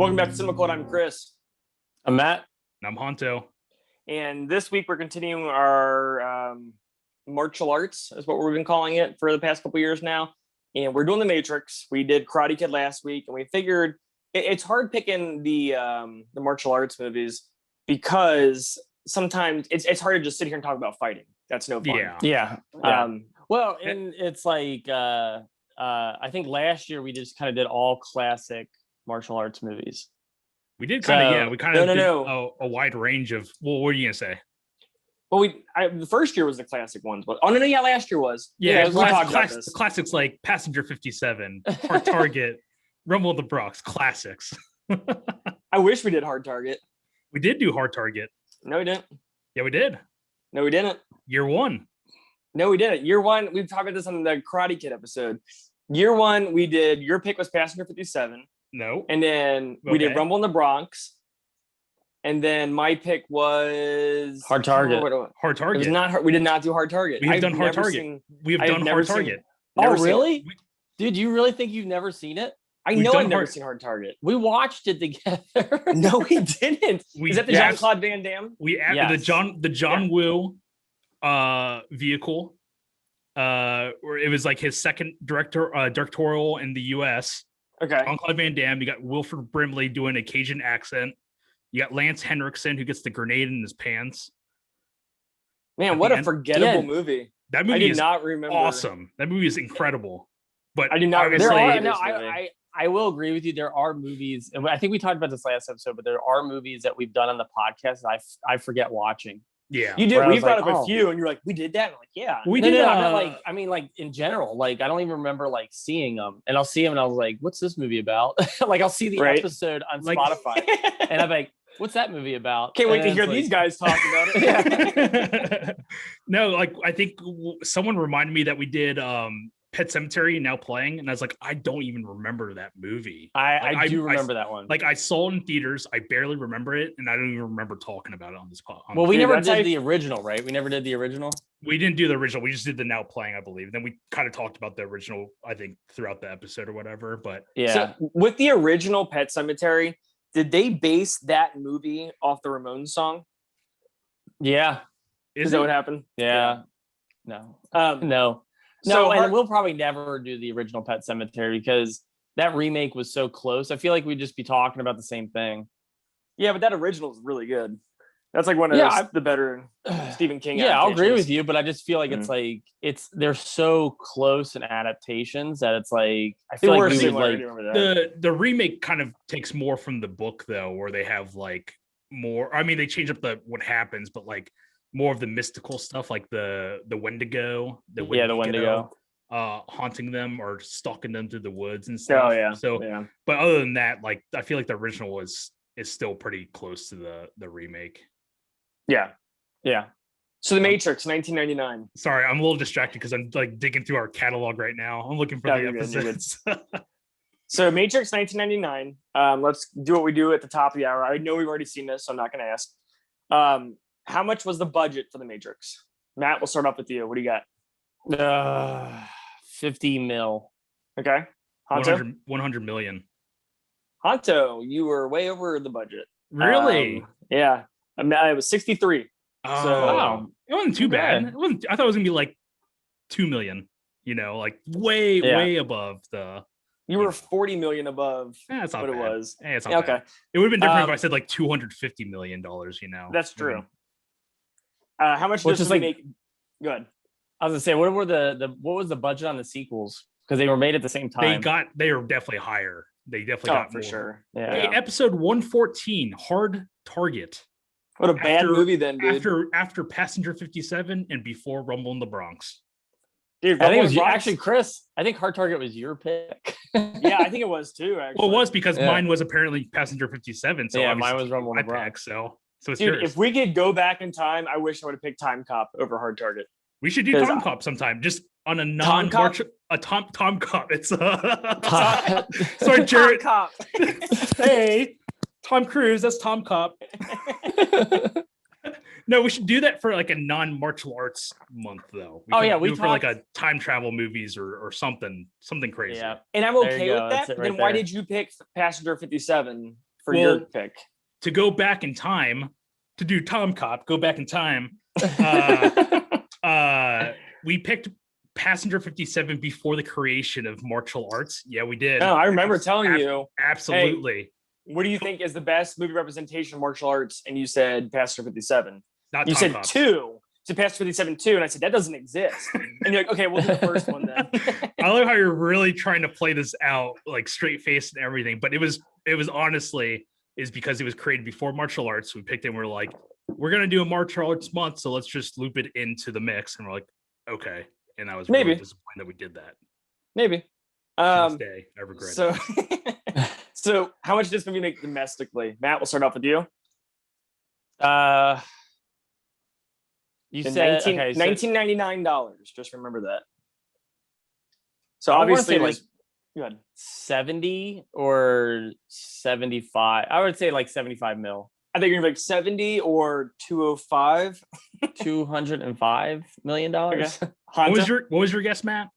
Welcome back to Cinema Cult. I'm Chris. I'm Matt. And I'm Honto. And this week we're continuing our March-ial Arts, is what we've been calling it for the past couple years now. And we're doing The Matrix. We did Karate Kid last week, and we figured it's hard picking the martial arts movies because sometimes it's hard to just sit here and talk about fighting. That's no fun. Yeah. Well, and it's like I think last year we just kind of did all classic martial arts movies. We did kind of, we kind of did a wide range of. Well, what are you gonna say? Well, the first year was the classic ones, but last year was. Yeah, classics like Passenger 57, Hard Target, Rumble in the Bronx, classics. I wish we did Hard Target. We did do Hard Target. No, we didn't. Yeah, we did. No, we didn't. Year one. No, we didn't. Year one, we talked about this on the Karate Kid episode. Year one, we did. Your pick was Passenger 57. No. And then we did Rumble in the Bronx. And then my pick was Hard Target. Hard Target. It was not. We did not do Hard Target. We have done Hard Target. We have done Hard Target. Oh, really? Dude, you really think you've never seen it? I know I've never seen Hard Target. We watched it together. No, we didn't. Is that the Jean-Claude Van Damme? We added the John Woo vehicle. Where it was like his second directorial in the US. Okay. Jean-Claude Van Damme. You got Wilford Brimley doing a Cajun accent. You got Lance Henriksen who gets the grenade in his pants. Man, what a forgettable movie. That movie is not remember. Awesome. That movie is incredible. But I do not remember. I will agree with you. There are movies, and I think we talked about this last episode, but there are movies that we've done on the podcast that I forget watching. Yeah, you did. We brought up a few, and you're like, "We did that." I'm like, "Yeah, we did." No, I mean, in general, I don't even remember seeing them, and I'll see them, and I was like, "What's this movie about?" I'll see the episode on Spotify, and I'm like, "What's that movie about?" Can't wait to hear these guys talk about it. No, I think someone reminded me that we did Pet Sematary Now Playing, and I was like, I don't even remember that movie. I do remember that one. I saw it in theaters. I barely remember it, and I don't even remember talking about it on this podcast. Well, we never did the original, right? We never did the original. We didn't do the original. We just did the Now Playing, I believe. Then we kind of talked about the original, I think, throughout the episode or whatever. But yeah, so with the original Pet Sematary, did they base that movie off the Ramones song? Yeah. Is that what happened? Yeah. No. No. No, and we'll probably never do the original Pet Sematary because that remake was so close. I feel like we'd just be talking about the same thing. Yeah, but that original is really good. That's like one of the better Stephen King. Yeah, I'll agree with you, but I just feel like they're so close in adaptations that it's like I feel like we would the remake kind of takes more from the book though, where they have more. I mean, they change up what happens, but more of the mystical stuff, like the Wendigo, the Wendigo, haunting them or stalking them through the woods and stuff. Oh yeah. So, but other than that, I feel like the original is still pretty close to the remake. Yeah. So The Matrix, 1999. Sorry, I'm a little distracted because I'm digging through our catalog right now. I'm looking for the episodes. So Matrix, 1999. Let's do what we do at the top of the hour. I know we've already seen this, so I'm not going to ask. How much was the budget for The Matrix? Matt, we'll start off with you. What do you got? 50 mil. Okay. Honto? 100 million. Honto, you were way over the budget. Really? Yeah. It was 63. Oh, so, wow. It wasn't too bad. It wasn't. I thought it was going to be 2 million, way above the... You were 40 million above that's not what bad. It was. It's not bad. It would have been different if I said $250 million, That's true. How much does it make? Good. I was gonna say, what was the budget on the sequels? Because they were made at the same time. They were definitely higher. They definitely got for more. Sure. Yeah. Hey, episode 114, Hard Target. What a bad movie then, dude. After Passenger 57 and before Rumble in the Bronx. Dude, I think it was actually Chris. I think Hard Target was your pick. Yeah, I think it was too. Actually, well, it was because mine was apparently Passenger 57. So mine was Rumble in the Bronx. Pick, so it's dude, yours. If we could go back in time, I wish I would have picked Time Cop over Hard Target. We should do Time Cop sometime, just on a Tom Cop. It's sorry, Jared. Tom Cop. Hey, Tom Cruise. That's Tom Cop. No, we should do that for a non-martial arts month, though. We for a time travel movies or something crazy. Yeah, and I'm okay with that. Then why did you pick Passenger 57 for your pick. To go back in time, to do Tom Cop, go back in time. We picked Passenger 57 before the creation of March-ial Arts. Yeah, we did. Oh, I remember telling you. Absolutely. Hey, what do you think is the best movie representation of martial arts? And you said Passenger 57. Not you Tom said Cop. 2. So Passenger 57 2, and I said that doesn't exist. And you're like, okay, we'll do the first one then. I love how you're really trying to play this out, like straight faced and everything. But it was honestly is because it was created before martial arts. We picked it and we're like, we're gonna do a martial arts month, so let's just loop it into the mix. And we're like, okay. And I was really disappointed that we did that. Maybe. To this day, I regret it. So how much did this movie make domestically? Matt, we'll start off with you. You said $1999. Just remember that. So obviously, like, go ahead. 70 or 75. I would say like 75 mil. I think you're gonna be like 70 or 205. $205 million. Okay. What was your guess, Matt?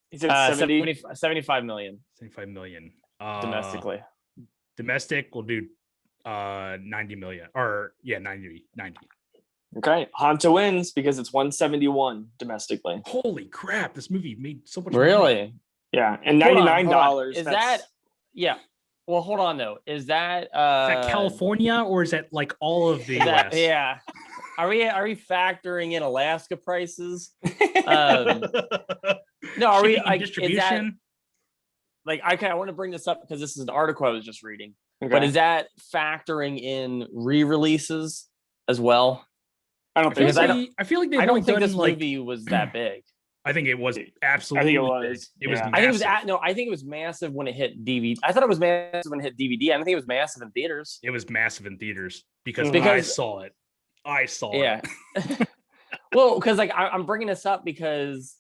He said 70. 75 million. 75 million. Domestically. Domestic, we'll do 90 million. Or 90. Okay. Honta wins because it's 171 domestically. Holy crap, this movie made so much really money. Yeah, and $99. Is that well, hold on though. Is that California or is that like all of the US? Yeah. Are we factoring in Alaska prices? No, are we like distribution? I want to bring this up because this is an article I was just reading. Okay. But is that factoring in re-releases as well? I don't think so. I feel like I don't think this movie was that big. I think it was absolutely. I think it was. It was. I think it was. I think it was massive when it hit DVD. I thought it was massive when it hit DVD. I don't think it was massive in theaters. It was massive in theaters because I saw it. Yeah. Well, because like I'm bringing this up because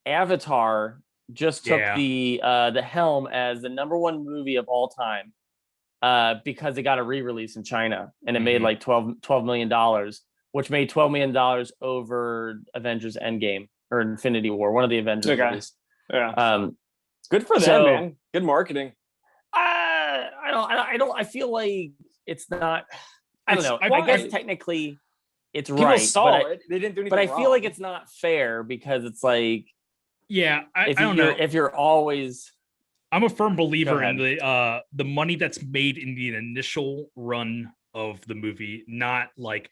Avatar just took the helm as the #1 movie of all time because it got a re-release in China and it made like $12 million, which made $12 million over Avengers Endgame. Or Infinity War, one of the Avengers movies. Yeah. It's good for them, man. Good marketing. I feel like it's not. I don't know. I guess technically it's people right. Saw it. They didn't do anything. But I wrong. feel like it's not fair because it's like. Yeah, I don't know. If you're always. I'm a firm believer in the money that's made in the initial run of the movie, not like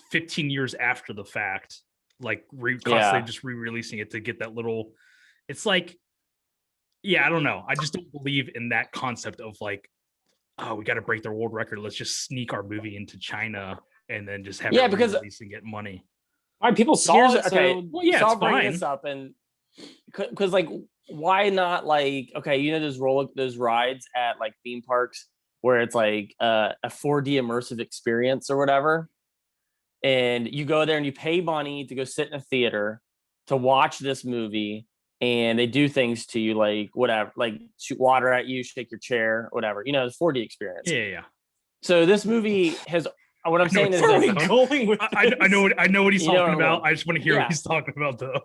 15 years after the fact. Like constantly just re-releasing it to get that little. It's like, I don't know. I just don't believe in that concept of like, oh, we got to break the world record. Let's just sneak our movie into China and then just have it release and get money. All right, people saw it. Okay, so, well, so I'll bring this up and because like, why not like those rides at like theme parks where it's like a 4D immersive experience or whatever. And you go there and you pay money to go sit in a theater to watch this movie, and they do things to you like whatever, like shoot water at you, shake your chair, whatever. You know, it's 4D experience. Yeah. So this movie has. What I'm saying is, I know what he's talking about. I just want to hear what he's talking about, though.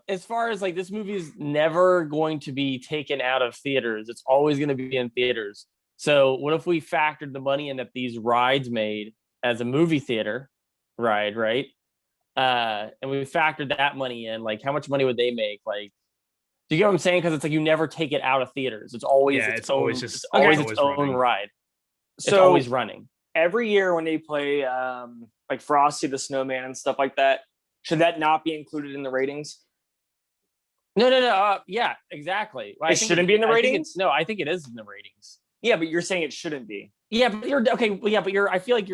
As far as like this movie is never going to be taken out of theaters. It's always going to be in theaters. So what if we factored the money in that these rides made as a movie theater ride, right? And we factored that money in. Like, how much money would they make? Like, do you get what I'm saying? Because it's like you never take it out of theaters. It's always its own ride. It's always running. Every year when they play like Frosty the Snowman and stuff like that, should that not be included in the ratings? No. Yeah, exactly. Well, it shouldn't be in the ratings? I think it is in the ratings. Yeah, but you're saying it shouldn't be. Yeah, but you're okay. Well, yeah, but I feel like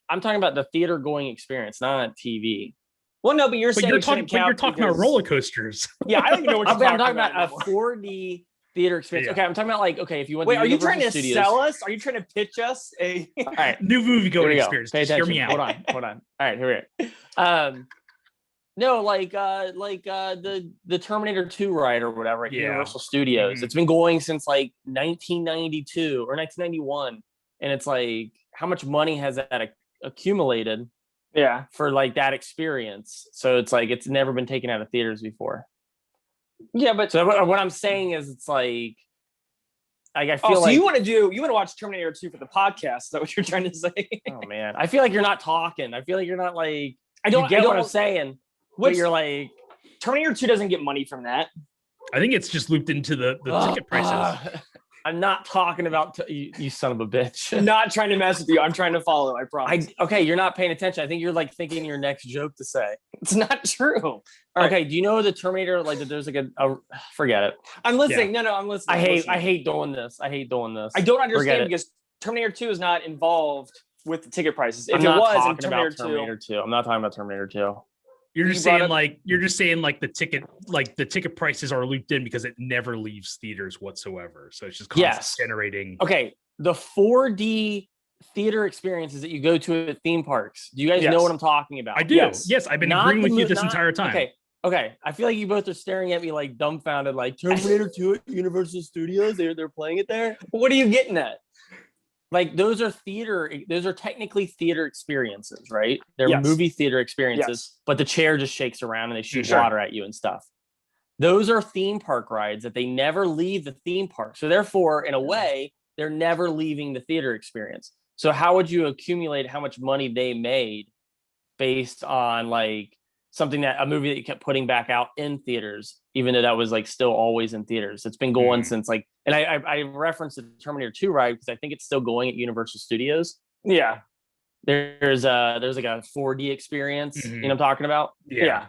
I'm talking about the theater going experience, not TV. Well, no, but you're saying you're talking about roller coasters. Yeah, I don't even know what you're I'm talking about anymore. A 4D theater experience. Yeah. Okay, I'm talking about like, okay, if you went to Universal are you trying Studios, to sell us? Are you trying to pitch us a all right, new movie going experience? Pay attention. Hear me out. Hold on. All right, here we go. No, like the Terminator 2 ride or whatever at Universal Studios. Mm-hmm. It's been going since like 1992 or 1991, and it's like how much money has that accumulated? Yeah, for like that experience. So it's like it's never been taken out of theaters before. Yeah, but so what I'm saying is it's like Like, I feel so like you want to watch Terminator 2 for the podcast? Is that what you're trying to say? oh man, I feel like you're not talking. I feel like you're not like. I don't you get I what don't, I'm saying. But What's you're like Terminator 2 doesn't get money from that. I think it's just looped into the ticket prices. I'm not talking about you son of a bitch. I'm not trying to mess with you. I'm trying to follow. I promise. Okay, you're not paying attention. I think you're like thinking your next joke to say. It's not true. Okay, do you know the Terminator? Like, there's like a forget it. I'm listening. Yeah. No, I'm listening. I hate doing this. I don't understand because Terminator 2 is not involved with the ticket prices. If I'm it not was in talking Terminator, about Terminator 2, I'm not talking about Terminator 2. You're just saying the ticket prices are looped in because it never leaves theaters whatsoever. So it's just constantly generating. Okay, the 4D theater experiences that you go to at theme parks. Do you guys know what I'm talking about? I do. Yes, I've been agreeing with you this entire time. Okay. I feel like you both are staring at me like dumbfounded, like Terminator 2 at Universal Studios. They're playing it there. What are you getting at? Like those are technically theater experiences, right? They're movie theater experiences, but the chair just shakes around and they shoot water at you and stuff. Those are theme park rides that they never leave the theme park. So therefore, in a way, they're never leaving the theater experience. So how would you accumulate how much money they made based on like a movie that you kept putting back out in theaters, even though that was like still always in theaters? It's been going since like, and I referenced the Terminator 2 ride because I think it's still going at Universal Studios. Yeah. There's like a 4D experience, you know what I'm talking about? Yeah.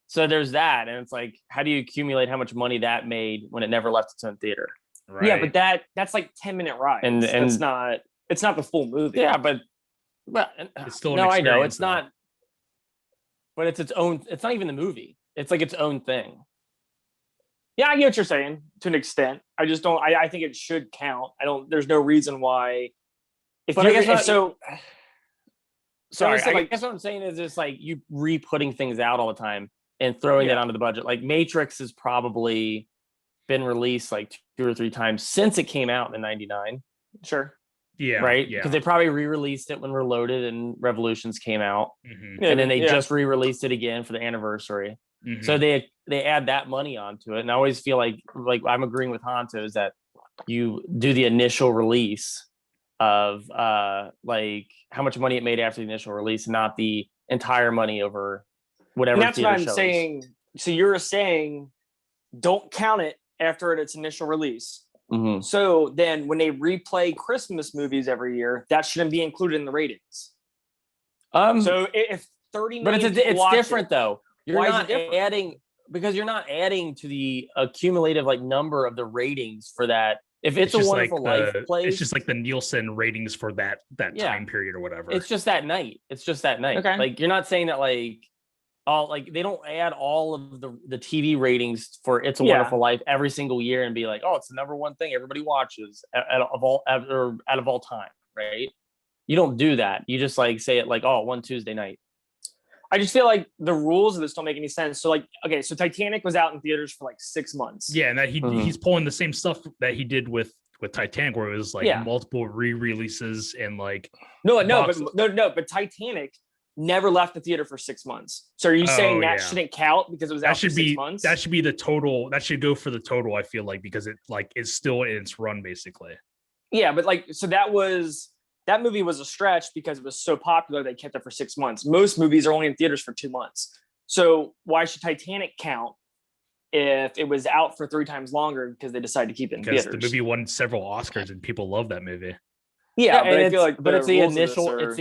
So there's that. And it's like, how do you accumulate how much money that made when it never left its own theater? Right. Yeah, but that's like 10-minute rides. And it's not the full movie. Yeah, but it's still I know it's not. But it's its own. It's not even the movie. It's like its own thing. Yeah, I get what you're saying to an extent. I just don't. I think it should count. There's no reason why. Sorry, I guess what I'm saying is it's like you re-putting things out all the time and throwing that onto the budget. Like Matrix has probably been released like 2 or 3 times since it came out in '99. Sure. Yeah. Right. Because they probably re-released it when Reloaded and Revolutions came out, and then they just re-released it again for the anniversary. So they add that money onto it, and I always feel like I'm agreeing with Hanto is that you do the initial release of like how much money it made after the initial release, not the entire money over whatever. And that's what I'm saying. So you're saying don't count it after its initial release. So then when they replay Christmas movies every year, that shouldn't be included in the ratings. So if 30 million, but it's different though. You're not adding because you're not adding to the accumulative like number of the ratings for that. If it's a Wonderful Life plays, it's just like the Nielsen ratings for that time period or whatever. It's just that night. Okay. Like you're not saying that like they don't add all of the TV ratings for It's a Wonderful Life every single year and be like, oh, it's the number one thing everybody watches out of all time, right? You don't do that. You just like say it like, oh, one Tuesday night. I just feel like the rules of this don't make any sense. So like, okay, so Titanic was out in theaters for like 6 months. Yeah, and that he's pulling the same stuff that he did with Titanic, where it was like multiple re-releases and like but Titanic never left the theater for 6 months. So are you saying that shouldn't count because it was out for 6 months? That should be the total. That should go for the total. I feel like because it like is still in its run basically. Yeah, but like so that movie was a stretch because it was so popular they kept it for 6 months. Most movies are only in theaters for 2 months. So why should Titanic count if it was out for 3 times longer because they decided to keep it in theaters? The movie won several Oscars and people love that movie. Yeah, but I feel like it's the initial run. It's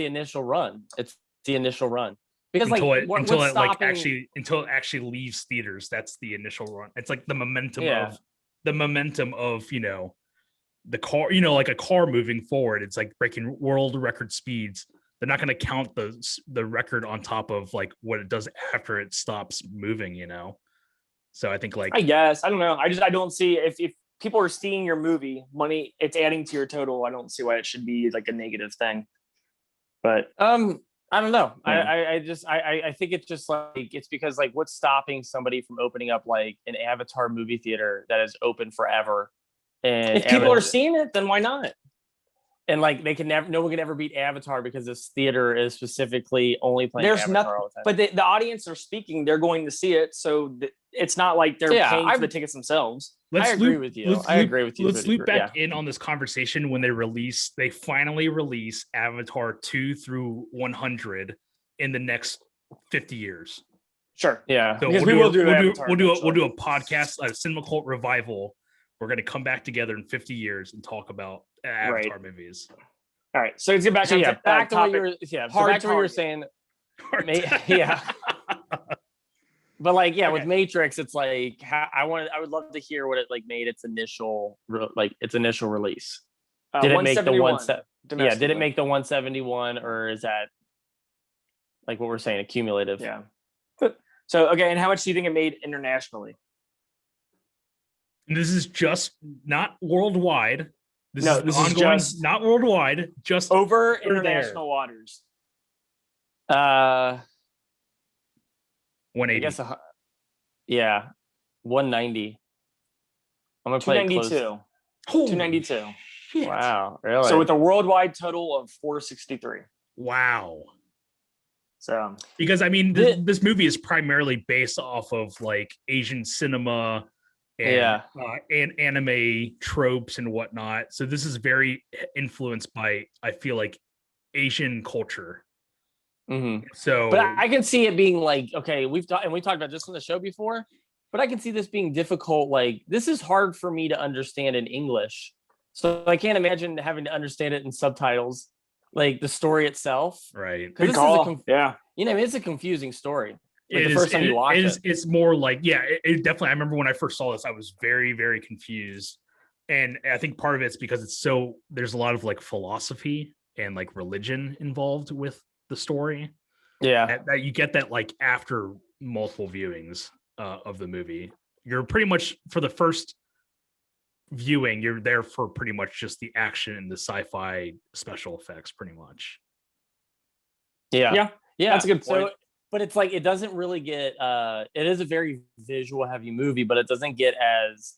the initial run because until it actually leaves theaters. That's the initial run. It's like the momentum of the car, like a car moving forward. It's like breaking world record speeds. They're not going to count the record on top of like what it does after it stops moving. So I think I guess I don't know. I don't see if people are seeing your movie money, it's adding to your total. I don't see why it should be like a negative thing. But I don't know. Yeah. I think it's just like it's because like what's stopping somebody from opening up like an Avatar movie theater that is open forever? And if people are seeing it, then why not? And like no one can ever beat Avatar because this theater is specifically only playing Avatar all the time. But the audience are speaking; they're going to see it, so it's not like they're paying for the tickets themselves. I agree with you. I agree with you. Let's loop back in on this conversation when they finally release Avatar 2 through 100 in the next 50 years. Sure. Yeah. So we'll do a podcast, a Cinema Cult revival. We're going to come back together in 50 years and talk about Avatar movies. All right. So let's get back back to what you were saying. Yeah. But with Matrix, it's like I would love to hear what it made its initial release. Did it make the one? Did it make the 171, or is that like what we're saying, accumulative? Yeah. So okay, and how much do you think it made internationally? And this is just not worldwide. This is just not worldwide, just over international waters. 180. I guess, 190. I'm gonna play 292. 292. Shit. Wow, really? So with a worldwide total of 463. Wow. So because I mean, this movie is primarily based off of like Asian cinema and anime tropes and whatnot. So this is very influenced by, I feel like, Asian culture. Mm-hmm. So, but I can see it being like, okay, we talked about this on the show before, but I can see this being difficult. Like, this is hard for me to understand in English, so I can't imagine having to understand it in subtitles, like the story itself. Right. Good call. It's a confusing story. Like the first time you watch it, it's more like, it definitely. I remember when I first saw this, I was very, very confused, and I think part of it's because there's a lot of like philosophy and like religion involved with the story. That you get that like after multiple viewings of the movie. You're pretty much, for the first viewing, you're there for pretty much just the action and the sci-fi special effects, pretty much. Yeah, that's a good point. So, but it's like, it doesn't really get it is a very visual heavy movie, but it doesn't get as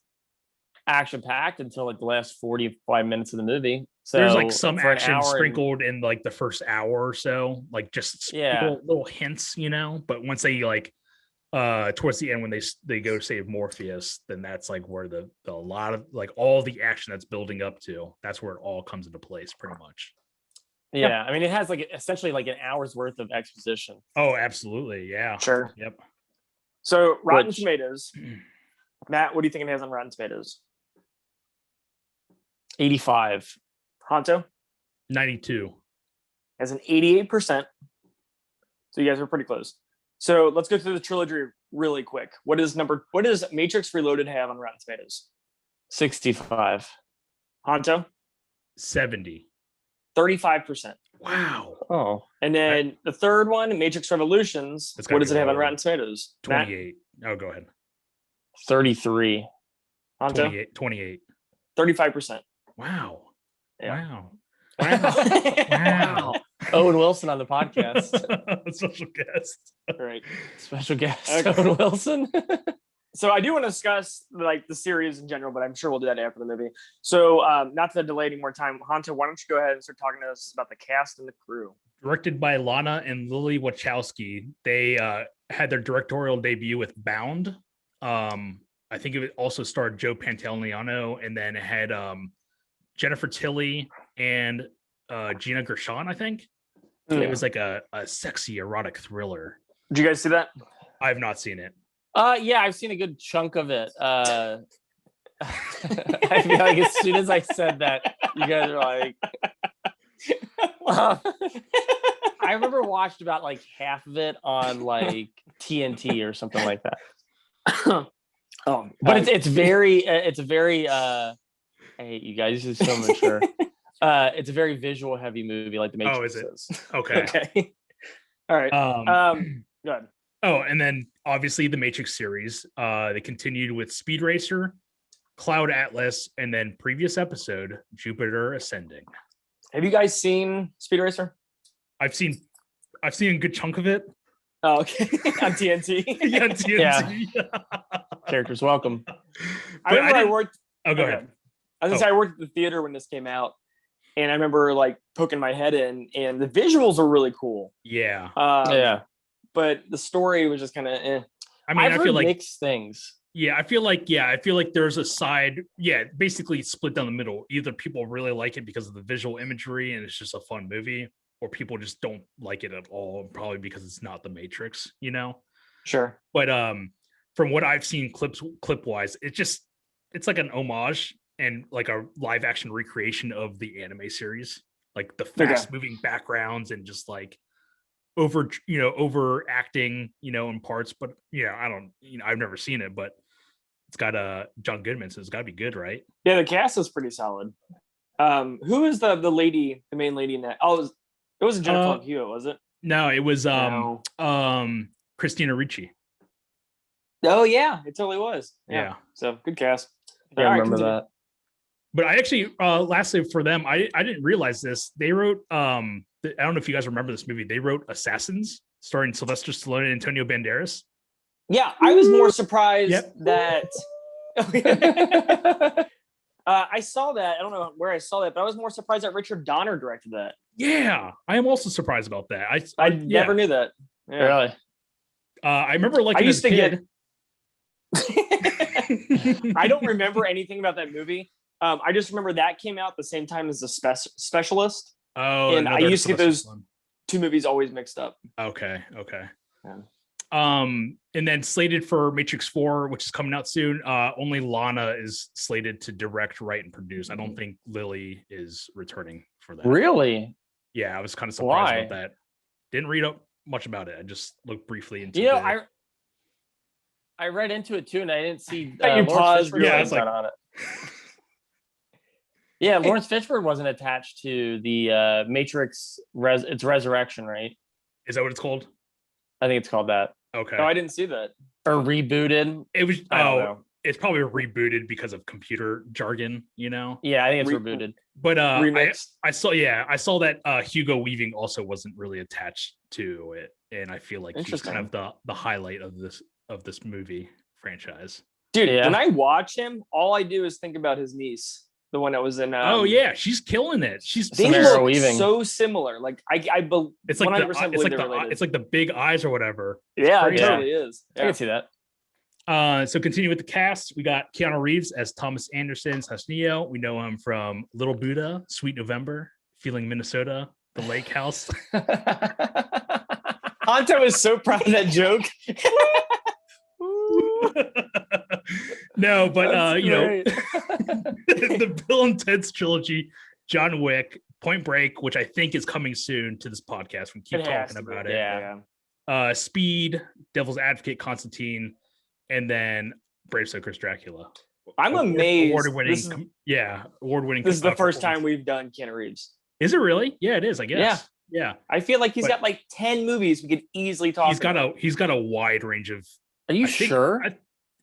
action packed until like the last 45 minutes of the movie. So there's like some action sprinkled in like the first hour or so, like just little hints, but once they like towards the end, when they go save Morpheus, then that's like where the lot of like all the action that's building up to, that's where it all comes into place pretty much. I mean, it has like essentially like an hour's worth of exposition. Oh, absolutely. Yeah, sure. Yep. So Rotten Tomatoes, Matt, what do you think it has on Rotten Tomatoes? 85. Honto? 92. Has an 88%. So you guys are pretty close. So let's go through the trilogy really quick. What does Matrix Reloaded have on Rotten Tomatoes? 65. Honto? 70. 35%. Wow. Oh. And then the third one, Matrix Revolutions, what does it have on Rotten Tomatoes? 28. Matt? Oh, go ahead. 33. Honto? 28. 35%. Wow. Yeah. Wow. Owen Wilson on the podcast. Special guest. Right. Special guest. Okay. Owen Wilson. So I do want to discuss like the series in general, but I'm sure we'll do that after the movie. So not to delay any more time, Honto, why don't you go ahead and start talking to us about the cast and the crew? Directed by Lana and Lily Wachowski. They had their directorial debut with Bound. I think it also starred Joe Pantoliano, and then it had Jennifer Tilly and Gina Gershon, I think. Yeah. It was like a sexy erotic thriller. Did you guys see that? I have not seen it. I've seen a good chunk of it. I feel like as soon as I said that, you guys are like, I remember watched about like half of it on like TNT or something like that. But it's very I hate you guys, this is so mature. It's a very visual heavy movie, like the Matrix is. Okay. Okay. All right. Go ahead. Oh, and then obviously the Matrix series. They continued with Speed Racer, Cloud Atlas, and then previous episode, Jupiter Ascending. Have you guys seen Speed Racer? I've seen a good chunk of it. Oh, okay. On TNT. Yeah, TNT. Yeah. Characters welcome. I remember I worked. Oh, go ahead. I was gonna say I worked at the theater when this came out, and I remember like poking my head in, and the visuals were really cool. Yeah. But the story was just kind of. I mean, I feel like mixed things. Yeah, I feel like there's a side, basically split down the middle. Either people really like it because of the visual imagery and it's just a fun movie, or people just don't like it at all, probably because it's not the Matrix, you know? Sure. But from what I've seen clip wise, it's like an homage and like a live action recreation of the anime series, like the fast moving backgrounds and just like overacting, in parts. But I don't, I've never seen it, but it's got John Goodman, so it's got to be good, right? Yeah, the cast is pretty solid. Who is the lady, the main lady in that? Oh, it wasn't Jennifer Love Hewitt, was it? No, it was Christina Ricci. Oh yeah, it totally was. Yeah. So good cast. I remember that. But I actually, lastly for them, I didn't realize this. They wrote, I don't know if you guys remember this movie. They wrote Assassins, starring Sylvester Stallone and Antonio Banderas. Yeah, I was more surprised that. I saw that. I don't know where I saw that, but I was more surprised that Richard Donner directed that. Yeah, I am also surprised about that. I never knew that. Yeah. Really? I remember like I used to get. I don't remember anything about that movie. I just remember that came out the same time as The Specialist. Oh, and I used to get those two movies always mixed up. Okay. Yeah. And then slated for Matrix 4, which is coming out soon. Only Lana is slated to direct, write, and produce. I don't think Lily is returning for that. Really? Yeah, I was kind of surprised about that. Didn't read up much about it. I just looked briefly into it. I read into it too, and I didn't see. You paused. Yeah, on it. Yeah, Laurence Fishburne wasn't attached to the Matrix. It's Resurrection, right? Is that what it's called? I think it's called that. Okay. No, I didn't see that. Or rebooted. It was. I don't know. It's probably rebooted because of computer jargon, Yeah, I think it's rebooted. But I saw that Hugo Weaving also wasn't really attached to it, and I feel like he's kind of the highlight of this movie franchise. Dude, when I watch him, all I do is think about his niece. The one that was in. Oh yeah, she's killing it. They look Weaving. So similar. Like I believe. It's like it's like the big eyes or whatever. Yeah, it totally is. Yeah. I can see that. So continue with the cast. We got Keanu Reeves as Thomas Anderson / Neo. We know him from Little Buddha, Sweet November, Feeling Minnesota, The Lake House. Hanto is so proud of that joke. No, but the Bill and Ted's trilogy, John Wick, Point Break, which I think is coming soon to this podcast. We keep talking about it. Yeah. Speed, Devil's Advocate, Constantine, and then Bram Stoker's Dracula. I'm amazed. Award-winning. Award-winning. This is the first time we've done Keanu Reeves. Is it really? Yeah, it is. I guess. Yeah. I feel like he's got like 10 movies we could easily talk. He's got a wide range of. Are you sure?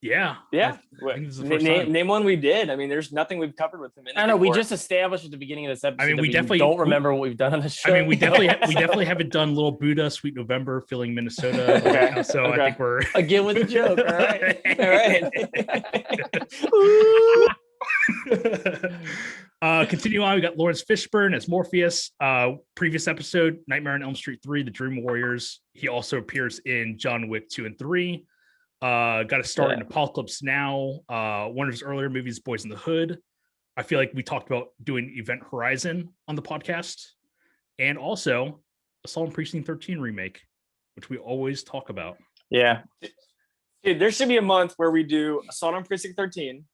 Yeah. Name one we did. I mean, there's nothing we've covered with him. I know we just established at the beginning of this episode. I mean, we definitely don't remember what we've done on the show. I mean, we definitely haven't done Little Buddha, Sweet November, Feeling Minnesota. Okay. So I think we're again with the joke. All right. Continue on. We got Laurence Fishburne as Morpheus. Previous episode, Nightmare on Elm Street 3, The Dream Warriors. He also appears in John Wick 2 and 3. Got to start in Apocalypse Now. One of his earlier movies, Boys in the Hood. I feel like we talked about doing Event Horizon on the podcast, and also Assault on Precinct 13 remake, which we always talk about. Yeah, dude, there should be a month where we do Assault on Precinct 13.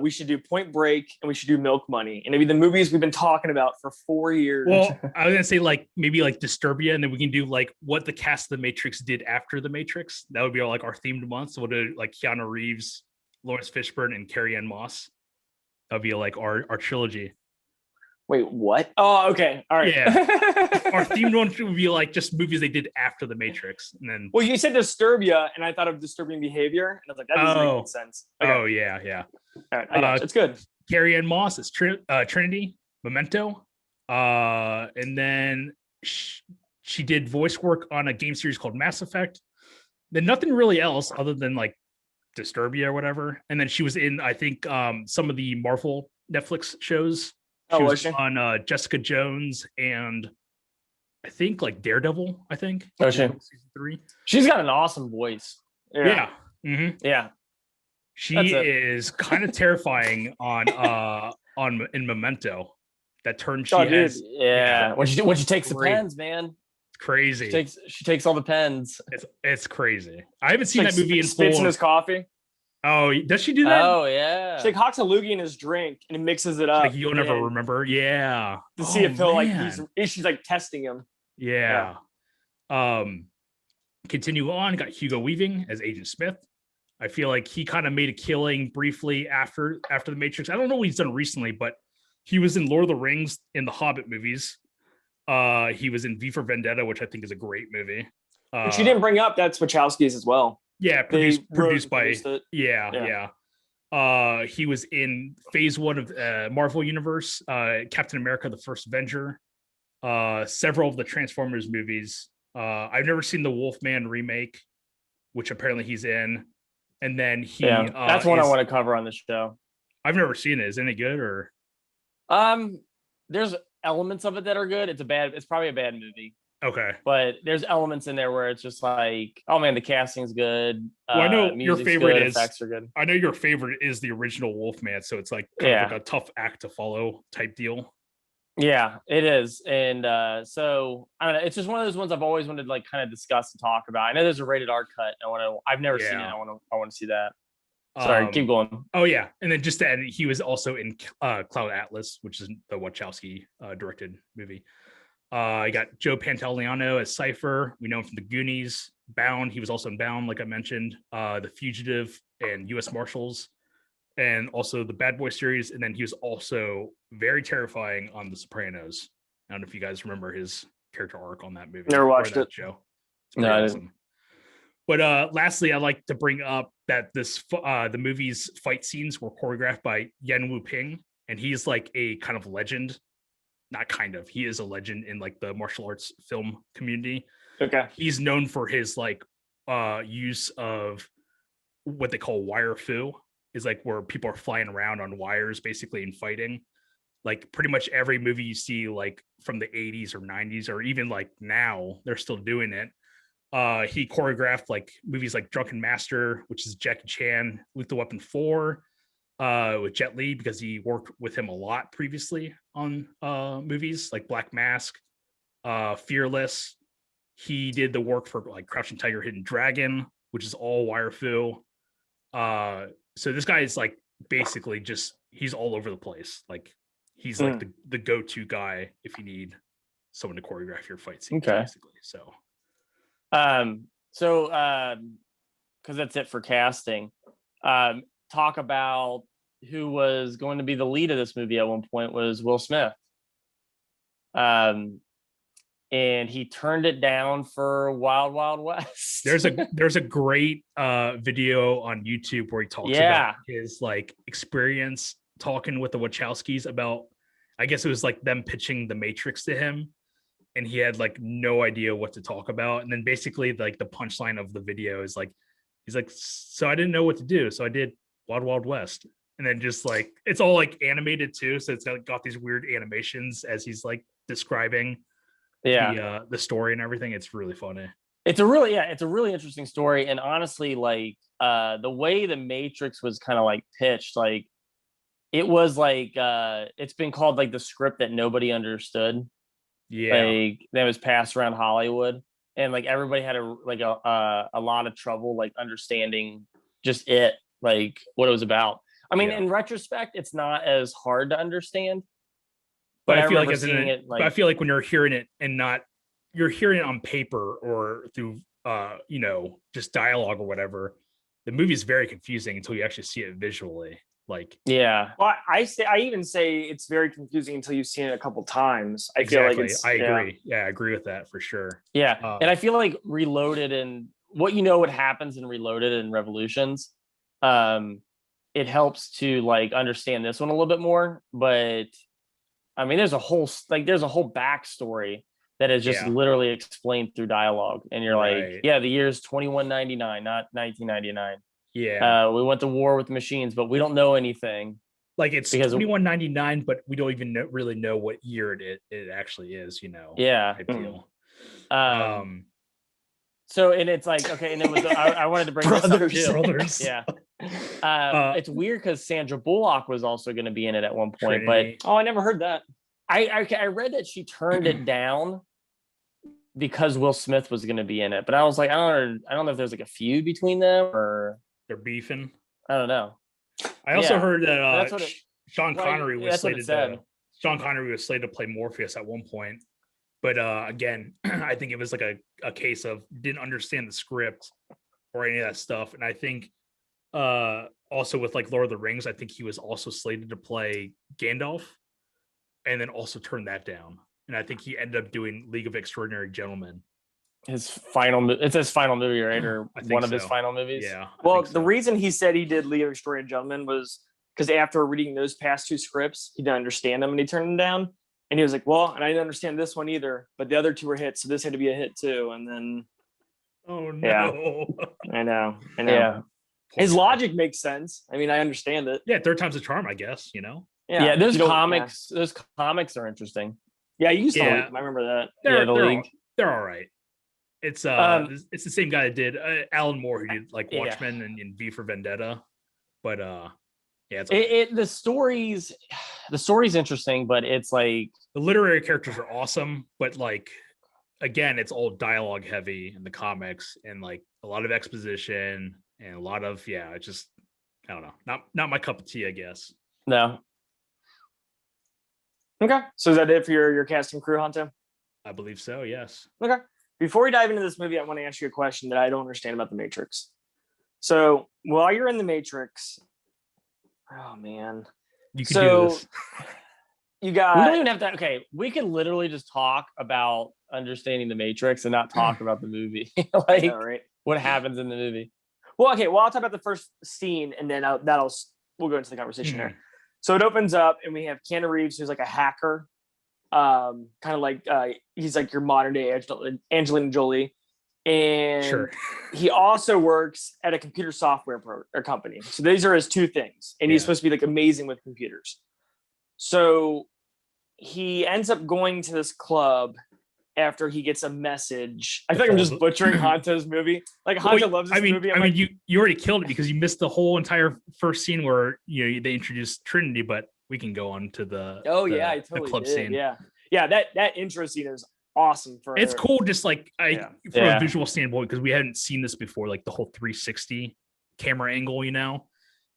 We should do Point Break, and we should do Milk Money, and maybe the movies we've been talking about for 4 years. Well, I was gonna say maybe Disturbia, and then we can do what the cast of The Matrix did after The Matrix. That would be our themed month. So we'll do Keanu Reeves, Laurence Fishburne, and Carrie-Anne Moss. That'd be our trilogy. Wait, what? Oh, okay. All right. Yeah. Our themed one would be just movies they did after The Matrix. And then you said Disturbia, and I thought of Disturbing Behavior, and I was like, that doesn't make any sense. Okay. Oh, yeah. All right, it's good. Carrie-Anne Moss is Trinity, Memento. And then she did voice work on a game series called Mass Effect. Then nothing really else other than Disturbia or whatever. And then she was in, I think, some of the Marvel Netflix shows. She was on Jessica Jones and I think Daredevil, I think. Oh, she? Season 3. She's got an awesome voice. Yeah. Mm-hmm. Yeah. She is kind of terrifying on in Memento. That turn she has. Yeah. When she takes the pens, man. It's crazy. She takes all the pens. It's crazy. I haven't seen that movie in full. Spits in his coffee. Oh, does she do that? Oh yeah. She like hawks a loogie in his drink and mixes it up. Like you'll never remember. Yeah. To see if he'll like she's like testing him. Yeah. Continue on. Got Hugo Weaving as Agent Smith. I feel like he kind of made a killing briefly after the Matrix. I don't know what he's done recently, but he was in Lord of the Rings in the Hobbit movies. He was in V for Vendetta, which I think is a great movie. Which you didn't bring up. That's Wachowskis as well. Yeah, produced by he was in Phase 1 of Marvel Universe, Captain America: The First Avenger, several of the Transformers movies. I've never seen the Wolfman remake, which apparently he's in. And then that's one I want to cover on the show. I've never seen it. Is it any good or? There's elements of it that are good. It's probably a bad movie. Okay. But there's elements in there where it's just like, oh man, the casting's good. Well, I know your favorite good, is effects are good. I know your favorite is the original Wolfman, so it's like kind of like a tough act to follow type deal. Yeah, it is. And so I don't know, it's just one of those ones I've always wanted to like kind of discuss and talk about. I know there's a rated R cut. I've never seen it. I want to see that. Sorry, keep going. Oh yeah. And then just to add, he was also in Cloud Atlas, which is the Wachowski directed movie. I got Joe Pantoliano as Cypher. We know him from the Goonies. Bound. He was also in Bound, like I mentioned. The Fugitive and U.S. Marshals. And also the Bad Boy series. And then he was also very terrifying on The Sopranos. I don't know if you guys remember his character arc on that movie. Never watched it. Show. No, I didn't. But lastly, I'd like to bring up that the movie's fight scenes were choreographed by Yen Wu Ping. And he's like a kind of legend. Not kind of. He is a legend in like the martial arts film community. Okay. He's known for his like use of what they call wire fu. Is like where people are flying around on wires basically and fighting. Like pretty much every movie you see like from the 80s or 90s or even like now they're still doing it. He choreographed like movies like Drunken Master, which is Jackie Chan, Lethal Weapon 4 with Jet Li because he worked with him a lot previously on movies like Black Mask, Fearless. He did the work for like Crouching Tiger, Hidden Dragon, which is all wire fu. So this guy is like basically just he's all over the place. Like he's like the go-to guy if you need someone to choreograph your fight scene. Okay. Basically. So because that's it for casting. Talk about who was going to be the lead of this movie at one point was Will Smith. And he turned it down for Wild Wild West. There's a great video on YouTube where he talks about his like experience talking with the Wachowskis about, I guess it was like them pitching The Matrix to him, and he had like no idea what to talk about. And then basically like the punchline of the video is like, he's like, so I didn't know what to do, so I did Wild Wild West. And then just like it's all like animated too, so it's got these weird animations as he's like describing the story and everything. It's really funny. It's a really interesting story. And honestly, like the way The Matrix was kind of like pitched, like it was like it's been called like the script that nobody understood. Like that was passed around Hollywood, and like everybody had a lot of trouble like understanding just like what it was about. I mean, in retrospect, it's not as hard to understand. But I feel like I feel like when you're hearing it and you're hearing it on paper or through just dialogue or whatever, the movie is very confusing until you actually see it visually. Like well, I even say it's very confusing until you've seen it a couple times. I feel like I agree. Yeah, I agree with that for sure. Yeah, and I feel like Reloaded and what happens in Reloaded and Revolutions, it helps to like understand this one a little bit more. But I mean, there's a whole backstory that is just literally explained through dialogue, and you're like, the year's 2199, not 1999. We went to war with machines, but we don't know anything. Like it's 2199, but we don't even really know what year it actually is. Type deal. So and it's like okay, and it was I wanted to bring brothers. this up too. Brothers. Yeah. It's weird because Sandra Bullock was also going to be in it at one point, Trinity. but I never heard that. I read that she turned it down because Will Smith was going to be in it. But I was like, I don't know if there's like a feud between them or they're beefing. I don't know. I also heard that That's what Sean Connery was that's what it slated said. Sean Connery was slated to play Morpheus at one point. But again, I think it was like a case of didn't understand the script or any of that stuff. And I think also with like Lord of the Rings, I think he was also slated to play Gandalf and then also turned that down. And I think he ended up doing League of Extraordinary Gentlemen. It's his final movie, right? Or one of his final movies? Yeah. Well, the reason he said he did League of Extraordinary Gentlemen was because after reading those past two scripts, he didn't understand them and he turned them down. And he was like, well, and I didn't understand this one either, but the other two were hits, so this had to be a hit too. And then, oh no, I know. Yeah, his logic makes sense. I mean, I understand it. Yeah, third time's a charm, I guess. You know. Yeah. Those comics are interesting. Yeah, you used to. I remember that. They're all right. It's the same guy that did Alan Moore, who did like Watchmen and V for Vendetta, but yeah, the story's interesting, but it's like the literary characters are awesome, but like again, it's all dialogue heavy in the comics and like a lot of exposition and a lot of it's just I don't know, not my cup of tea, I guess. No. Okay, so is that it for your cast and crew, Hunter? I believe so. Yes. Okay. Before we dive into this movie, I want to ask you a question that I don't understand about The Matrix. So while you're in The Matrix, oh man, you can do this. You got. We don't even have to. Okay, we can literally just talk about understanding The Matrix and not talk about the movie, like right? What happens in the movie. Well, okay. Well, I'll talk about the first scene, and then we'll go into the conversation there. So it opens up, and we have Keanu Reeves, who's like a hacker, kind of like he's like your modern day Angelina Jolie, and he also works at a computer software company. So these are his two things, and he's supposed to be like amazing with computers. So he ends up going to this club after he gets a message. I think I'm just butchering Hanto's movie. Like Hanto loves this movie. I mean, you already killed it because you missed the whole entire first scene where they introduced Trinity, but we can go on to the I totally the club did. scene. Yeah. That intro scene is awesome. It's cool, just like from a visual standpoint, because we hadn't seen this before, like the whole 360 camera angle.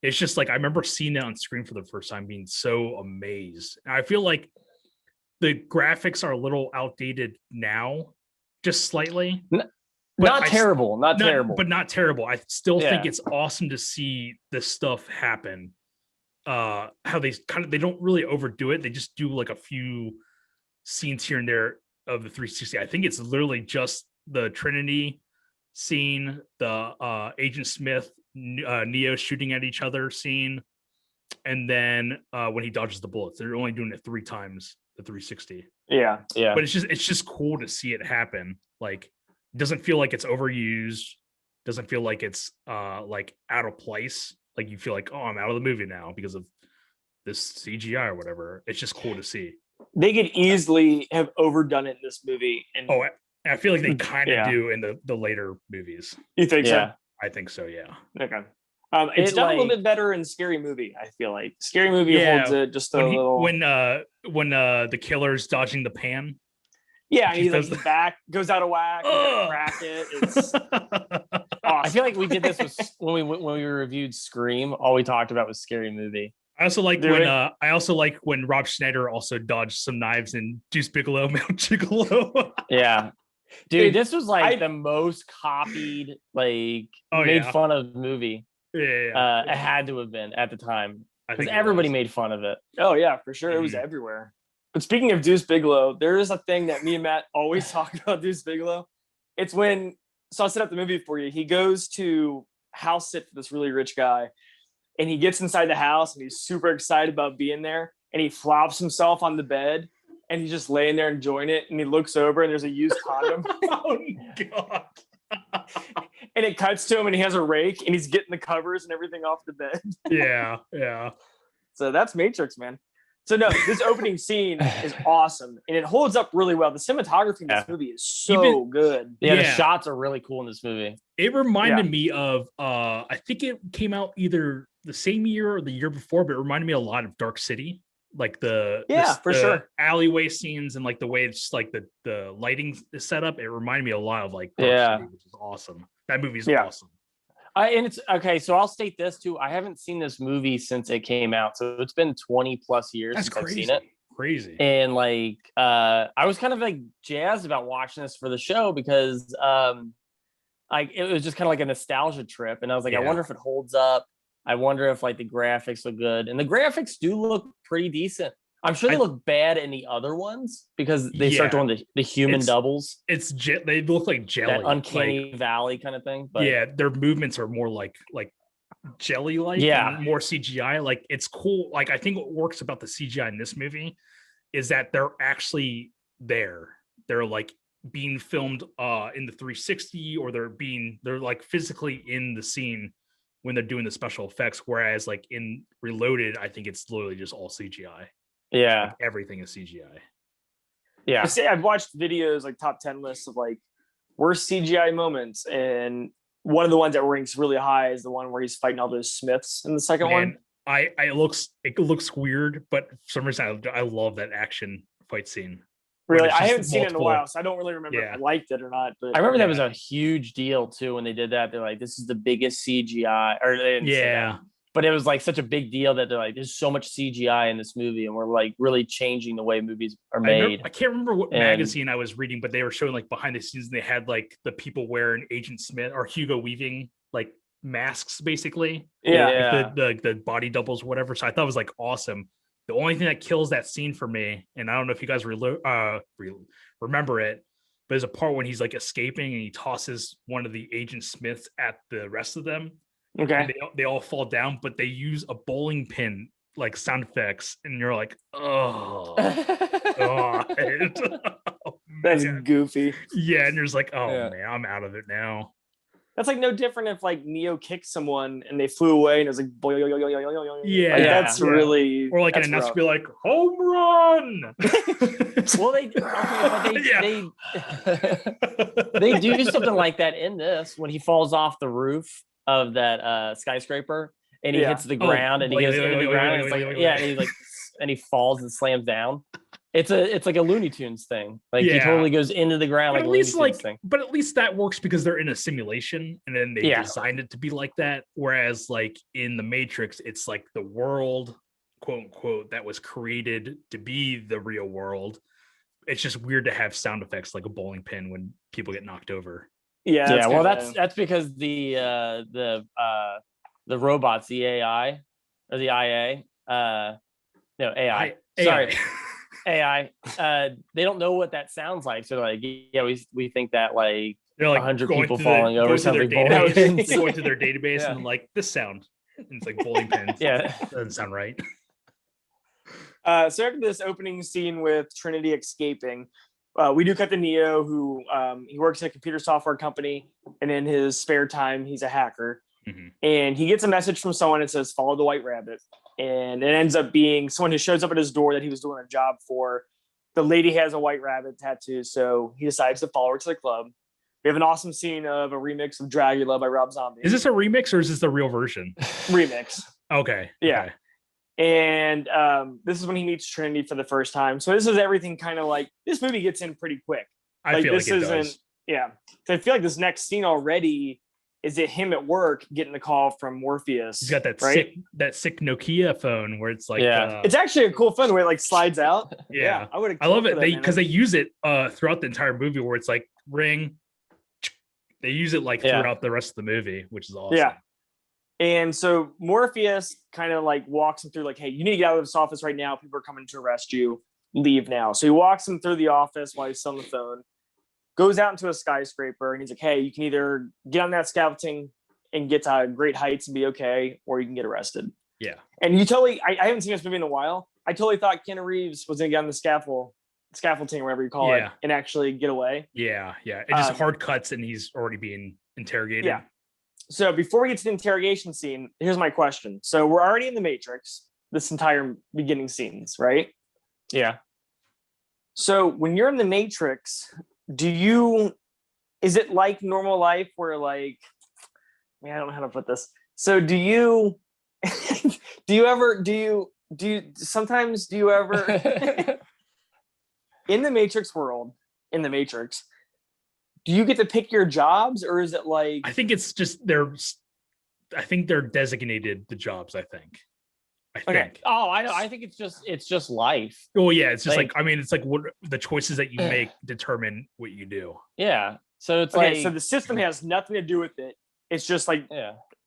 It's just like I remember seeing it on screen for the first time, being so amazed. And I feel like the graphics are a little outdated now, just slightly. Not terrible. But not terrible. I still think it's awesome to see this stuff happen. How they don't really overdo it. They just do like a few scenes here and there of the 360. I think it's literally just the Trinity scene, the Agent Smith, Neo shooting at each other scene, and then when he dodges the bullets. They're only doing it 3 times. The 360. Yeah. But it's just cool to see it happen. Like, it doesn't feel like it's overused. Doesn't feel like it's like out of place. Like you feel like, oh, I'm out of the movie now because of this CGI or whatever. It's just cool to see. They could easily have overdone it in this movie. And I feel like they kind of do in the later movies. You think so? I think so. Yeah. Okay. It's done a little bit better in Scary Movie. I feel like Scary Movie holds it just little. When the killer's dodging the pan. Yeah, and he's like the back goes out of whack. Crack it. It's awesome. I feel like we did this when we reviewed Scream. All we talked about was Scary Movie. I also like when Rob Schneider also dodged some knives in Deuce Bigelow, Mount Gigolo. Yeah. Dude, this was like the most copied, made fun of movie. Yeah. It had to have been at the time because everybody made fun of it. Oh yeah, for sure. It was everywhere. But speaking of Deuce Bigelow, there is a thing that me and Matt always talk about Deuce Bigelow. It's so I'll set up the movie for you. He goes to house sit for this really rich guy, and he gets inside the house and he's super excited about being there, and he flops himself on the bed and he's just laying there enjoying it, and he looks over and there's a used condom. Oh God. And it cuts to him and he has a rake and he's getting the covers and everything off the bed. Yeah. So that's Matrix, man. So no, this opening scene is awesome, and it holds up really well. The cinematography in this movie is so good. Yeah, the shots are really cool in this movie. It reminded me of I think it came out either the same year or the year before, but it reminded me a lot of Dark City, like the sure alleyway scenes and like the way it's like the lighting is set up. It reminded me a lot of like Dark City, which is awesome. That movie is awesome. And it's okay. So I'll state this too. I haven't seen this movie since it came out, so it's been 20 plus years since I've seen it. Crazy. And like, I was kind of like jazzed about watching this for the show because, like, it was just kind of like a nostalgia trip, and I was like, I wonder if it holds up. I wonder if like the graphics look good, and the graphics do look pretty decent. I'm sure they look bad in the other ones because they start doing the human doubles. They look like jelly, that uncanny valley kind of thing. But their movements are more like jelly like, more CGI. Like it's cool. Like I think what works about the CGI in this movie is that they're actually there. They're like being filmed in the 360, or they're like physically in the scene when they're doing the special effects. Whereas like in Reloaded, I think it's literally just all CGI. Yeah, like everything is CGI. Yeah, I've watched videos like top 10 lists of like worst CGI moments, and one of the ones that ranks really high is the one where he's fighting all those Smiths in the second one. It looks weird, but for some reason I love that action fight scene. Really, I haven't seen it in a while, so I don't really remember if I liked it or not. But I remember that was a huge deal too when they did that. They're like, "This is the biggest CGI," or they didn't say that. But it was like such a big deal that they're like, there's so much CGI in this movie, and we're like really changing the way movies are made. I can't remember what magazine I was reading, but they were showing like behind the scenes, and they had like the people wearing Agent Smith or Hugo Weaving like masks, basically. Like the body doubles, or whatever. So I thought it was like awesome. The only thing that kills that scene for me, and I don't know if you guys remember it, but there's a part when he's like escaping and he tosses one of the Agent Smiths at the rest of them. Okay. They all fall down, but they use a bowling pin like sound effects, and you're like, oh, God. That's goofy. Yeah, and you're just like, oh man, I'm out of it now. That's like no different if like Neo kicked someone and they flew away and it was like, that's really, or like an announcer be like, home run. Well, they do something like that in this when he falls off the roof of that skyscraper and he hits the ground and he goes into the ground. It's like, and he falls and slams down. It's like a Looney Tunes thing. Like he totally goes into the ground like a Looney Tunes thing. But at least that works because they're in a simulation and then they designed it to be like that. Whereas like in the Matrix, it's like the world, quote unquote, that was created to be the real world. It's just weird to have sound effects like a bowling pin when people get knocked over. Yeah. Well, that's because the robots, the AI or the IA, AI. Sorry. AI, they don't know what that sounds like, so they're like, we think that like 100 people falling over something, going to their database and like this sound, and it's like bowling pins. Doesn't sound right. So after this opening scene with Trinity escaping, we do cut to Neo, who he works at a computer software company, and in his spare time he's a hacker. And he gets a message from someone that says follow the white rabbit, and it ends up being someone who shows up at his door that he was doing a job for. The lady has a white rabbit tattoo, so he decides to follow her to the club. We have an awesome scene of a remix of Dragula by Rob Zombie. Is this a remix or is this the real version? Remix. Okay. And this is when he meets Trinity for the first time. So this is everything kind of like, this movie gets in pretty quick. I feel like it does. So I feel like this next scene already is it him at work getting the call from Morpheus. He's got that sick Nokia phone where it's like, it's actually a cool phone where it like slides out. I love it because they use it throughout the entire movie where it's like ring. They use it like throughout the rest of the movie, which is awesome. Yeah. And so Morpheus kind of like walks him through like, hey, you need to get out of this office right now. People are coming to arrest you. Leave now. So he walks him through the office while he's on the phone. Goes out into a skyscraper and he's like, hey, you can either get on that scaffolding and get to great heights and be okay, or you can get arrested. Yeah. And you totally, I haven't seen this movie in a while. I totally thought Keanu Reeves was going to get on the scaffolding, or whatever you call it, and actually get away. Yeah. It just hard cuts and he's already being interrogated. Yeah. So before we get to the interrogation scene, here's my question. So we're already in the Matrix. this entire beginning scenes, right? Yeah. So when you're in the Matrix, is it like normal life where like, man, I don't know how to put this. So do you sometimes in the Matrix world, in the Matrix, do you get to pick your jobs, or is it like? I think it's just I think they're designated the jobs. I think. Okay. Oh, I think it's just life. Oh yeah, it's just like I mean, it's like what the choices that you make determine what you do. Yeah. So it's okay, like so the system has nothing to do with it. It's just like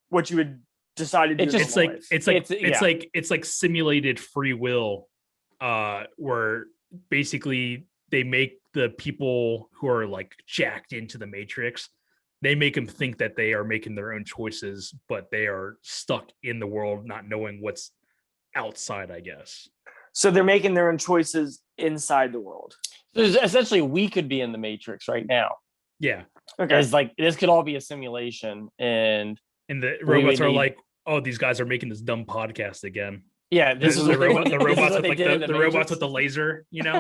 what you would decide to do. It's like simulated free will, where basically they make the people who are like jacked into the Matrix, they make them think that they are making their own choices, but they are stuck in the world, not knowing what's outside, I guess. So they're making their own choices inside the world. Essentially, we could be in the Matrix right now. Yeah. Okay. It's like this could all be a simulation, and the robots are like, oh, these guys are making this dumb podcast again. Yeah, this is the robots with like the Matrix. robots with the laser, you know.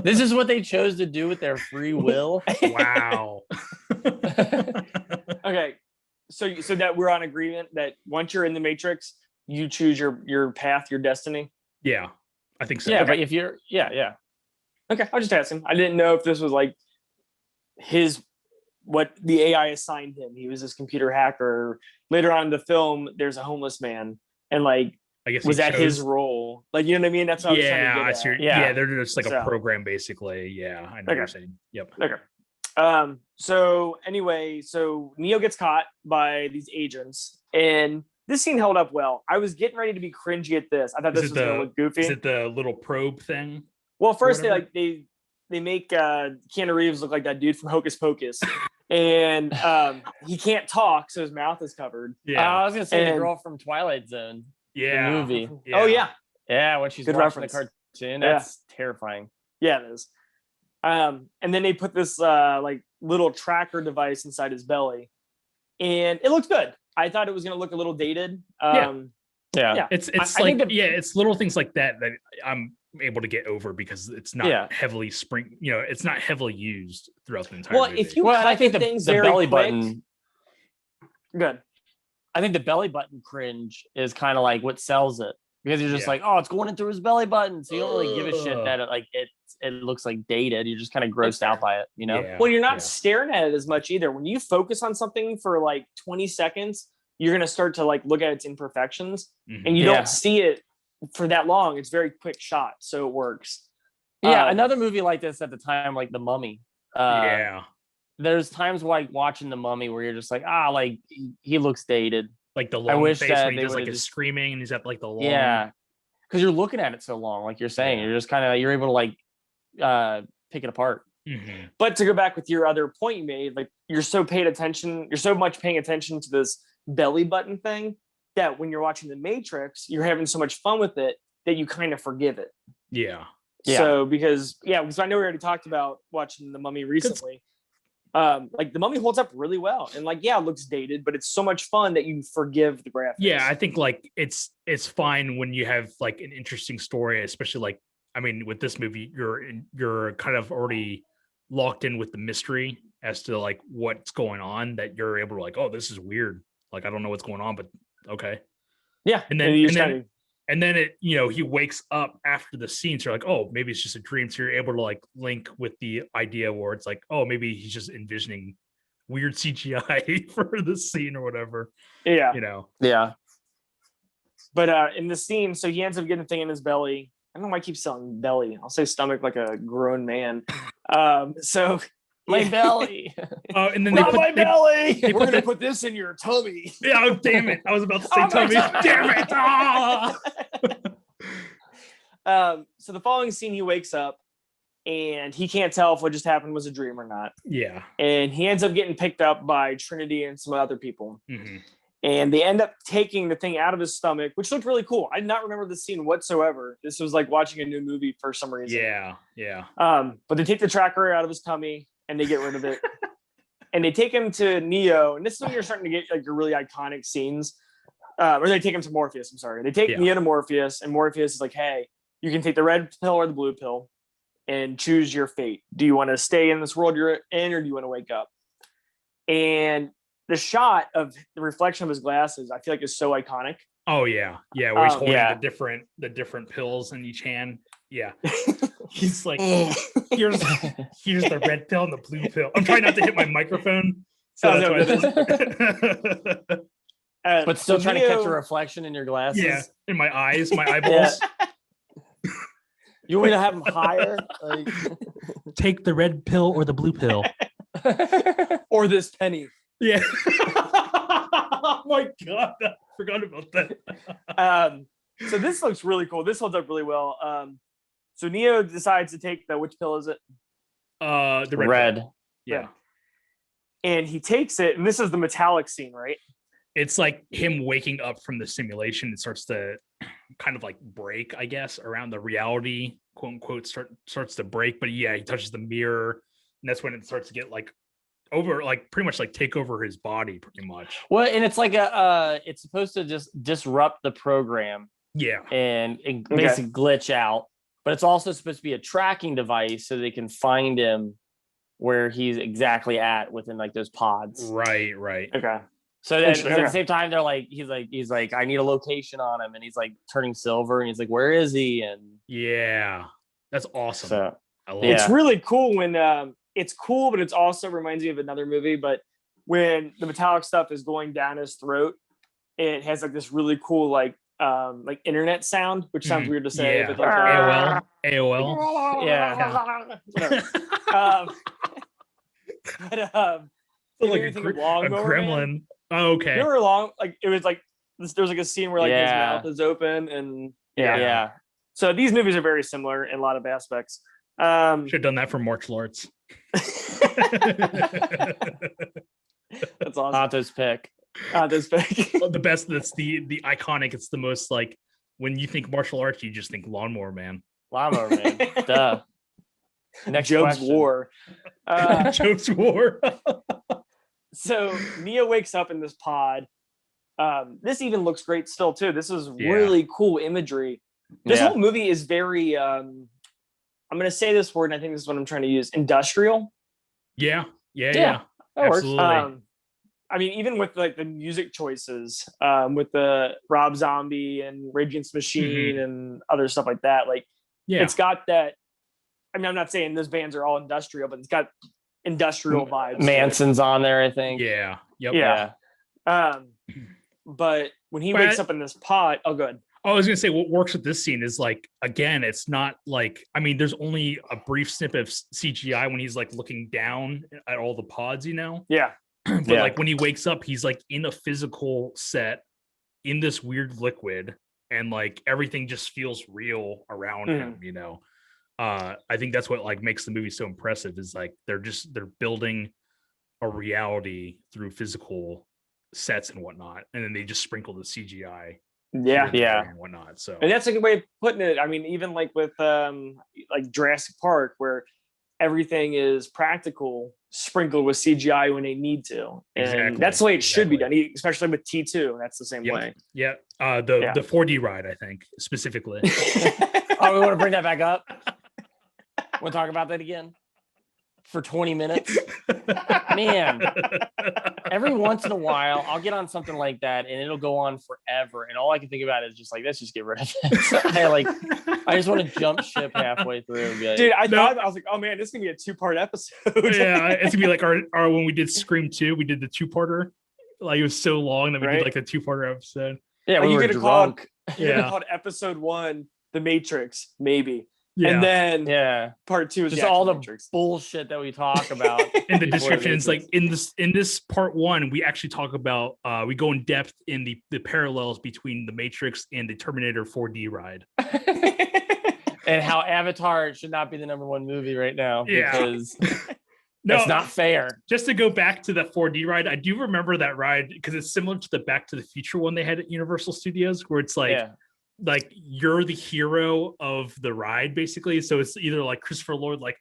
This is what they chose to do with their free will. Wow. Okay, so that we're on agreement that once you're in the Matrix, you choose your path, your destiny. Yeah, I think so. Yeah, okay. but if you're, yeah. Okay, I'll just ask him. I didn't know if this was like what the AI assigned him. He was this computer hacker. Later on in the film, there's a homeless man, and like, I guess was that his role? Like, you know what I mean? That's what I was trying to get at. Yeah, they're just like a program, basically. Yeah, I know what you're saying. Yep. Okay. So anyway, so Neo gets caught by these agents, and this scene held up well. I was getting ready to be cringy at this. I thought this was going to look goofy. Is it the little probe thing? Well, first they make Keanu Reeves look like that dude from Hocus Pocus, and he can't talk, so his mouth is covered. Yeah, I was gonna say the girl from Twilight Zone. Yeah, the movie. Yeah. Oh yeah, when she's good watching reference. the cartoon, that's terrifying. Yeah, it is. And then they put this like little tracker device inside his belly, and it looks good. I thought it was gonna look a little dated. Yeah. It's little things like that I'm able to get over because it's not heavily it's not heavily used throughout the entire movie. If you I think the belly button good. I think the belly button cringe is kind of like what sells it, because you're just like, oh, it's going into his belly button, so you don't really give a shit that it looks like dated. You're just kind of grossed out by it, you know? Well, you're not staring at it as much either. When you focus on something for like 20 seconds, you're gonna start to like look at its imperfections, and you don't see it for that long. It's very quick shot, so it works. Another movie like this at the time, like The Mummy. There's times like watching The Mummy where you're just like, like he looks dated. Like the long face where he does like his screaming and he's at like the long. Yeah, because you're looking at it so long, like you're saying, you're just kind of you're able to like pick it apart. Mm-hmm. But to go back with your other point you made, like you're so much paying attention to this belly button thing that when you're watching The Matrix, you're having so much fun with it that you kind of forgive it. Yeah. So because I know we already talked about watching The Mummy recently. Like The Mummy holds up really well, and like it looks dated, but it's so much fun that you forgive the graphics. Yeah, I think like it's fine when you have like an interesting story, especially like I mean with this movie you're kind of already locked in with the mystery as to like what's going on, that you're able to like, oh, this is weird, like I don't know what's going on, but okay. Yeah. And then it, he wakes up after the scene. So you're like, oh, maybe it's just a dream. So you're able to like link with the idea where it's like, oh, maybe he's just envisioning weird CGI for the scene or whatever. Yeah. Yeah. But in the scene, so he ends up getting a thing in his belly. I don't know why I keep saying belly. I'll say stomach like a grown man. So my belly. And then my belly. We're going to put this in your tummy. Yeah, oh, damn it. I was about to say tummy. Damn it. So the following scene, he wakes up and he can't tell if what just happened was a dream or not. Yeah. And he ends up getting picked up by Trinity and some other people. Mm-hmm. And they end up taking the thing out of his stomach, which looked really cool. I did not remember this scene whatsoever. This was like watching a new movie for some reason. Yeah. But they take the tracker out of his tummy and they get rid of it. And they take him to Neo. And this is when you're starting to get like your really iconic scenes. or they take him to Morpheus. I'm sorry. They take Neo to Morpheus, and Morpheus is like, hey, you can take the red pill or the blue pill and choose your fate. Do you want to stay in this world you're in, or do you want to wake up? And the shot of the reflection of his glasses, I feel like, is so iconic. Oh yeah, where he's holding the different pills in each hand. Yeah, he's like, here's the red pill and the blue pill. I'm trying not to hit my microphone, so that's why. But still trying to catch a reflection in your glasses. Yeah, in my eyes, my eyeballs. You want me to have them higher? Like... Take the red pill or the blue pill, or this penny. Yeah. Oh my god, I forgot about that. So this looks really cool. This holds up really well. So Neo decides to take which pill is it? The red. Yeah. And he takes it, and this is the metallic scene, right? It's like him waking up from the simulation. It starts to kind of like break, I guess, around the reality, quote unquote, starts to break. But yeah, he touches the mirror, and that's when it starts to get like over, like pretty much like take over his body, pretty much. Well, and it's like it's supposed to just disrupt the program. Yeah. And basically glitch out. But it's also supposed to be a tracking device so they can find him where he's exactly at within like those pods. Right. Okay. So then at the same time, he's like, I need a location on him, and he's like turning silver, and he's like, where is he? And yeah, that's awesome. So it's really cool when it's cool, but it's also reminds me of another movie. But when the metallic stuff is going down his throat, it has like this really cool like internet sound, which sounds weird to say. Yeah. But like AOL. Yeah. Like a gremlin. Man. Oh, okay. You were long, like it was like there was like a scene where like his mouth is open, and So these movies are very similar in a lot of aspects. Should have done that for March-ial Arts. That's awesome. Otto's pick. The best. That's the iconic. It's the most like when you think martial arts, you just think Lawnmower Man. Lawnmower Man. Duh. Next Job's question. War. Job's War. So Neo wakes up in this pod. This even looks great still too. This is really cool imagery. This whole movie is very I'm gonna say this word, and I think this is what I'm trying to use. Industrial. Yeah. That Absolutely. works. I mean, even with like the music choices, with the Rob Zombie and Rage Against the Machine and other stuff like that, like it's got that. I mean, I'm not saying those bands are all industrial, but it's got industrial vibes. Manson's on there, I think. Yeah. Yep. Yeah. But when he wakes up in this pod, oh, good. I was gonna say what works with this scene is like, again, it's not like, I mean, there's only a brief snippet of CGI when he's like looking down at all the pods, you know? Yeah. But like when he wakes up, he's like in a physical set in this weird liquid, and like everything just feels real around him, you know? I think that's what like makes the movie so impressive is like they're building a reality through physical sets and whatnot, and then they just sprinkle the CGI and whatnot. So, and that's a good way of putting it. I mean, even like with like Jurassic Park, where everything is practical sprinkled with CGI when they need to, and that's the way it should be done, especially with T2. That's the same way. The 4D ride, I think, specifically. Oh, we want to bring that back up. We'll talk about that again for 20 minutes. Man, every once in a while, I'll get on something like that and it'll go on forever. And all I can think about is just like, let's just get rid of it. I just want to jump ship halfway through. Dude, I was like, oh man, this is gonna be a 2-part episode. Yeah, it's gonna be like our when we did Scream 2, we did the 2-parter. Like it was so long that we did like the 2-parter episode. Yeah, we were drunk. You could have called episode 1 The Matrix, maybe. Yeah. And then part 2 is just all the Matrix. Bullshit that we talk about in the descriptions. Like in this part 1, we actually talk about we go in depth in the parallels between the Matrix and the Terminator 4D ride. And how Avatar should not be the #1 movie right now because it's not fair. Just to go back to the 4D ride, I do remember that ride because it's similar to the Back to the Future one they had at Universal Studios, where it's like you're the hero of the ride basically. So it's either like Christopher Lloyd like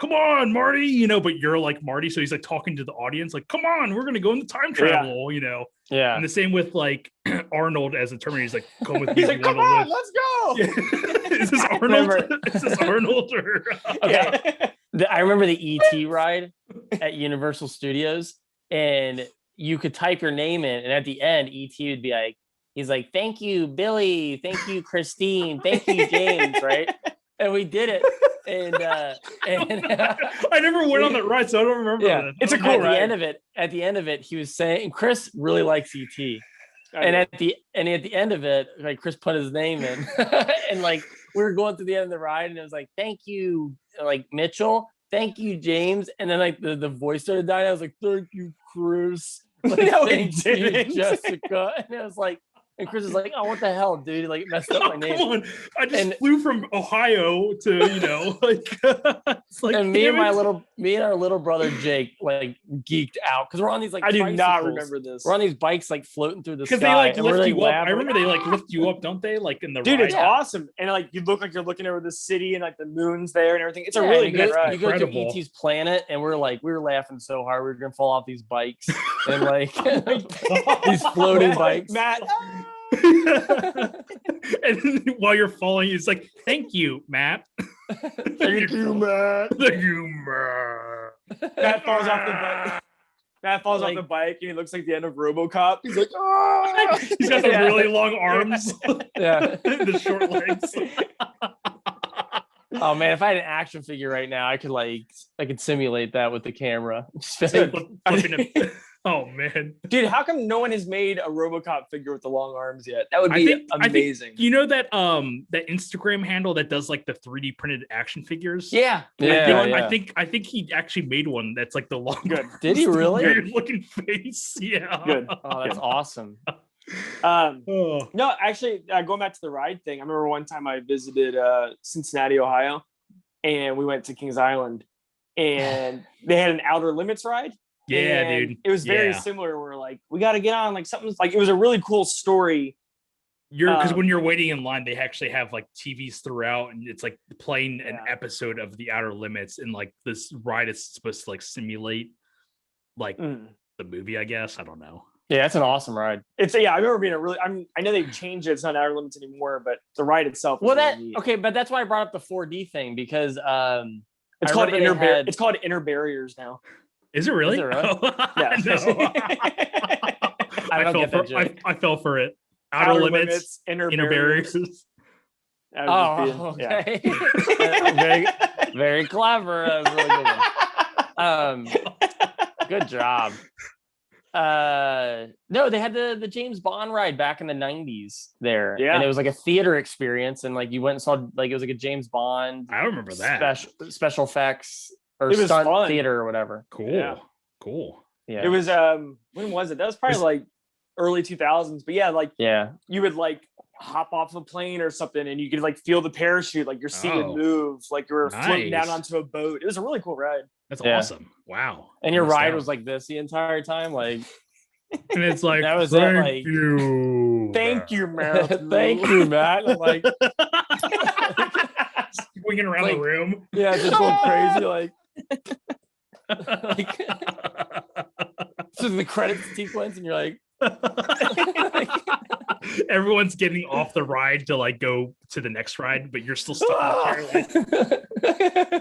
come on, Marty, you know, but you're like Marty. So he's like talking to the audience, like, come on, we're going to go into time travel, you know? Yeah. And the same with like Arnold as a Terminator. He's like, come with me. He's like, come on, let's go. Yeah. Is this Arnold? Is this Arnold or? Okay. I remember the ET ride at Universal Studios, and you could type your name in, and at the end, ET would be like, he's like, thank you, Billy. Thank you, Christine. Thank you, James. Right. And we did it. And I never went on that ride, so I don't remember. Yeah, that. it's a cool ride. At the end of it, he was saying, Chris really likes ET. And at the end of it, like Chris put his name in, and like we were going to the end of the ride, and it was like, thank you, like Mitchell, thank you, James, and then like the voice started dying. I was like, thank you, Chris. Like, No, thank you, Jessica. And it was like, and Chris is like, oh, what the hell, dude? Like messed up my name. Come on. I just flew from Ohio to, you know, like, it's like, and me and our little brother Jake like geeked out because we're on these like I do tricycles. not remember this. We're on these bikes like floating through the sky. Because they like and lift we're, you like, up. I remember they like lift you up, don't they? Like in the Dude, ride. it's awesome. And like you look like you're looking over the city and like the moon's there and everything. It's a really good ride. You go to ET's planet and we were laughing so hard we were gonna fall off these bikes and like these floating bikes. Matt. And while you're falling, it's like, thank you, Matt. Thank you, Matt. Thank you, Matt. Matt falls off the bike. Matt falls off the bike and he looks like the end of RoboCop. He's like, oh! He's got the really long arms. Yeah. The short legs. Oh man, if I had an action figure right now, I could simulate that with the camera. Oh man, dude, how come no one has made a RoboCop figure with the long arms yet? That would be amazing. I think, you know that that Instagram handle that does like the 3D printed action figures? Yeah. I think he actually made one that's like the long. Good. Did he really? Weird looking face. Yeah. Good. Oh, that's awesome. No, actually, going back to the ride thing, I remember one time I visited Cincinnati, Ohio, and we went to Kings Island, and they had an Outer Limits ride. Yeah, dude. It was very similar. We're like, we got to get on like something like it was a really cool story. Because when you're waiting in line, they actually have like TVs throughout, and it's like playing an episode of the Outer Limits, and like this ride is supposed to like simulate like the movie, I guess. I don't know. Yeah, that's an awesome ride. I remember being I know they've changed it. It's not Outer Limits anymore, but the ride itself. Well, but that's why I brought up the 4D thing because it's called Inner Barriers now. Is it really? Yeah. No. I don't get that joke. I fell for it. Outer limits, inner barriers. Oh, okay. Very, very clever. That was really good one. Good job. No, they had the James Bond ride back in the 90s there. Yeah. And it was like a theater experience. And like you went and saw like it was like a James Bond. I remember that. Special effects or it was stunt fun. theater or whatever. Cool. Yeah. It was when was it? That was probably like early 2000s. But you would like hop off a plane or something and you could like feel the parachute, like your seat would move, like you were floating down onto a boat. It was a really cool ride. That's awesome. Wow. And your ride was like this the entire time, like and it's like that was thank you, Matt. Thank you, Matt. I'm like swinging around the room. Yeah, just going crazy, like so the credits sequence, and you're like everyone's getting off the ride to like go to the next ride, but you're still stuck in the chair.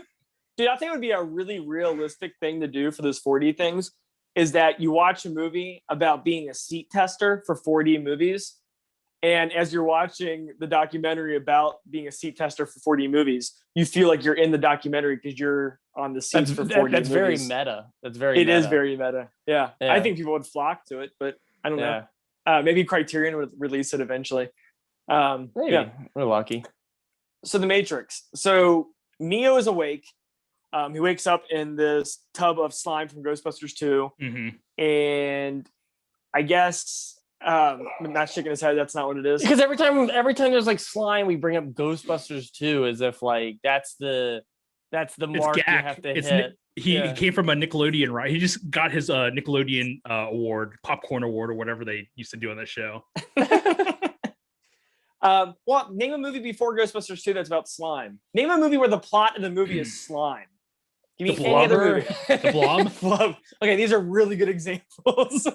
Dude, I think it would be a really realistic thing to do for those 4D things is that you watch a movie about being a seat tester for 4D movies. And as you're watching the documentary about being a seat tester for 4D movies, you feel like you're in the documentary because you're on the seats for 4D movies. That's very meta. It is very meta. Yeah. I think people would flock to it, but I don't know. Maybe Criterion would release it eventually. Maybe. Yeah. We're lucky. So The Matrix. So Neo is awake. He wakes up in this tub of slime from Ghostbusters 2. Mm-hmm. And I guess Matt's shaking his head. That's not what it is. Because every time there's like slime, we bring up Ghostbusters 2 as if like that's the mark you have to hit. He came from a Nickelodeon, right? He just got his Nickelodeon award, popcorn award, or whatever they used to do on that show. Well, name a movie before Ghostbusters 2 that's about slime. Name a movie where the plot of the movie is slime. Give me The any other Blubber. movie. The Blob. Blob. Okay, these are really good examples.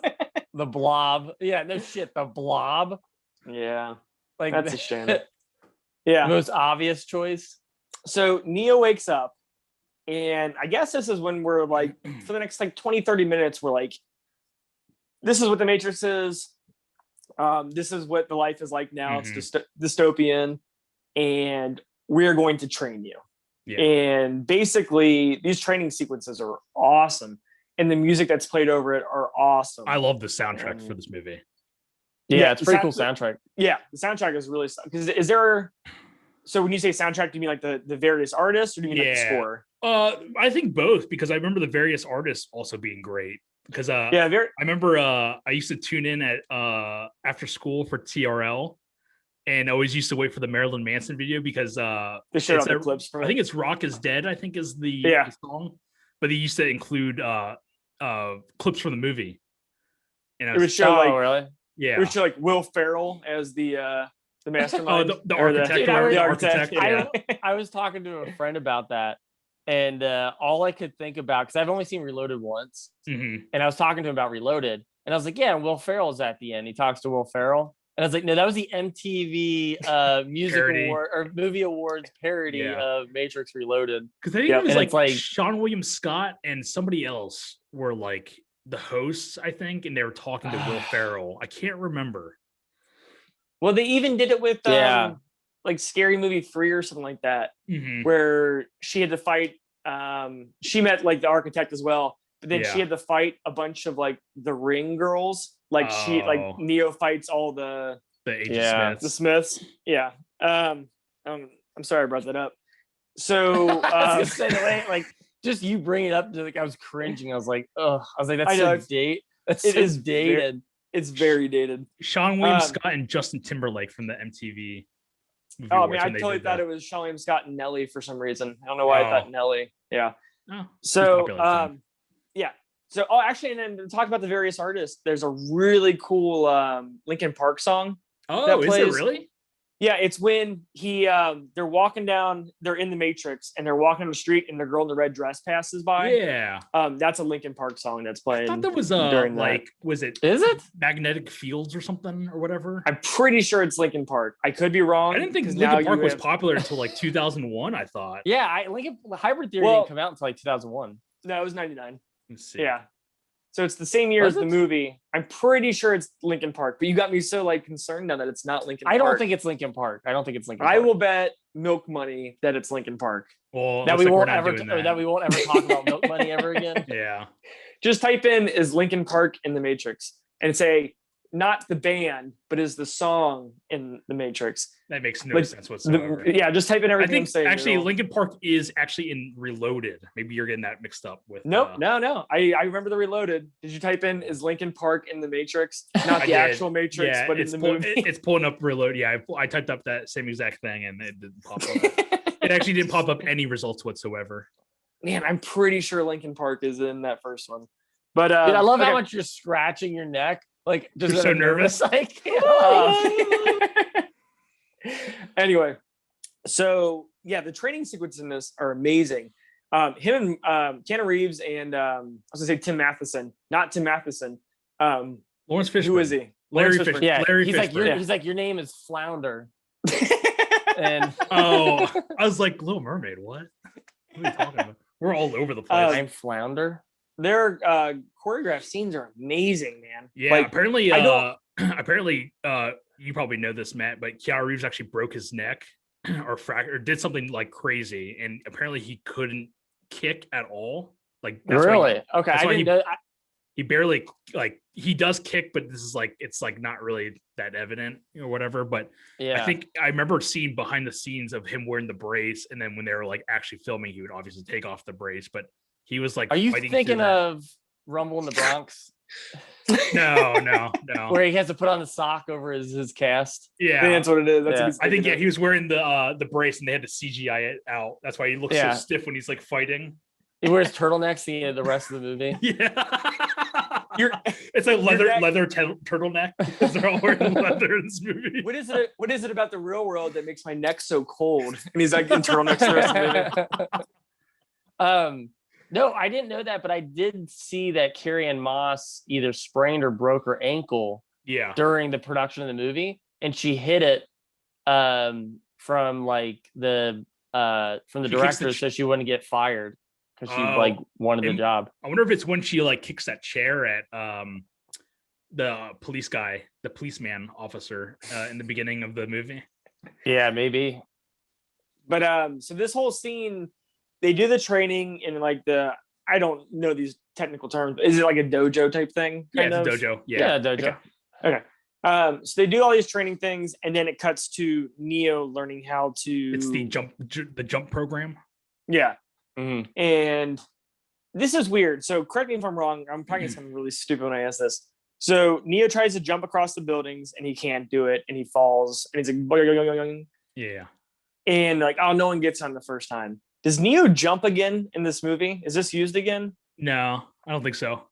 The Blob. Yeah, no shit. The Blob. Yeah, Like that's a shame. the Yeah. most obvious choice. So Neo wakes up, and I guess this is when we're like, for the next like 20, 30 minutes, we're like, this is what the Matrix is. This is what the life is like now. It's dystopian, and we're going to train you. Yeah. And basically, these training sequences are awesome, and the music that's played over it are awesome. I love the soundtrack for this movie. Yeah, it's pretty cool soundtrack. Yeah, the soundtrack is really because is there. So when you say soundtrack, do you mean like the various artists, or do you mean like the score? I think both, because I remember the various artists also being great. Because I remember I used to tune in at after school for TRL, and I always used to wait for the Marilyn Manson video because they showed the clips from I think it's "Rock Is Dead." I think is the song, but they used to include clips from the movie. And it would show really? Yeah, it would show like Will Ferrell as the mastermind. The architect. The architect. Yeah. I was talking to a friend about that, and all I could think about, because I've only seen Reloaded once, and I was talking to him about Reloaded, and I was like, yeah, Will Ferrell's at the end. He talks to Will Ferrell, and I was like, no, that was the MTV Music Award or Movie Awards parody of Matrix Reloaded. Because I think it was like Sean William Scott and somebody else were like the hosts, I think, and they were talking to Will Ferrell. I can't remember. Well, they even did it with like Scary Movie 3 or something like that, where she had to fight. She met like the architect as well, but then she had to fight a bunch of like the Ring girls. Like Neo fights all the Smiths. The Smiths. Yeah. I'm sorry I brought that up. So I was gonna say, the way, like, just you bring it up, like I was cringing. I was like, oh, I was like, that's so dated. It is dated. It's very dated. Sean William Scott and Justin Timberlake from the MTV movie. Oh, I mean, I totally thought it was Sean William Scott and Nelly for some reason. I don't know why I thought Nelly. Yeah. Oh, so, yeah. So, actually, and then to talk about the various artists, there's a really cool Linkin Park song. Oh, is it really? Yeah, it's when they're walking down, they're in the Matrix, and they're walking down the street, and the girl in the red dress passes by. Yeah. That's a Linkin Park song that's playing. I thought that was was it? Is it Magnetic Fields or something or whatever? I'm pretty sure it's Linkin Park. I could be wrong. I didn't think Linkin Park was popular until like 2001. I thought. Yeah, Linkin Hybrid Theory didn't come out until like 2001. No, it was 99. Let's see. Yeah. So it's the same year as the movie. I'm pretty sure it's Linkin Park, but you got me so like concerned now that it's not Linkin Park. I don't think it's Linkin Park. I will bet milk money that it's Linkin Park. Well, that we won't ever talk about milk money ever again. Yeah. Just type in "is Linkin Park in the Matrix" and say not the band, but is the song in the Matrix. That makes no sense whatsoever. Just type in everything. I think actually Linkin Park is actually in Reloaded. Maybe you're getting that mixed up with. Nope, no. I remember the Reloaded. Did you type in "is Linkin Park in the Matrix"? Not the actual Matrix, but in the movie. It's pulling up Reload. Yeah, I typed up that same exact thing and it didn't pop up. It actually didn't pop up any results whatsoever. Man, I'm pretty sure Linkin Park is in that first one. But dude, I love how much you're scratching your neck. Like, just you're so nervous. Like, anyway, so yeah, the training sequences in this are amazing. Him and Keanu Reeves and I was gonna say Tim Matheson, not Tim Matheson. Laurence Fishburne. Who is he? Larry Fishburne. Yeah, Larry he's Fishburne. He's like, your name is Flounder. And I was like, Little Mermaid. What are you talking about? We're all over the place. I'm Flounder. Their choreographed scenes are amazing, man. Yeah, like, apparently, you probably know this, Matt, but Keanu Reeves actually broke his neck or did something like crazy, and apparently he couldn't kick at all. Like, really? Okay, I didn't know. He barely he does kick, but this is like it's like not really that evident or whatever. But yeah, I think I remember seeing behind the scenes of him wearing the brace, and then when they were like actually filming, he would obviously take off the brace, but he was like, are you thinking of Rumble in the Bronx? No. Where he has to put on the sock over his cast. Yeah, I think that's what it is. I think he was wearing the brace and they had to CGI it out. That's why he looks so stiff when he's like fighting. He wears turtlenecks the rest of the movie. Yeah, it's like leather turtleneck because they're all wearing leather in this movie. What is it about the real world that makes my neck so cold? And he's like in turtlenecks the rest of the movie. No, I didn't know that, but I did see that Carrie-Anne Moss either sprained or broke her ankle during the production of the movie, and she hit it from like the director so she wouldn't get fired because she like wanted the job. I wonder if it's when she like kicks that chair at the policeman officer in the beginning of the movie. Yeah, maybe. But so this whole scene, they do the training in like I don't know these technical terms. Is it like a dojo type thing? Yeah, it's a dojo. Yeah, dojo. Okay. So they do all these training things, and then it cuts to Neo learning how to. It's the jump program. Yeah. Mm-hmm. And this is weird. So correct me if I'm wrong. I'm probably something really stupid when I ask this. So Neo tries to jump across the buildings, and he can't do it, and he falls, and he's like, boing. Yeah. And like, oh, no one gets on the first time. Does Neo jump again in this movie? Is this used again? No, I don't think so.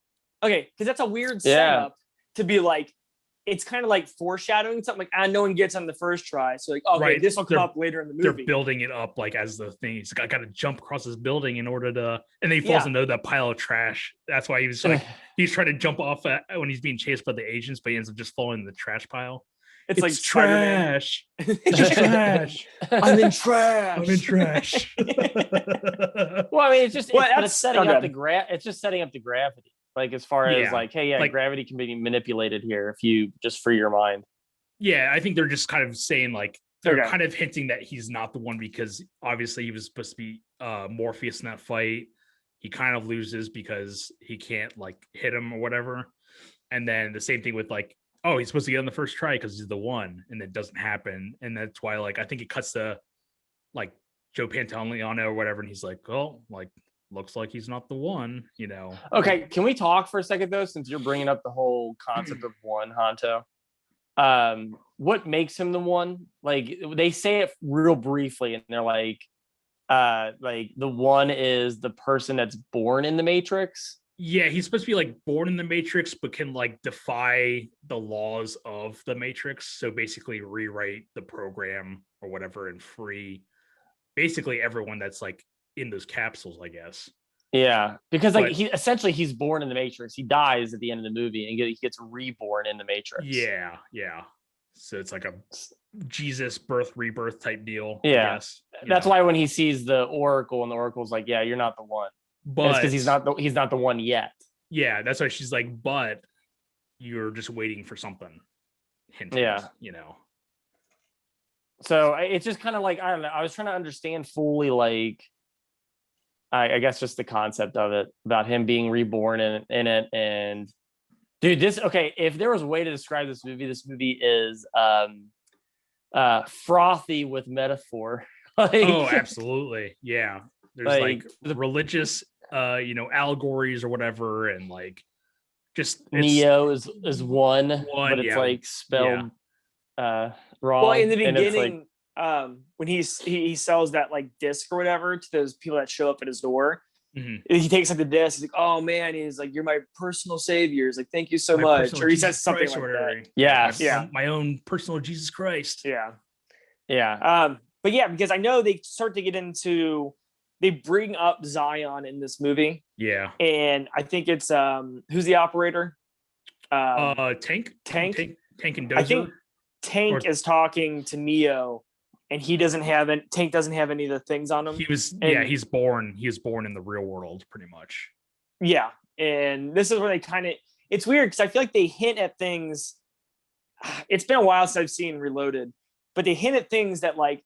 Okay, because that's a weird setup to be like, it's kind of like foreshadowing something like, no one gets on the first try. So like, okay, this will come up later in the movie. They're building it up like as the thing. He's got to jump across this building in order to, and then he falls into that pile of trash. That's why he was like, he's trying to jump off when he's being chased by the agents, but he ends up just falling in the trash pile. It's like trash. It's just trash. I'm in trash. I'm in trash. Well, I mean, it's setting up it's just setting up the gravity. Like as far as like, hey, like, gravity can be manipulated here if you just free your mind. Yeah, I think they're just kind of saying like they're kind of hinting that he's not the one because obviously he was supposed to be Morpheus in that fight. He kind of loses because he can't like hit him or whatever. And then the same thing with like, oh, he's supposed to get on the first try because he's the one, and it doesn't happen. And that's why like I think it cuts to like Joe Pantoliano or whatever, and he's like, oh, like looks like he's not the one, you know. Okay, can we talk for a second though, since you're bringing up the whole concept of one, Hanto? What makes him the one? Like they say it real briefly, and they're like the one is the person that's born in the Matrix. Yeah, he's supposed to be like born in the Matrix, but can like defy the laws of the Matrix. So basically rewrite the program or whatever and free basically everyone that's like in those capsules, I guess. Yeah, because like he's born in the Matrix. He dies at the end of the movie and he gets reborn in the Matrix. Yeah. So it's like a Jesus birth rebirth type deal. Yeah, I guess, that's why when he sees the Oracle and the Oracle's like, yeah, you're not the one. But it's because he's not the one yet. Yeah, that's why she's like, but you're just waiting for something. Hint, you know. So it's just kind of like, I don't know. I was trying to understand fully, like, I guess just the concept of it about him being reborn in it. And dude, if there was a way to describe this movie is frothy with metaphor. Oh, absolutely. Yeah. There's like the religious allegories or whatever, and like just Neo is one, but it's like spelled wrong. Well, in the beginning, when he sells that like disc or whatever to those people that show up at his door, he takes like the disc. He's like, "Oh man," he's like, "You're my personal savior." He's like, "Thank you so much," or he says something like that. Yeah, my own personal Jesus Christ. Yeah. But yeah, because I know they start to get into. They bring up Zion in this movie. Yeah. And I think it's who's the operator? Tank and Dozer. I think Tank is talking to Neo, and Tank doesn't have any of the things on him. He's born in the real world pretty much. Yeah. And this is where it's weird because I feel like they hint at things. It's been a while since I've seen Reloaded, but they hint at things that like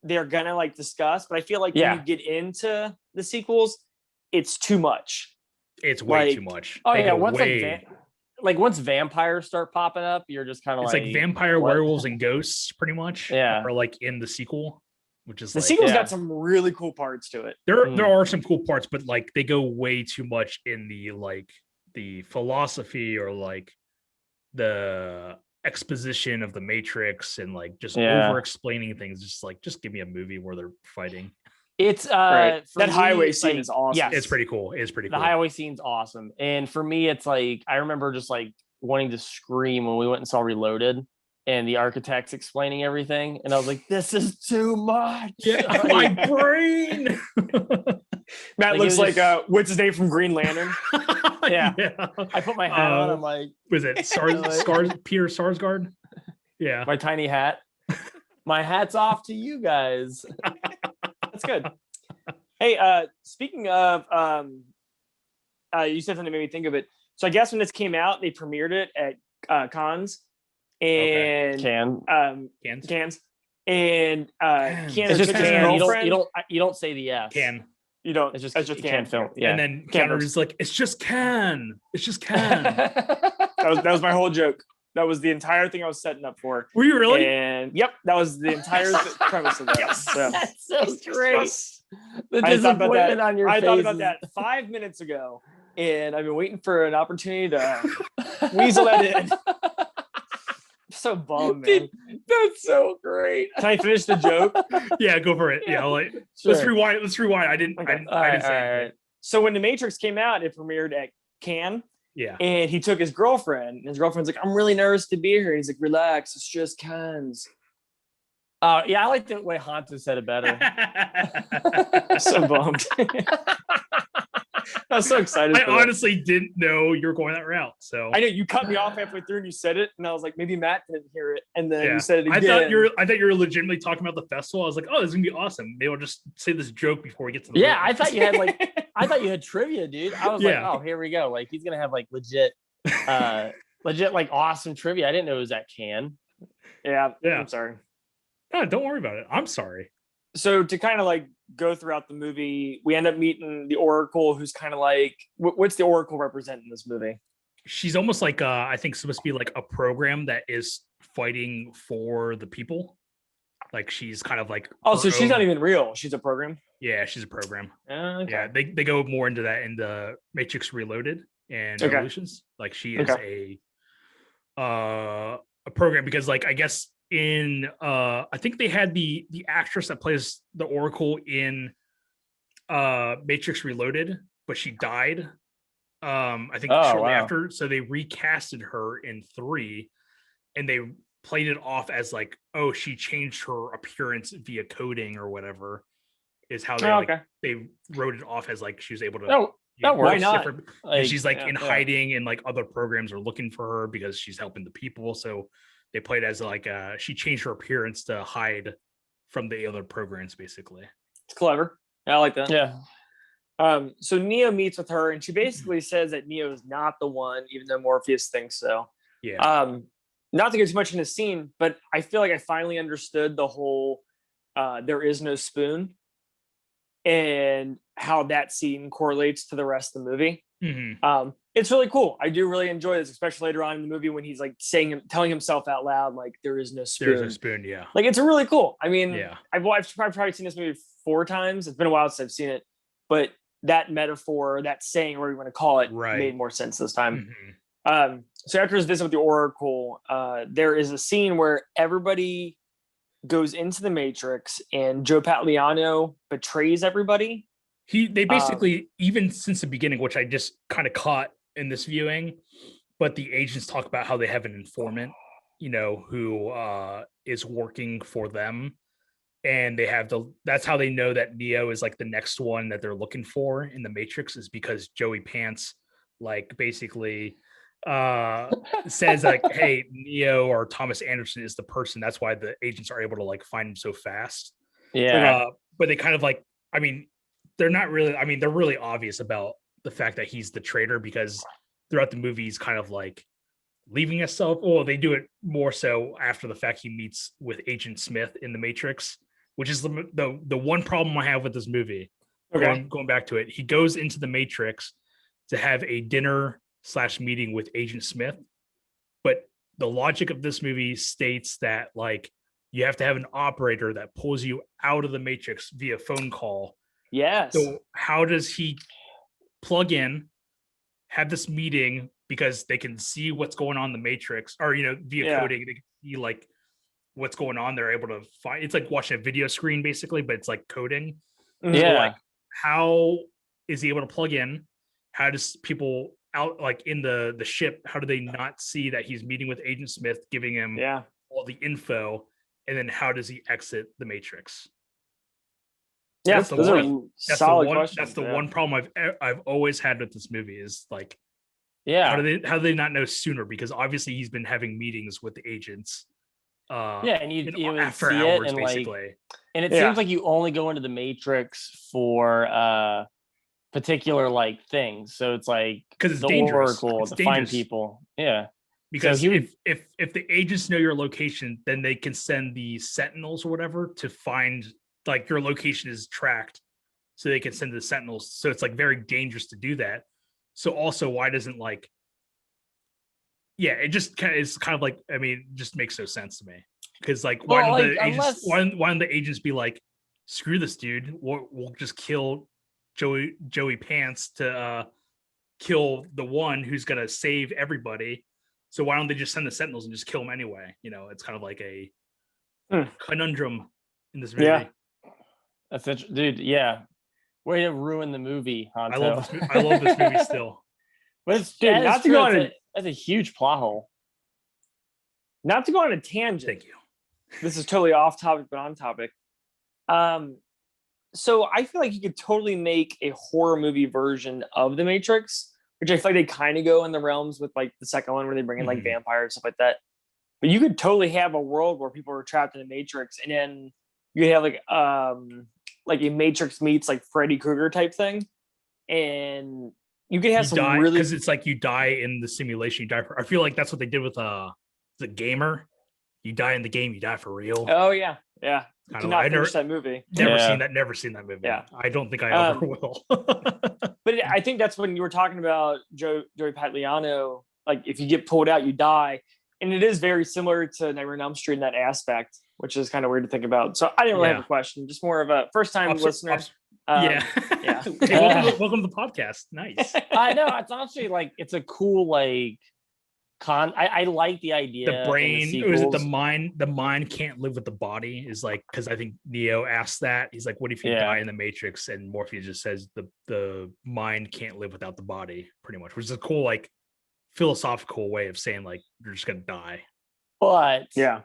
they're gonna like discuss, but I feel like when you get into the sequels, it's too much. It's way too much. Oh yeah, once vampires start popping up, you're just kind of like vampire, werewolves, and ghosts, pretty much. Yeah, are like in the sequel, which is the sequel's got some really cool parts to it. There are some cool parts, but like they go way too much in the philosophy or like the exposition of the Matrix and like just over explaining things. Just give me a movie where they're fighting. It's that highway scene is awesome. Yeah, it's pretty cool. The highway scene's awesome. And for me, it's like I remember just like wanting to scream when we went and saw Reloaded and the architects explaining everything, and I was like, this is too much. Yeah, my brain. Matt Like, looks it like was what's his name from Green Lantern? Yeah. I put my hat on. I'm like, was it Peter Sarsgaard? Yeah. my tiny hat. My hat's off to you guys. That's good. Hey, speaking of, you said something that made me think of it. So I guess when this came out, they premiered it at Cannes and Cans. Cannes and Cans. Keanu It's just took his can. girlfriend. You don't say the S. Can. You don't. It's just can can film. Yeah. And then Can Keanu is like, it's just can. It's just can. That was my whole joke. That was the entire thing I was setting up for. Were you really? And yep, that was the entire premise of that. Yes. So, That's so great. The I thought about disappointment that. on your face. I thought about that 5 minutes ago, and I've been waiting for an opportunity to weasel that in. So bummed, man. That's so great. Can I finish the joke? Yeah, go for it. Yeah, like Sure. let's rewind. I didn't say anything. So when The Matrix came out, it premiered at Cannes. Yeah. And he took his girlfriend. And his girlfriend's like, I'm really nervous to be here. And he's like, relax, it's just Cannes. Yeah, I like the way Hansa said it better. So bummed. I was so excited. I honestly didn't know you were going that route. So I know you cut me off halfway through and you said it, and I was like, maybe Matt didn't hear it, and then yeah. you said it again. I thought you were legitimately talking about the festival. I was like, oh, this is gonna be awesome. Maybe I'll just say this joke before we get to the Yeah, movie. I thought you had trivia, dude. I was like, oh, here we go. Like he's gonna have like legit like awesome trivia. I didn't know it was at Cannes. Yeah. Yeah. I'm sorry. No, don't worry about it. I'm sorry. So to kind of like go throughout the movie, we end up meeting the Oracle, who's kind of like, what's the Oracle represent in this movie? She's almost like I think supposed to be like a program that is fighting for the people. Like she's kind of like, oh, so she's not even real. She's a program. Yeah, she's a program. Okay. Yeah, they go more into that in the Matrix Reloaded and Revolutions. Like she is a program because like I guess in I think they had the actress that plays the Oracle in Matrix Reloaded, but she died. I think shortly after. So they recasted her in 3 and they played it off as like, oh, she changed her appearance via coding or whatever. Is how they they wrote it off as like she was able to. No, that works. Why not? And she's like in hiding, and like other programs are looking for her because she's helping the people. So they played as like she changed her appearance to hide from the other programs, basically. It's clever. Yeah, I like that. Yeah. So Neo meets with her, and she basically says that Neo is not the one, even though Morpheus thinks so. Yeah. Not to get too much in the scene, but I feel like I finally understood the whole there is no spoon and how that scene correlates to the rest of the movie. Mm-hmm. It's really cool. I do really enjoy this, especially later on in the movie when he's like telling himself out loud, like there is no spoon. There's no spoon, yeah. Like it's really cool. I mean, yeah. I've probably seen this movie 4 times. It's been a while since I've seen it, but that metaphor, that saying, whatever you want to call it, made more sense this time. Mm-hmm. So after his visit with the Oracle, there is a scene where everybody goes into the Matrix and Joe Pantoliano betrays everybody. They basically, even since the beginning, which I just kind of caught in this viewing, but the agents talk about how they have an informant, who is working for them. And they have that's how they know that Neo is like the next one that they're looking for in the Matrix, is because Joey Pants, like basically says like, hey, Neo or Thomas Anderson is the person. That's why the agents are able to like find him so fast. Yeah. But they kind of like, I mean, they're not really, I mean, they're really obvious about the fact that he's the traitor, because throughout the movie, he's kind of like leaving himself. Well, they do it more so after the fact he meets with Agent Smith in the Matrix, which is the one problem I have with this movie. Okay. Going back to it, he goes into the Matrix to have a dinner/meeting with Agent Smith, but the logic of this movie states that like you have to have an operator that pulls you out of the Matrix via phone call. Yes. So how does he plug in, have this meeting, because they can see what's going on in the Matrix, or via coding they can see like what's going on. They're able to find, it's like watching a video screen basically, but it's like coding. Yeah. So, like, how is he able to plug in? How does people out like in the ship, how do they not see that he's meeting with Agent Smith, giving him all the info? And then how does he exit the Matrix? Yeah, That's the those one. are That's solid the one. questions. That's the yeah. one problem I've always had with this movie is like, Yeah. how do they not know sooner? Because obviously he's been having meetings with the agents. And you would after see hours, it and basically. like, and it Yeah. seems like you only go into the Matrix for particular like things. So it's like because it's the dangerous. Oracle It's to find dangerous. people. Yeah. Because So he would- if the agents know your location, then they can send the sentinels or whatever to find like your location is tracked, so they can send the sentinels. So it's like very dangerous to do that. So also, why doesn't like, yeah, it just kind of is kind of like, I mean, it just makes no sense to me. Because like, why Well, don't like, the agents unless- why don't the agents be like, screw this dude, we'll just kill Joey Pants to kill the one who's gonna save everybody. So why don't they just send the sentinels and just kill him anyway? You know, it's kind of like a conundrum in this movie. Yeah. That's it, dude. Yeah. Way to ruin the movie, Honto. I love this movie still. But it's, Dude, that not is to true. go on That's a huge plot hole. Not to go on a tangent. Thank you. This is totally off topic, but on topic. So I feel like you could totally make a horror movie version of The Matrix, which I feel like they kind of go in the realms with like the second one where they bring in like vampires, stuff like that. But you could totally have a world where people are trapped in the Matrix, and then you have like a Matrix meets like Freddy Krueger type thing, and you could have some really, because it's like you die in the simulation. You die I feel like that's what they did with the Gamer. You die in the game, you die for real. Oh yeah. You Kinda cannot like- finish that movie. Never Yeah. seen that. Never seen that movie. Yeah. I don't think I ever will. But I think that's when you were talking about Joey Pantoliano. Like if you get pulled out, you die, and it is very similar to Nightmare on Elm Street in that aspect, which is kind of weird to think about. So I didn't really have a question, just more of a first time listener. Yeah. Yeah. Hey, welcome to the podcast. Nice. I know. It's honestly like, it's a cool, like, I like the idea. The brain, in the or is it the sequels. mind? The mind can't live with the body. Is like, because I think Neo asked that. He's like, "What if you Yeah. die in the Matrix?" And Morpheus just says, "The mind can't live without the body," pretty much, which is a cool, like, philosophical way of saying like you're just gonna die. But Yeah.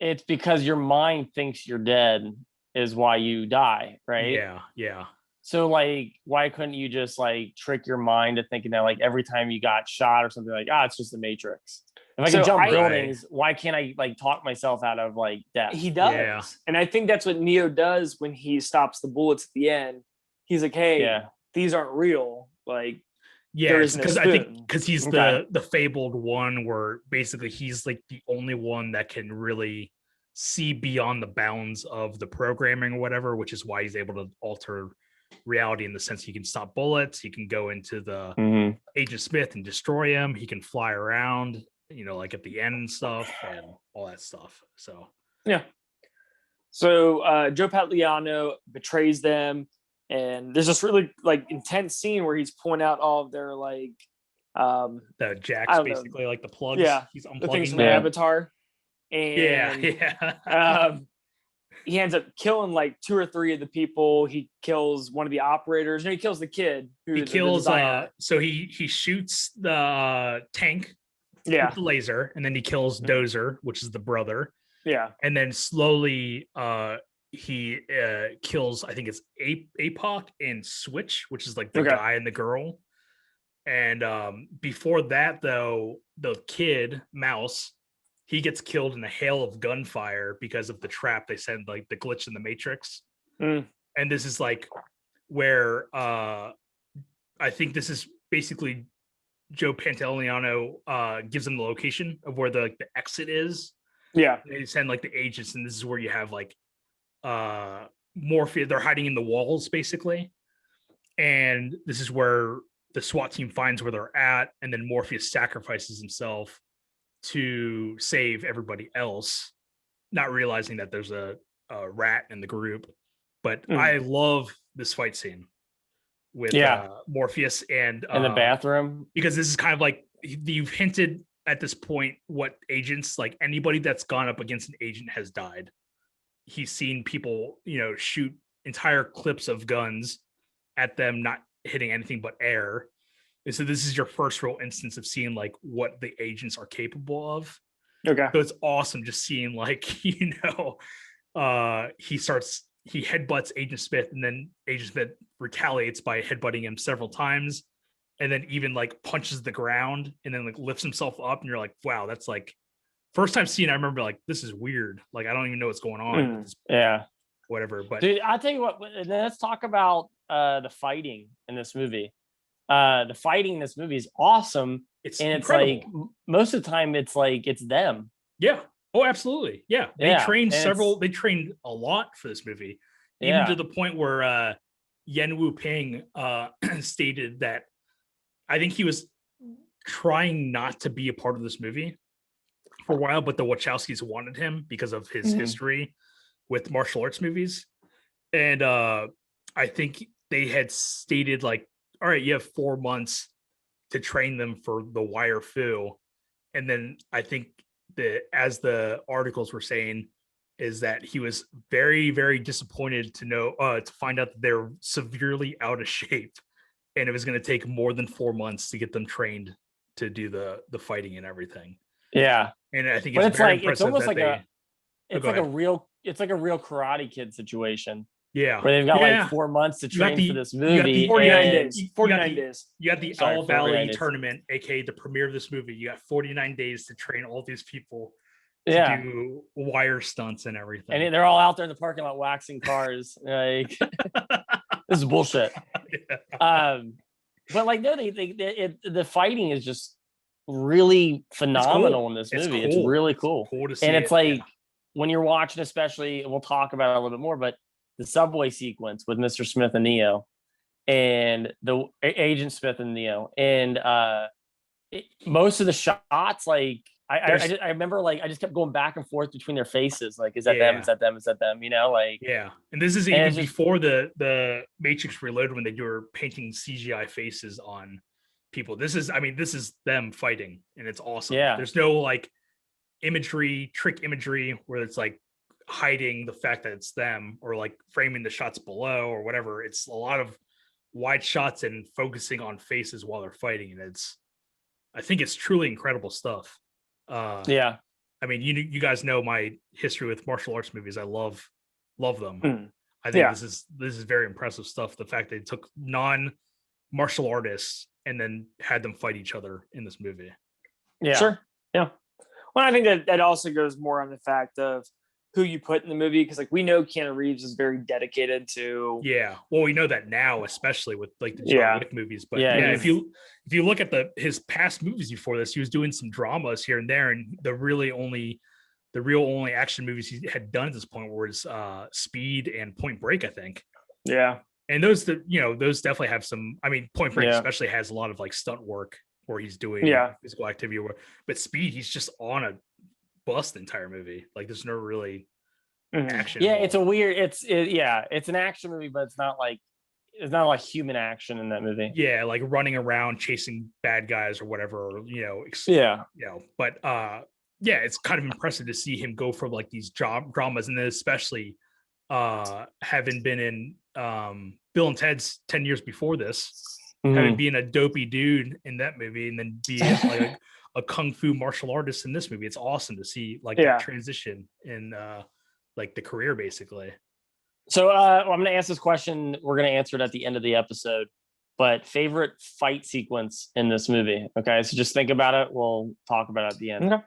it's because your mind thinks you're dead is why you die, right? Yeah. So like, why couldn't you just like trick your mind to thinking that like every time you got shot or something like, it's just the Matrix. If I can jump buildings, why can't I like talk myself out of like death? He does. Yeah. And I think that's what Neo does when he stops the bullets at the end. He's like, hey, these aren't real. Like, Yeah, because I think because he's Okay. the fabled one where basically he's like the only one that can really see beyond the bounds of the programming or whatever, which is why he's able to alter reality in the sense he can stop bullets, he can go into the Agent Smith and destroy him, he can fly around, you know, like at the end and stuff and all that stuff. So yeah. So Joe Pantoliano betrays them, and there's this really like intense scene where he's pulling out all of their like the jacks, basically like the plugs. Yeah, He's the things unplugging from them. Avatar. And Yeah. he ends up killing like 2 or 3 of the people. He kills one of the operators. No, he kills the kid. He kills so he shoots the tank with the laser, and then he kills Dozer, which is the brother. Yeah. And then slowly he kills, I think it's APOC and Switch, which is like the guy and the girl. And before that, though, the kid Mouse, he gets killed in a hail of gunfire because of the trap they send, like the glitch in the Matrix. And this is like where I think this is basically Joe Pantoliano gives them the location of where the exit is. Yeah. They send like the agents, and this is where you have like Morpheus. They're hiding in the walls, basically. And this is where the SWAT team finds where they're at, and then Morpheus sacrifices himself to save everybody else, not realizing that there's a rat in the group. But I love this fight scene with Morpheus and in the bathroom, because this is kind of like you've hinted at this point what agents, like anybody that's gone up against an agent has died. He's seen people, you know, shoot entire clips of guns at them, not hitting anything but air. And so this is your first real instance of seeing like what the agents are capable of. Okay. So it's awesome just seeing like, you know, he starts he headbutts Agent Smith, and then Agent Smith retaliates by headbutting him several times, and then even like punches the ground, and then like lifts himself up, and you're like, wow, that's like first time seeing. I remember like, this is weird. Like I don't even know what's going on. Yeah, whatever. But dude, I'll tell you what. Let's talk about the fighting in this movie. The fighting in this movie is awesome. It's incredible. It's like most of the time it's like it's them. Yeah. Oh, absolutely. Yeah. They trained they trained a lot for this movie. Even to the point where Yen Wu Ping stated that I think he was trying not to be a part of this movie for a while, but the Wachowskis wanted him because of his history with martial arts movies. And I think they had stated like, all right, you have 4 months to train them for the wire fu. And then I think that, as the articles were saying, is that he was very, very disappointed to find out that they're severely out of shape, and it was going to take more than 4 months to get them trained to do the fighting and everything. Yeah, and I think it's very impressive. It's almost like it's like a real Karate Kid situation. Yeah, where they've got like 4 months to train for this movie. 49 days. 49 days. You got the Owl Valley tournament, aka the premiere of this movie. You got 49 days to train all these people to do wire stunts and everything. And they're all out there in the parking lot waxing cars. Like this is bullshit. But like no, the fighting is just really phenomenal in this movie. It's really cool. It's cool to see. And it's like when you're watching, especially, we'll talk about it a little bit more, but the subway sequence with Mr. Smith and Neo, and the Agent Smith and Neo, and most of the shots, like I remember, like I just kept going back and forth between their faces, like is that them? Is that them? Is that them? You know, like And this is even before the Matrix Reloaded, when they were painting CGI faces on people. This is them fighting, and it's awesome. There's no like trick imagery where it's like hiding the fact that it's them, or like framing the shots below or whatever. It's a lot of wide shots and focusing on faces while they're fighting, and I think it's truly incredible stuff. I mean, you guys know my history with martial arts movies. I love them. I think this is very impressive stuff. The fact that they took non-martial artists and then had them fight each other in this movie. Sure. Well, I think that also goes more on the fact of who you put in the movie, because like we know Keanu Reeves is very dedicated to. Well, we know that now, especially with like the John Wick movies. But if you look at his past movies before this, he was doing some dramas here and there, and the real only action movies he had done at this point was Speed and Point Break, I think. And those definitely have some. I mean, Point Break especially has a lot of like stunt work where he's doing physical activity, but Speed, he's just on a bus the entire movie. Like there's no really action. It's a weird. It's an action movie, but it's not like human action in that movie. Like running around chasing bad guys or whatever. But it's kind of impressive to see him go from like these dramas, and then especially having been in Bill and Ted's 10 years before this, having been a dopey dude in that movie, and then be like a kung fu martial artist in this movie. It's awesome to see like that transition in like the career, basically. So I'm going to ask this question. We're going to answer it at the end of the episode. But favorite fight sequence in this movie? Okay, so just think about it. We'll talk about it at the end. Okay.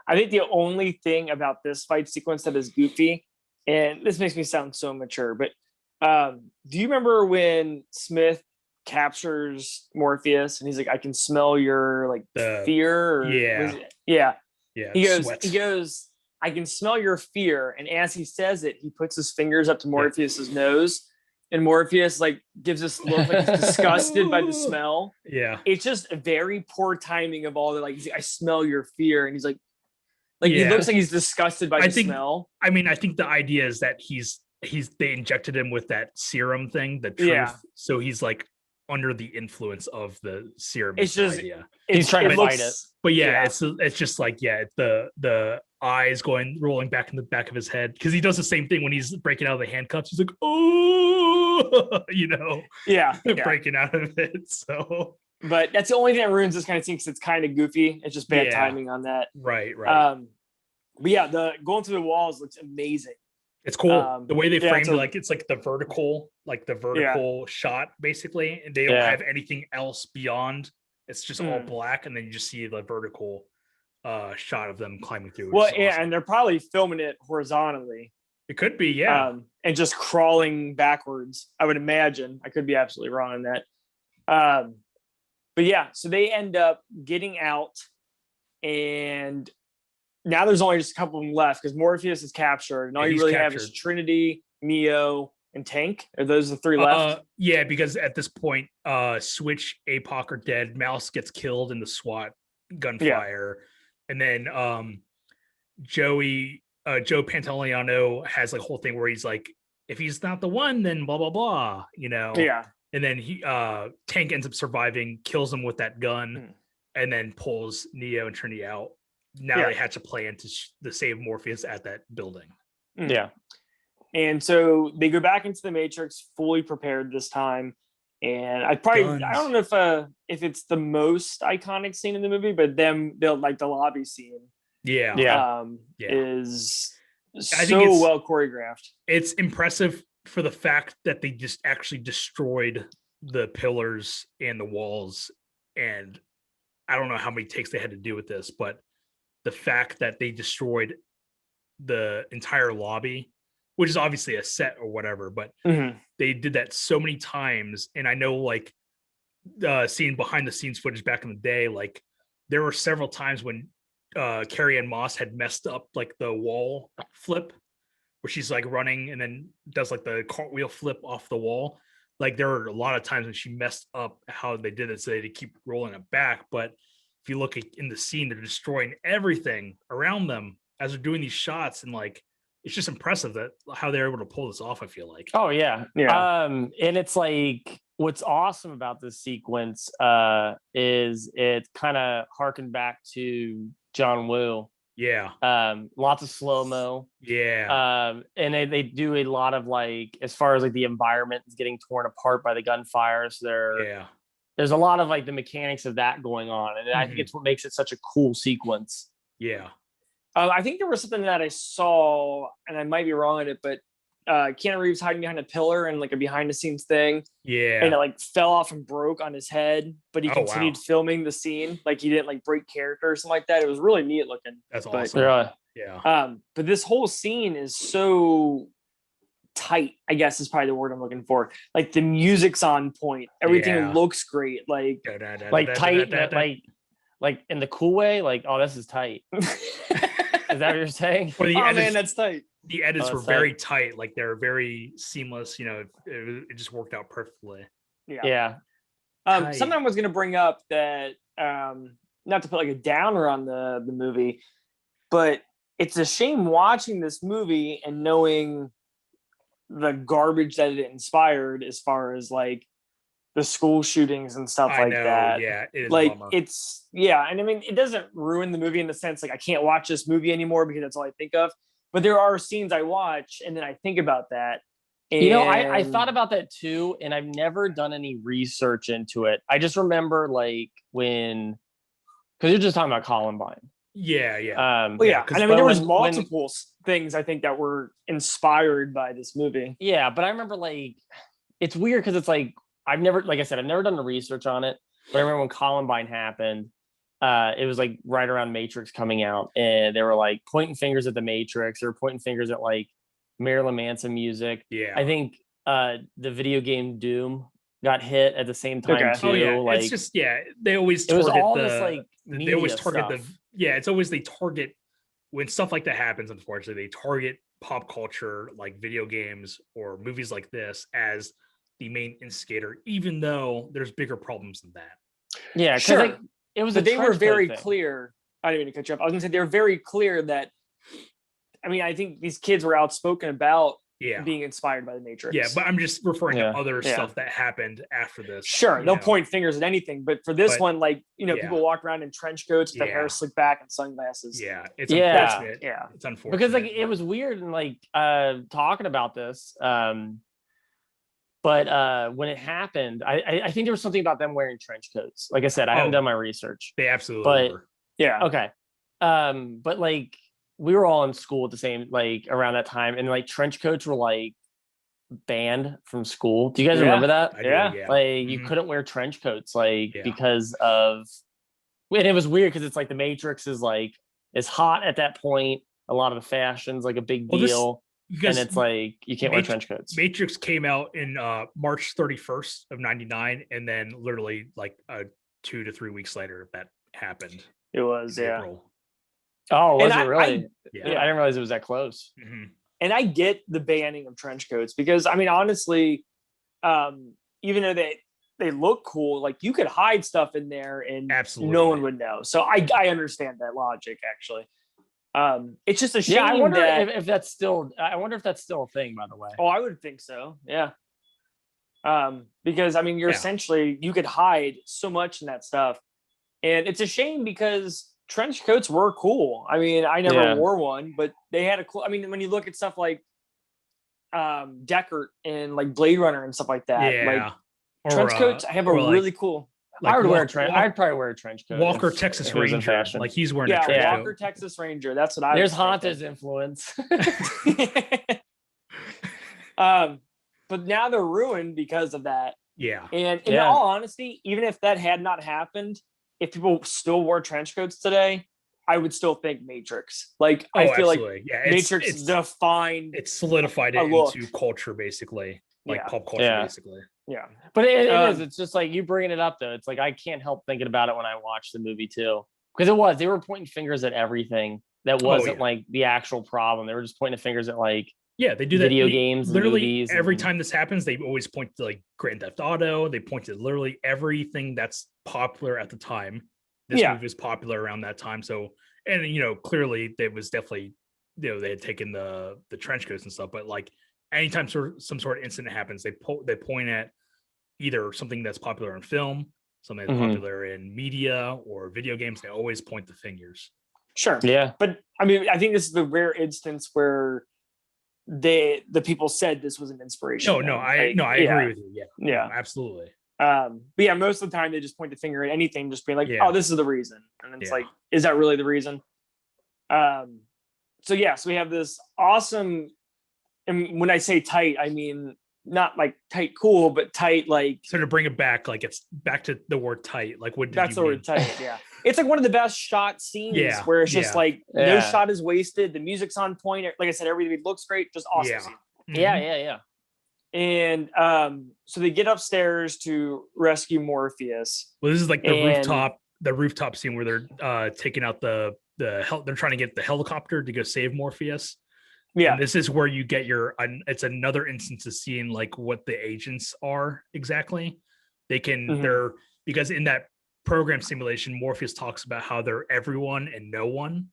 I think the only thing about this fight sequence that is goofy, and this makes me sound so mature, but do you remember when Smith captures Morpheus and he's like, I can smell your like fear? He goes, I can smell your fear. And as he says it, he puts his fingers up to Morpheus's nose, and Morpheus like gives this look like he's disgusted by the smell. It's just a very poor timing of all the like, I smell your fear. And he's like he looks like he's disgusted by the smell. I mean, I think the idea is that they injected him with that serum thing, the truth. So he's like under the influence of the serum. It's just he's trying to fight it. But it's just like the eyes rolling back in the back of his head, because he does the same thing when he's breaking out of the handcuffs. He's like, oh, breaking out of it. So, but that's the only thing that ruins this kind of thing, because it's kind of goofy. It's just bad timing on that. Right. But the going through the walls looks amazing. It's cool. The way they framed it's like the vertical shot basically, and they don't have anything else beyond. It's just all black, and then you just see the vertical shot of them climbing through. Well, awesome. And they're probably filming it horizontally. It could be, yeah. And just crawling backwards, I would imagine. I could be absolutely wrong on that. But yeah, so they end up getting out, and now there's only just a couple of them left because Morpheus is captured, and all you really have is Trinity, Neo, and Tank. Are those the three left? Yeah, because at this point, Switch, APOC are dead. Mouse gets killed in the SWAT gunfire, and then Joe Pantoliano has like a whole thing where he's like, if he's not the one, then blah blah blah, Yeah. And then he Tank ends up surviving, kills him with that gun, and then pulls Neo and Trinity out. Now they hatch a plan to save Morpheus at that building. Yeah. And so they go back into the Matrix fully prepared this time. And I don't know if it's the most iconic scene in the movie, but they'll like the lobby scene. Is so well choreographed. It's impressive for the fact that they just actually destroyed the pillars and the walls. And I don't know how many takes they had to do with this, but the fact that they destroyed the entire lobby, which is obviously a set or whatever, but they did that so many times. And I know like seeing behind the scenes footage back in the day, like there were several times when Carrie-Anne Moss had messed up like the wall flip where she's like running and then does like the cartwheel flip off the wall. Like there were a lot of times when she messed up how they did it, so they keep rolling it back. But if you look in the scene, they're destroying everything around them as they're doing these shots, and like it's just impressive that how they're able to pull this off. I feel like. Oh yeah. And it's like what's awesome about this sequence is it kind of harkened back to John Woo. Yeah. Lots of slow-mo. Yeah. And they do a lot of like, as far as like the environment is getting torn apart by the gunfire. So there's a lot of like the mechanics of that going on. And I think it's what makes it such a cool sequence. Yeah. I think there was something that I saw, and I might be wrong on it, but Keanu Reeves hiding behind a pillar and like a behind the scenes thing. Yeah. And it like fell off and broke on his head, but he continued filming the scene. Like he didn't like break character or something like that. It was really neat looking. That's awesome. Yeah. But this whole scene is so tight, I guess is probably the word I'm looking for. Like the music's on point. Everything looks great. Like tight, like in the cool way, like, oh, this is tight. Is that what you're saying? Man, that's tight. The edits were very tight. Like they're very seamless. It just worked out perfectly. Yeah. Something I was going to bring up that, not to put like a downer on the movie, but it's a shame watching this movie and knowing the garbage that it inspired as far as like the school shootings and stuff that. Yeah, it is like a bummer. it's and I mean it doesn't ruin the movie in the sense like I can't watch this movie anymore because that's all I think of. But there are scenes I watch and then I think about that. And I thought about that too, and I've never done any research into it. I just remember like because you're just talking about Columbine. Yeah. And I mean there was multiple things I think that were inspired by this movie. Yeah, but I remember like it's weird because it's like I've never done the research on it. But I remember when Columbine happened, it was like right around Matrix coming out, and they were like pointing fingers at the Matrix. They were pointing fingers at like Marilyn Manson music. Yeah, I think the video game Doom got hit at the same time too. Oh yeah, like, it's just they always it was target all this like they always target stuff. it's always they target when stuff like that happens. Unfortunately, they target pop culture like video games or movies like this as the main instigator, even though there's bigger problems than that. Yeah, sure. Like, it was. But they were very clear. I didn't mean to cut you off. I was gonna say they were very clear that. I mean, I think these kids were outspoken about being inspired by the Matrix. Yeah, but I'm just referring to other stuff that happened after this. Sure, they'll point fingers at anything, but for this one, like people walk around in trench coats with their hair slicked back and sunglasses. Yeah, it's unfortunate. Yeah, it's unfortunate because like it was weird and like talking about this. But when it happened, I think there was something about them wearing trench coats. Like I said, I haven't done my research. They absolutely were. Yeah. Okay. But like we were all in school at the same, like around that time, and like trench coats were like banned from school. Do you guys remember that? I do, Yeah. yeah. Like you couldn't wear trench coats, like Yeah. because of, and it was weird because it's like the Matrix is like is hot at that point. A lot of the fashion's like a big deal, and it's like you can't wear trench coats. Matrix came out in March 31st of '99, and then literally like 2 to 3 weeks later that happened. It was, yeah. April. Oh, was it really? Yeah. I didn't realize it was that close. Mm-hmm. And I get the banning of trench coats because, I mean, honestly, even though they look cool, like you could hide stuff in there and Absolutely. no one would know. So I understand that logic, actually. It's just a shame. Yeah, I wonder that, if that's still. I wonder if that's still a thing. By the way. Oh, I would think so. Yeah. Because I mean, you're essentially, you could hide so much in that stuff, and it's a shame because trench coats were cool. I mean, I never wore one, but they had a cool. I mean, when you look at stuff like Deckard and like Blade Runner and stuff like that, like trench coats have a really cool. Like I would wear a trench. I'd probably wear a trench coat. Walker Texas Ranger, like he's wearing a trench coat. Walker Texas Ranger. That's what I. There's Hanta's influence. But now they're ruined because of that. Yeah. And in all honesty, even if that had not happened, if people still wore trench coats today, I would still think Matrix. Like I feel like Matrix defined. It's solidified it into culture, basically, like pop culture, basically. Yeah. But it is. It's just like you bringing it up, though. It's like I can't help thinking about it when I watch the movie too, because they were pointing fingers at everything that wasn't like the actual problem. They were just pointing fingers at like. Yeah, they do that. Video games, literally movies, every time this happens, they always point to like Grand Theft Auto. They point to literally everything that's popular at the time. This movie was popular around that time. So, and clearly there was definitely, they had taken the trench coats and stuff. But like anytime some sort of incident happens, they point at either something that's popular in film, something that's popular in media or video games. They always point the fingers. Sure. Yeah. But I mean, I think this is the rare instance where the people said this was an inspiration. I agree with you. Yeah, absolutely. But yeah, most of the time they just point the finger at anything, just being like, "Oh, this is the reason," and it's like, "Is that really the reason?" So we have this awesome, and when I say tight, I mean not like tight cool, but tight like. So to bring it back, like it's back to the word tight. Like what? That's the word tight. Yeah. It's like one of the best shot scenes where it's just like no shot is wasted. The music's on point. Like I said, everything looks great. Just awesome. Yeah. And so they get upstairs to rescue Morpheus. Well, this is like the rooftop scene where they're taking out they're trying to get the helicopter to go save Morpheus. Yeah. And this is where you get it's another instance of seeing like what the agents are exactly. They can they're because in that program simulation, Morpheus talks about how they're everyone and no one,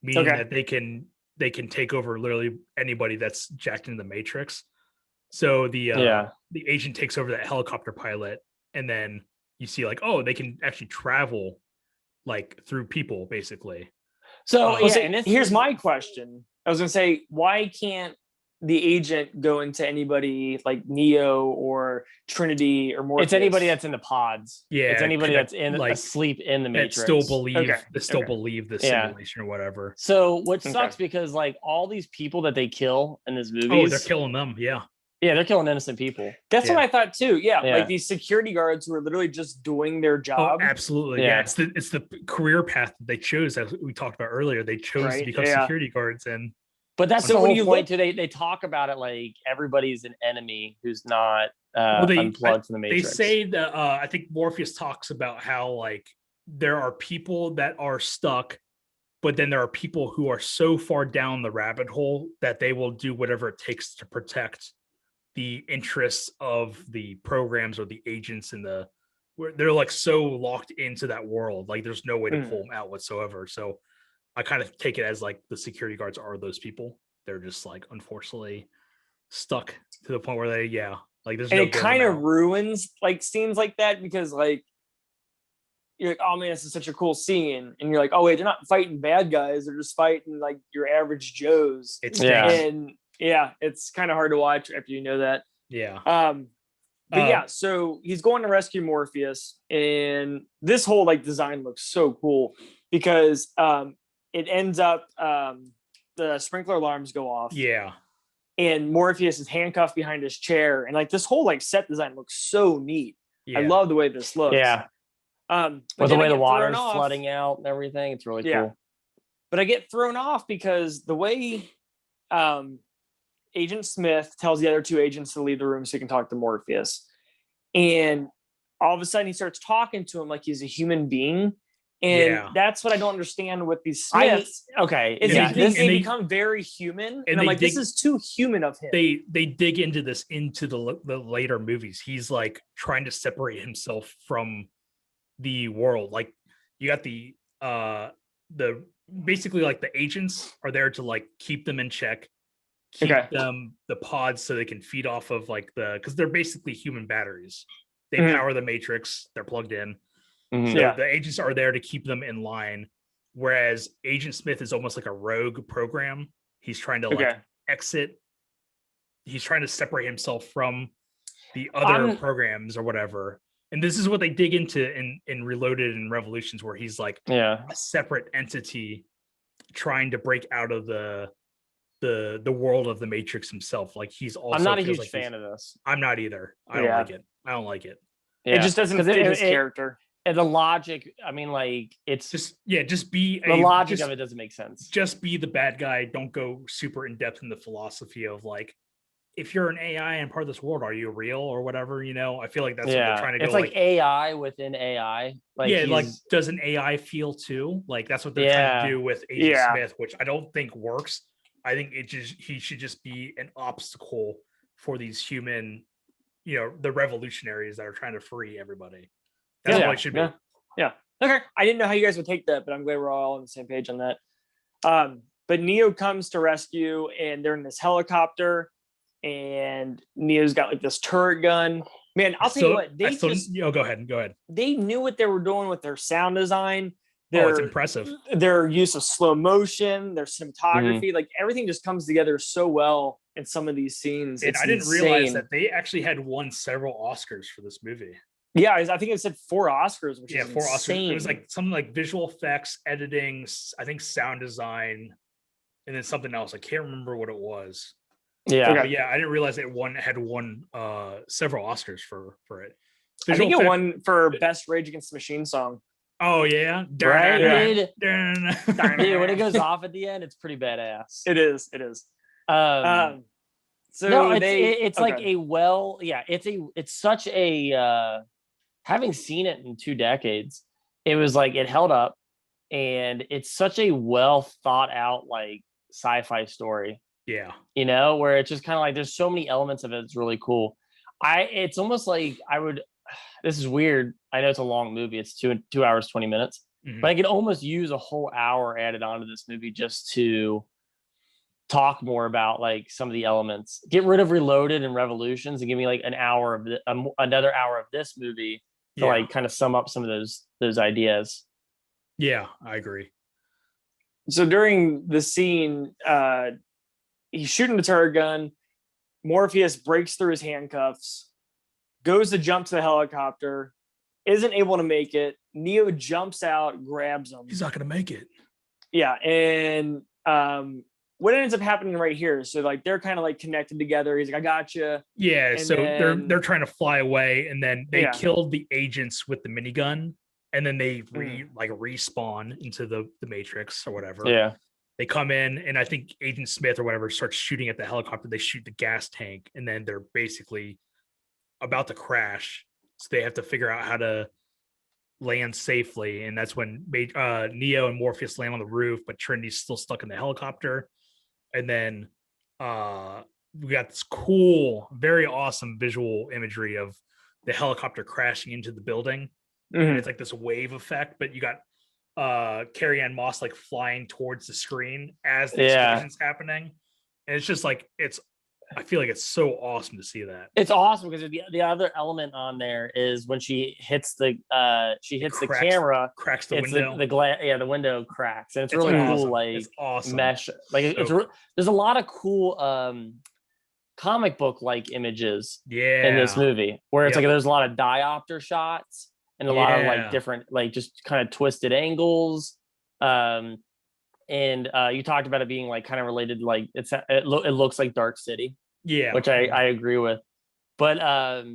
meaning that they can take over literally anybody that's jacked into the Matrix. So the agent takes over that helicopter pilot, and then you see like, they can actually travel like through people basically. So here's my question. I was gonna say, why can't the agent go into anybody like Neo or Trinity or Morpheus? It's anybody that's in the pods. Yeah, it's anybody that's in like asleep in the Matrix. Still believe the simulation or whatever. So what sucks because like all these people that they kill in this movie, they're killing them. Yeah, they're killing innocent people. That's what I thought too. Yeah, like these security guards who are literally just doing their job. Oh, absolutely. Yeah, it's the career path that they chose, as we talked about earlier. They chose to become security guards, but that's the whole point too. They talk about it like everybody's an enemy who's not unplugged from the Matrix. They say that I think Morpheus talks about how like there are people that are stuck, but then there are people who are so far down the rabbit hole that they will do whatever it takes to protect the interests of the programs or the agents where they're like so locked into that world, like there's no way to pull them out whatsoever. So I kind of take it as like the security guards are those people. They're just like unfortunately stuck to the point where there's and it kind of ruins like scenes like that because like you're like, oh man, this is such a cool scene, and you're like, oh wait, they're not fighting bad guys, they're just fighting like your average Joes. It's kind of hard to watch after you know that. So he's going to rescue Morpheus, and this whole like design looks so cool because it ends up the sprinkler alarms go off. Yeah. And Morpheus is handcuffed behind his chair, and like this whole like set design looks so neat. Yeah. I love the way this looks. Yeah. But With the then I way the get water's thrown off. flooding out and everything, it's really Yeah. cool. But I get thrown off because the way Agent Smith tells the other two agents to leave the room so he can talk to Morpheus, and all of a sudden he starts talking to him like he's a human being. And that's what I don't understand with these Smiths. They become very human, and I'm like, this is too human of him. They dig into this into the later movies. He's like trying to separate himself from the world. Like you got the basically like the agents are there to like keep them in check, keep them the pods so they can feed off of like because they're basically human batteries. They power the Matrix. They're plugged in. So the agents are there to keep them in line, whereas Agent Smith is almost like a rogue program. He's trying to like exit. He's trying to separate himself from the other programs or whatever. And this is what they dig into in Reloaded and Revolutions, where he's like a separate entity trying to break out of the world of the Matrix himself. Like he's also. I'm not a huge fan of this. I'm not either. I don't like it. I don't like it. Yeah. It just doesn't fit his character. And the logic, I mean, like it's just be the logic of it doesn't make sense. Just be the bad guy. Don't go super in depth in the philosophy of like, if you're an AI and part of this world, are you real or whatever? You know, I feel like that's what they're trying to go. It's like AI within AI. Like, like does an AI feel too? Like that's what they're trying to do with Agent Smith, which I don't think works. I think he should just be an obstacle for these human, the revolutionaries that are trying to free everybody. That's what it should be. Yeah. Okay. I didn't know how you guys would take that, but I'm glad we're all on the same page on that. But Neo comes to rescue, and they're in this helicopter, and Neo's got like this turret gun. Man, I'll tell you what. Go ahead. They knew what they were doing with their sound design. It's impressive. Their use of slow motion, their cinematography, like everything just comes together so well in some of these scenes. And I didn't realize that they actually had won several Oscars for this movie. Yeah, I think it said 4 Oscars, which is 4 insane. Oscars. It was like something like visual effects, editing, I think sound design, and then something else. I can't remember what it was. Yeah, but I didn't realize it had won several Oscars for it. I think it won for best Rage Against the Machine song. Oh yeah, right. Dude, when it goes off at the end, it's pretty badass. It is. So no, it's like it's such a having seen it in 2 decades, it was like it held up, and it's such a well thought out like sci-fi story. Yeah, where it's just kind of like there's so many elements of it. It's really cool. It's almost like this is weird. I know it's a long movie. It's 2 hours 20 minutes, but I could almost use a whole hour added onto this movie just to talk more about like some of the elements. Get rid of Reloaded and Revolutions and give me like an hour of another hour of this movie to like kind of sum up some of those ideas. Yeah, I agree. So during the scene, he's shooting the turret gun. Morpheus breaks through his handcuffs, goes to jump to the helicopter, isn't able to make it. Neo jumps out, grabs him. He's not going to make it. Yeah, and what ends up happening right here? So like they're kind of like connected together. He's like, "I got you." Yeah. And so they're trying to fly away, and then they killed the agents with the minigun, and then they respawn into the Matrix or whatever. Yeah. They come in, and I think Agent Smith or whatever starts shooting at the helicopter. They shoot the gas tank, and then they're basically about to crash. So they have to figure out how to land safely, and that's when Neo and Morpheus land on the roof, but Trinity's still stuck in the helicopter. And then we got this cool, very awesome visual imagery of the helicopter crashing into the building. And it's like this wave effect, but you got Carrie-Anne Moss like flying towards the screen as the explosion's happening. And it's just like I feel like it's so awesome to see that. It's awesome because the other element on there is when she hits the camera, cracks the window. The window cracks, and it's really awesome. Cool. Like it's awesome. Mesh. Like there's a lot of cool comic book like images in this movie where it's like there's a lot of diopter shots and a lot of like different like just kind of twisted angles. and you talked about it being like kind of related, like it looks like Dark City, Yeah, which I agree with. But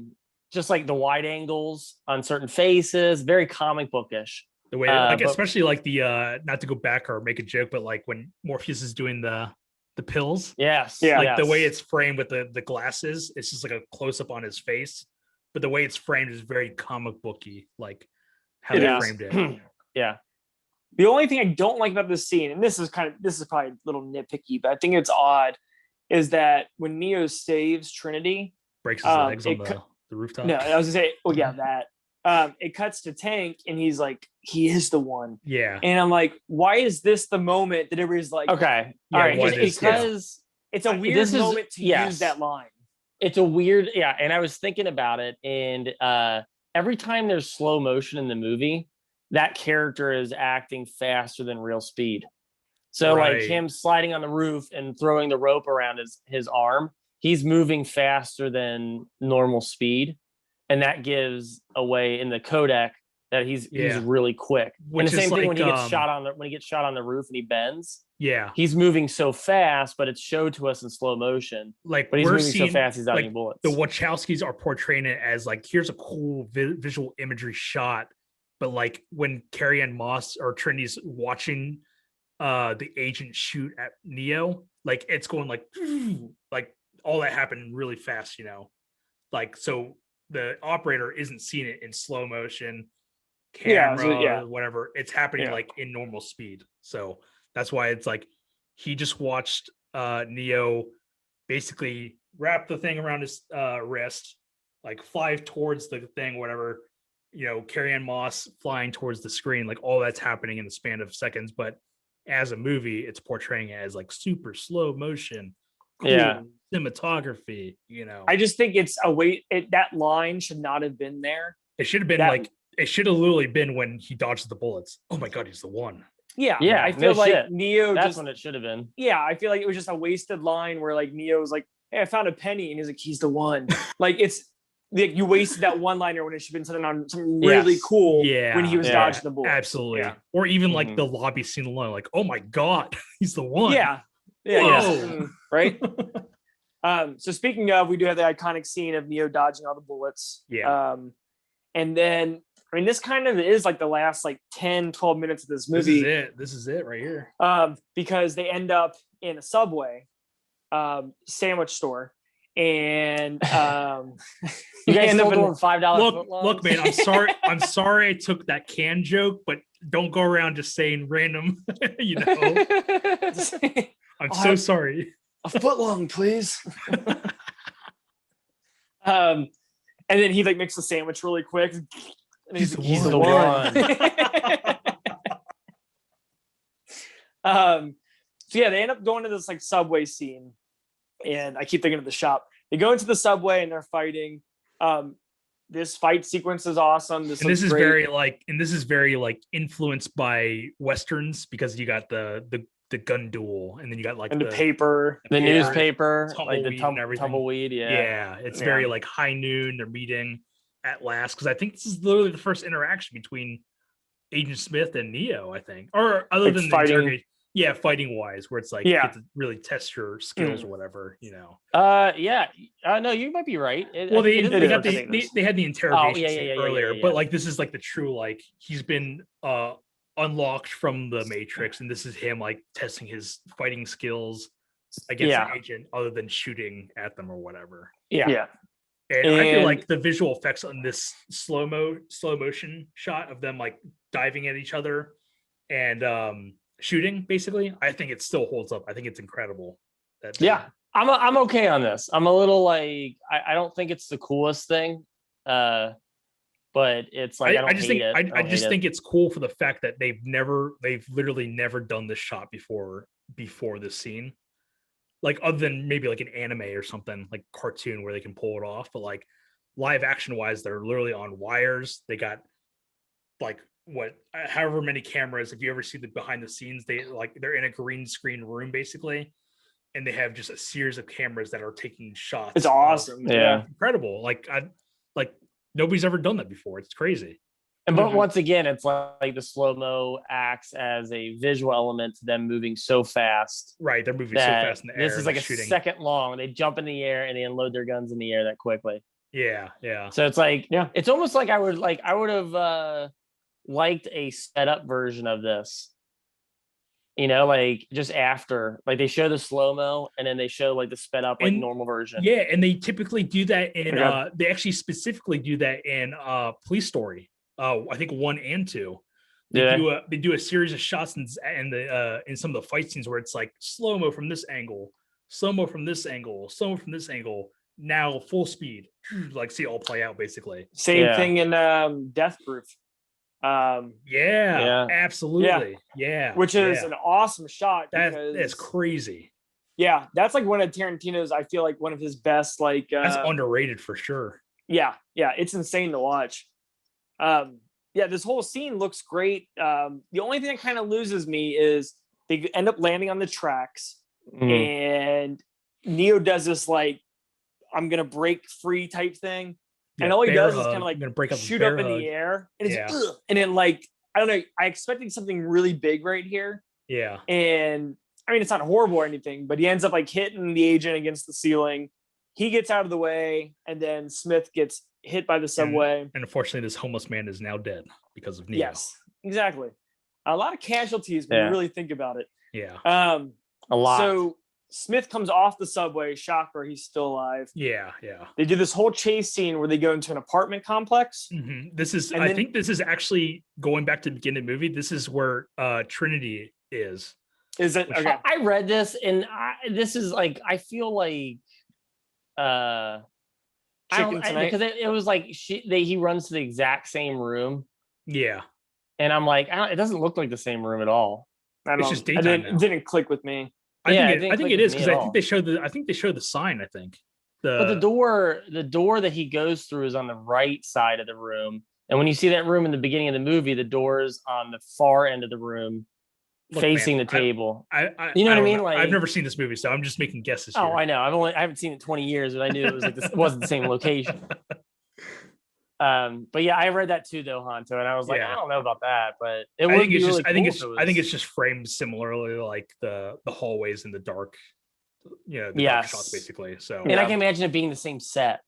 just like the wide angles on certain faces, very comic bookish. the way, like, especially like the not to go back or make a joke, but like when Morpheus is doing the pills, Yes, like the way it's framed with the glasses, it's just like a close up on his face, but the way it's framed is very comic booky, like how they framed it. Yeah. The only thing I don't like about this scene, and this is probably a little nitpicky, but I think it's odd, is that when Neo saves Trinity, breaks his legs on the rooftop. No, I was gonna say, well, yeah, that. It cuts to Tank, and he's like, he is the one. Yeah. And I'm like, why is this the moment that everybody's like, okay, all right, because it's a weird moment to use that line. It's a weird, and I was thinking about it, and every time there's slow motion in the movie, that character is acting faster than real speed. So like him sliding on the roof and throwing the rope around his arm, he's moving faster than normal speed. And that gives away in the codec that he's really quick. And the same thing when he gets shot on the roof and he bends. Yeah. He's moving so fast, but it's showed to us in slow motion. Like, but he's moving so fast he's dodging bullets. The Wachowskis are portraying it as like, here's a cool visual imagery shot. But like when Carrie-Anne Moss or Trinity's watching the agent shoot at Neo, like it's going like all that happened really fast, like, so the operator isn't seeing it in slow motion camera, whatever. It's happening like in normal speed. So that's why it's like he just watched Neo basically wrap the thing around his wrist, like fly towards the thing, whatever. Carrie-Anne Moss flying towards the screen, like all that's happening in the span of seconds. But as a movie, it's portraying it as like super slow motion, cool cinematography. I just think it's a way. That line should not have been there. It should have been it should have literally been when he dodges the bullets. Oh my god, he's the one. Yeah, I feel like Neo. That's when it should have been. Yeah, I feel like it was just a wasted line where like Neo was like, "Hey, I found a penny," and he's like, "He's the one." Like it's. You wasted that one liner when it should have been something really cool when he was dodging the bullets. Absolutely. Yeah. Or even like the lobby scene alone, like, oh my god, he's the one. Yeah. Right. So speaking of, we do have the iconic scene of Neo dodging all the bullets. Yeah. And then this kind of is like the last like 10, 12 minutes of this movie. This is it right here. Because they end up in a Subway sandwich store. And you guys end up in $5. Look, man, I'm sorry I took that can joke, but don't go around just saying random, I'm so sorry. A foot long, please. And then he like makes the sandwich really quick. And he's the one. So they end up going to this like Subway scene. And I keep thinking of the shop. They go into the Subway and they're fighting. This fight sequence is awesome. This is very influenced by Westerns because you got the gun duel and then you got like the paper, the newspaper, like the tumbleweed. Yeah, it's very like high noon. They're meeting at last because I think this is literally the first interaction between Agent Smith and Neo. I think, or other like than fighting. The interrogation. Yeah, fighting wise, where it's like you get to really test your skills or whatever, no, you might be right. They had the interrogation earlier, but like this is like the true like he's been unlocked from the Matrix, and this is him like testing his fighting skills against an agent, other than shooting at them or whatever. Yeah. And I feel like the visual effects on this slow motion shot of them like diving at each other and shooting, basically, I think it still holds up. I think it's incredible. I'm okay on this. I'm a little like I don't think it's the coolest thing, but it's like I just think it's cool for the fact that they've literally never done this shot before this scene, like other than maybe like an anime or something like cartoon where they can pull it off, but like live action wise, they're literally on wires. They got like however many cameras. If you ever see the behind the scenes, they're in a green screen room basically, and they have just a series of cameras that are taking shots. It's awesome. Incredible. Like nobody's ever done that before. It's crazy. And but once again, it's like the slow-mo acts as a visual element to them moving so fast. Right, they're moving so fast in the air. This is like a second long. They jump in the air and they unload their guns in the air that quickly. Yeah. So it's like, it's almost like I would have liked a sped up version of this. You know, like just after, like they show the slow-mo and then they show like the sped up like normal version. Yeah, and they typically do that in they actually specifically do that in Police Story. I think 1 and 2. They do a series of shots in some of the fight scenes where it's like slow-mo from this angle, slow-mo from this angle, slow-mo from this angle, now full speed. Like see it all play out basically. Same thing in Death Proof. Absolutely. Yeah. Which is an awesome shot. That's crazy. Yeah, that's like one of Tarantino's, I feel like one of his best, like that's underrated for sure. Yeah, it's insane to watch. This whole scene looks great. The only thing that kind of loses me is they end up landing on the tracks and Neo does this like I'm gonna break free type thing. And all he does is kind of like shoot up in the air. And it's and then like, I don't know, I expected something really big right here. Yeah. And I mean, it's not horrible or anything, but he ends up like hitting the agent against the ceiling. He gets out of the way, and then Smith gets hit by the subway. And unfortunately, this homeless man is now dead because of Neo. Yes, exactly. A lot of casualties when you really think about it. Yeah. A lot. So Smith comes off the subway. Shocker, he's still alive. Yeah. They do this whole chase scene where they go into an apartment complex. This is, I think this is actually going back to the beginning of the movie. This is where Trinity is. Is it? Okay. I read this, and this is like, I feel like, because it was like he runs to the exact same room. Yeah. And I'm like, it doesn't look like the same room at all. It's just daytime. It didn't click with me. I think it is because I think they showed the sign. I think. But the door that he goes through is on the right side of the room, and when you see that room in the beginning of the movie, the door is on the far end of the room, facing the table. You know what I mean? Like, I've never seen this movie, so I'm just making guesses. Oh, I know. I haven't seen it in 20 years, but I knew it was like this. It wasn't the same location. But yeah, I read that too, though, Honto, and I was like, I don't know about that, but it would be really cool. I think it's just framed similarly, like the hallways in the dark, the dark shots, basically. So, and I can imagine it being the same set.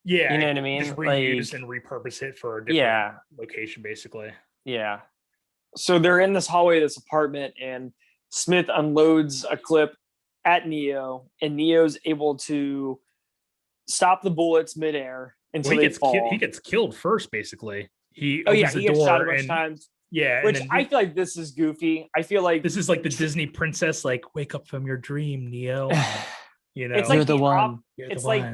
Yeah, you know what I mean? Just reuse and repurpose it for a different location, basically. Yeah. So they're in this hallway of this apartment, and Smith unloads a clip at Neo, and Neo's able to stop the bullets midair. Until he gets killed first, basically. He gets shot a bunch of times. Yeah, which I feel like this is goofy. I feel like this is like the Disney princess, like wake up from your dream, Neo. It's like you're the one. It's like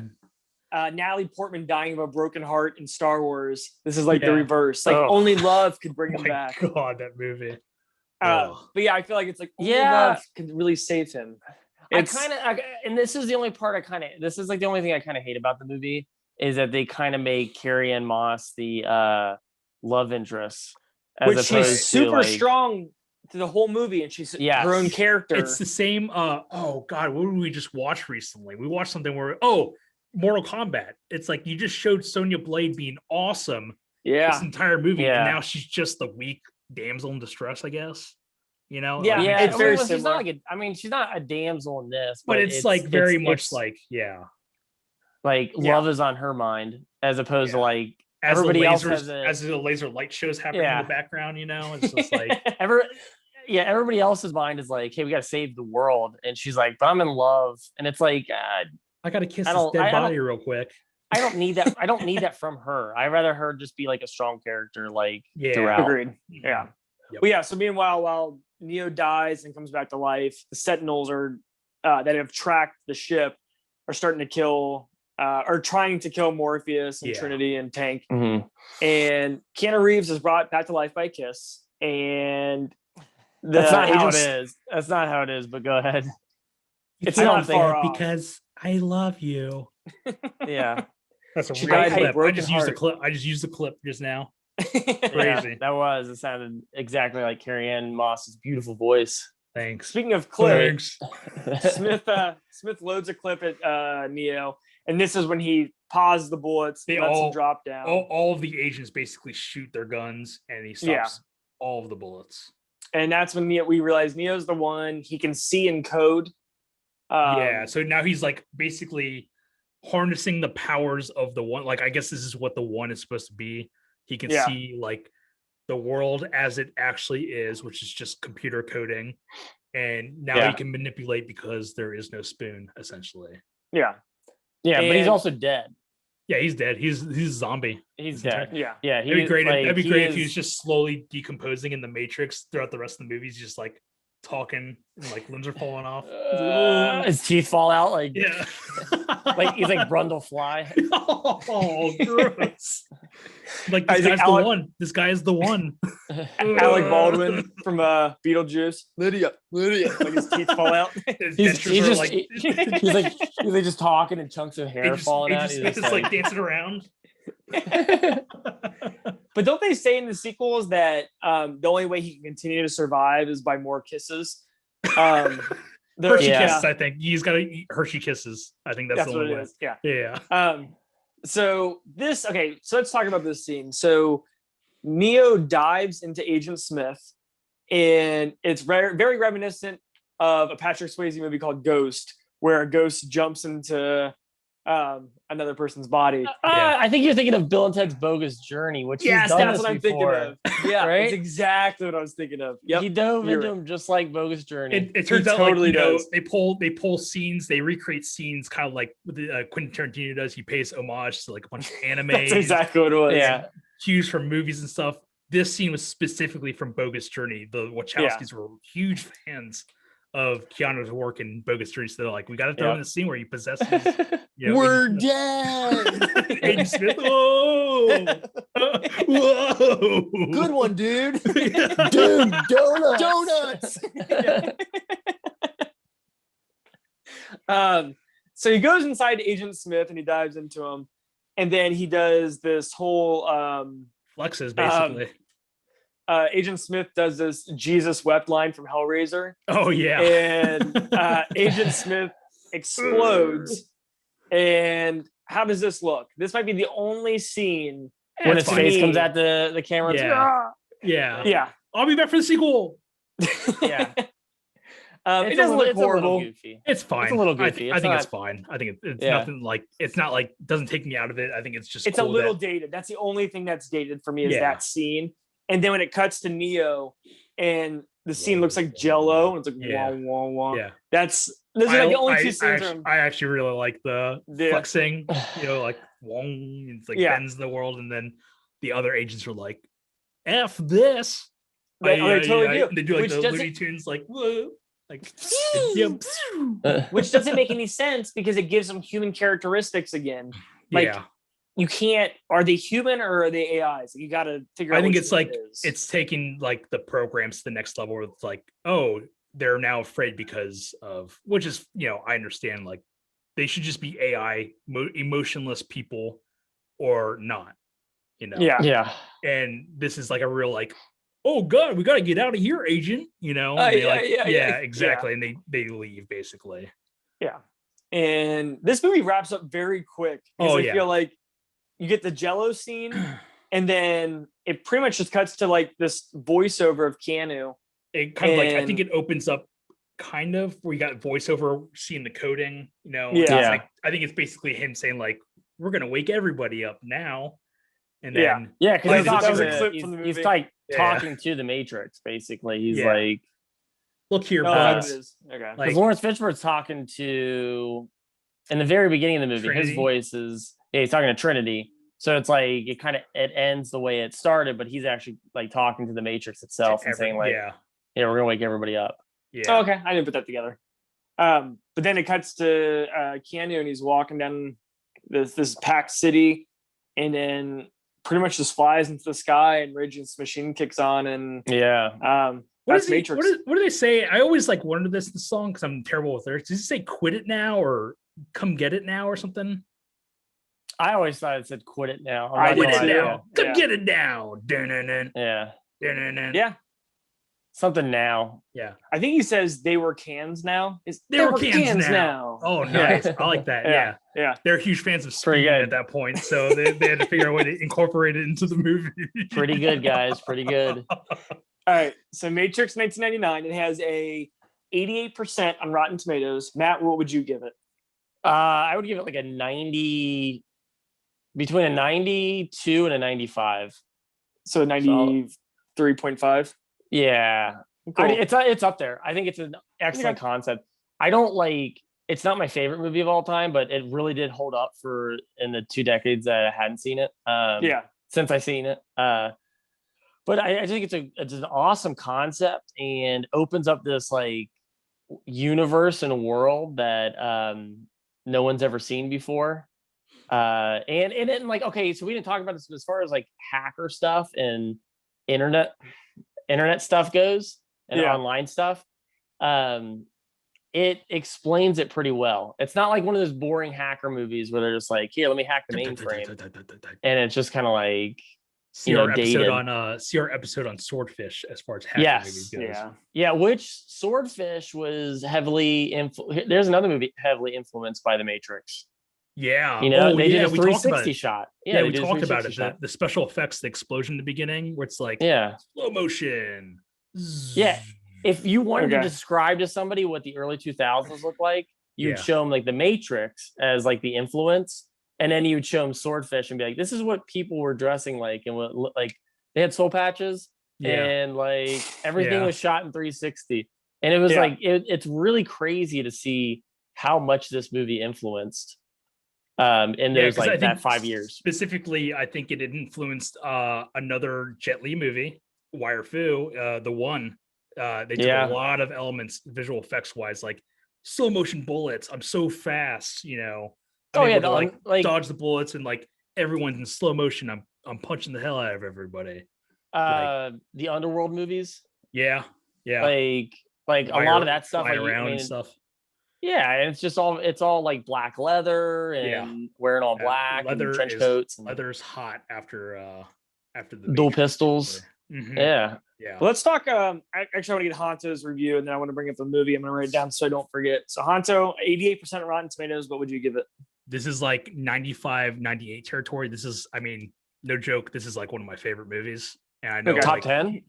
Natalie Portman dying of a broken heart in Star Wars. This is like the reverse. Like only love could bring him back. God, that movie. But yeah, I feel like it's like only love could really save him. And this is the only part this is like the only thing I kind of hate about the movie. Is that they kind of make Carrie-Anne Moss the love interest, which she's super strong to the whole movie, and she's her own character. It's the same. Oh God, what did we just watch recently? We watched something where Mortal Kombat. It's like you just showed Sonya Blade being awesome. Yeah, this entire movie, and now she's just the weak damsel in distress, I guess. It's very similar. She's not a damsel in this, but it's like very much like love is on her mind as opposed to like as everybody else as the laser light shows happening in the background, it's just like everybody else's mind is like, hey, we got to save the world, and she's like, but I'm in love, and it's like I got to kiss this dead body real quick. I don't need that. I don't need that from her. I'd rather her just be like a strong character, like throughout. Agreed. Yeah. Yep. Well, so meanwhile, while Neo dies and comes back to life, the Sentinels are that have tracked the ship are starting to kill. Are trying to kill Morpheus and Trinity and Tank. And Keanu Reeves is brought back to life by a kiss. And that's not how it is. That's not how it is, but go ahead. It's not far off. Because I love you. Yeah. That's a real clip. I just used the clip just now. Crazy. It sounded exactly like Carrie-Anne Moss's beautiful voice. Thanks. Speaking of clips, Smith loads a clip at Neo. And this is when he pauses the bullets, They lets all them drop down. all of the agents basically shoot their guns, and he stops all of the bullets. And that's when we realize Neo's the one. He can see in code. So now he's like basically harnessing the powers of the one. Like, I guess this is what the one is supposed to be. He can see like the world as it actually is, which is just computer coding. And now he can manipulate because there is no spoon, essentially. Yeah. Yeah, but he's also dead. Yeah, he's dead. He's a zombie. He's dead. Yeah. It'd be great. It'd be great if he was just slowly decomposing in the Matrix throughout the rest of the movies, just like talking and like limbs are falling off. His teeth fall out like like he's like Brundlefly. Oh, gross! Like this guy's the one. This guy is the one. Alec Baldwin from Beetlejuice. Lydia. Like his teeth fall out. He's just talking and chunks of hair falling out. He's just like dancing around. But don't they say in the sequels that the only way he can continue to survive is by more kisses? Hershey kisses, I think. He's got to eat Hershey kisses. I think that's the only way. Is. Yeah. Yeah. So let's talk about this scene. So Neo dives into Agent Smith, and it's very, very reminiscent of a Patrick Swayze movie called Ghost, where a ghost jumps into another person's body. I think you're thinking of Bill and Ted's Bogus Journey, which that's what I'm thinking of. Yeah, right? It's exactly what I was thinking of. Yep. He dove into him just like Bogus Journey. It turns out totally they pull scenes, they recreate scenes kind of like what Quentin Tarantino does. He pays homage to like a bunch of anime. That's exactly what it was. Yeah, cues from movies and stuff. This scene was specifically from Bogus Journey. The Wachowskis were huge fans of Keanu's work in Bogus Journey, so they're like, we got to throw in the scene where he possesses. We're dead. Agent Smith. Whoa! Whoa! Good one, dude. Dude, donuts. So he goes inside Agent Smith and he dives into him, and then he does this whole flexes basically. Agent Smith does this Jesus wept line from Hellraiser. Oh yeah. And Agent Smith explodes. And how does this look? This might be the only scene when his face comes at the camera. Yeah. I'll be back for the sequel. Yeah. It doesn't look horrible. It's fine. It's a little goofy. I think it's fine. I think it's nothing like, it's not like, doesn't take me out of it. I think it's just it's cool a little dated. That's the only thing that's dated for me is that scene. And then when it cuts to Neo and the scene looks like Jello, and it's like wah wah wah. Yeah. Those are like the only two scenes. I actually really like the flexing, like wong, it's like bends the world, and then the other agents are like, F this. They totally do. They do like the Looney Tunes like whoa. Like, which doesn't make any sense because it gives them human characteristics again. Like, you can't. Are they human or are they AIs? You got to figure out. I think it's like it's taking like the programs to the next level. Where it's like, oh, they're now afraid because of, which is, I understand. Like, they should just be AI, emotionless people, or not. Yeah. And this is like a real like, oh god, we got to get out of here, agent. Exactly. And they leave basically. Yeah. And this movie wraps up very quick because I feel like you get the Jello scene, and then it pretty much just cuts to like this voiceover of Keanu. It kind of like, I think it opens up kind of where you got voiceover seeing the coding. Like, I think it's basically him saying like, "We're gonna wake everybody up now," and then because he's like talking to the Matrix. Basically, he's like, "Look here, buds." Okay, like Laurence Fishburne's talking to in the very beginning of the movie. Trinity. His voice is he's talking to Trinity. So it's like it ends the way it started, but he's actually like talking to the Matrix itself and saying like, we're gonna wake everybody up. Yeah. Oh, okay, I didn't put that together. But then it cuts to Keanu, and he's walking down this packed city, and then pretty much just flies into the sky, and Raging's machine kicks on, and that's Matrix. What do they say? I always like wondered this in the song because I'm terrible with lyrics. Does it say "quit it now" or "come get it now" or something? I always thought it said "quit it now." Quit it now. Come get it now. Yeah. Yeah. Something now. Yeah. I think he says they were cans now. They were cans now. Oh, nice. I like that. Yeah. Yeah. They're huge fans of Pretty Speed good. at that point. So they had to figure out a way to incorporate it into the movie. Pretty good, guys. Pretty good. All right. So Matrix 1999, it has a 88% on Rotten Tomatoes. Matt, what would you give it? I would give it like a 90, between a 92 and a 95. So 93.5. Yeah. Cool. It's up there. I think it's an excellent concept. I don't like, it's not my favorite movie of all time, but it really did hold up for in the 2 decades that I hadn't seen it. Since I seen it. But I think it's an awesome concept and opens up this like universe and a world that no one's ever seen before. And then like, okay, so we didn't talk about this as far as like hacker stuff and internet stuff goes and online stuff. It explains it pretty well. It's not like one of those boring hacker movies where they're just like, here, let me hack the mainframe. And it's just kind of like, see our episode on Swordfish as far as hacker movies goes. Yeah, which Swordfish was heavily there's another movie heavily influenced by The Matrix. Yeah. They did a 360 shot. Yeah, we talked about it. The special effects, the explosion in the beginning, where it's like slow motion. Yeah. If you wanted to describe to somebody what the early 2000s looked like, you'd show them like The Matrix as like the influence, and then you would show them Swordfish and be like, this is what people were dressing like, and what like they had soul patches and like everything was shot in 360. And it was like it's really crazy to see how much this movie influenced in those like that 5 years. Specifically, I think it influenced another Jet Li movie, Wire Fu, the one. They took a lot of elements, visual effects wise, like slow motion bullets. I'm so fast, like dodge the bullets, and like everyone's in slow motion. I'm punching the hell out of everybody. The Underworld movies. Yeah. Like a lot of that stuff, like around and stuff. Yeah, and it's all like black leather and wearing all black leather and trench coats. Leather's hot after the dual pistols. Mm-hmm. Yeah. Well, let's talk. Actually, I want to get Honto's review, and then I want to bring up the movie. I'm going to write it down so I don't forget. So Honto, 88% Rotten Tomatoes. What would you give it? This is like 95, 98 territory. This is, I mean, no joke. This is like one of my favorite movies. And I know top 10.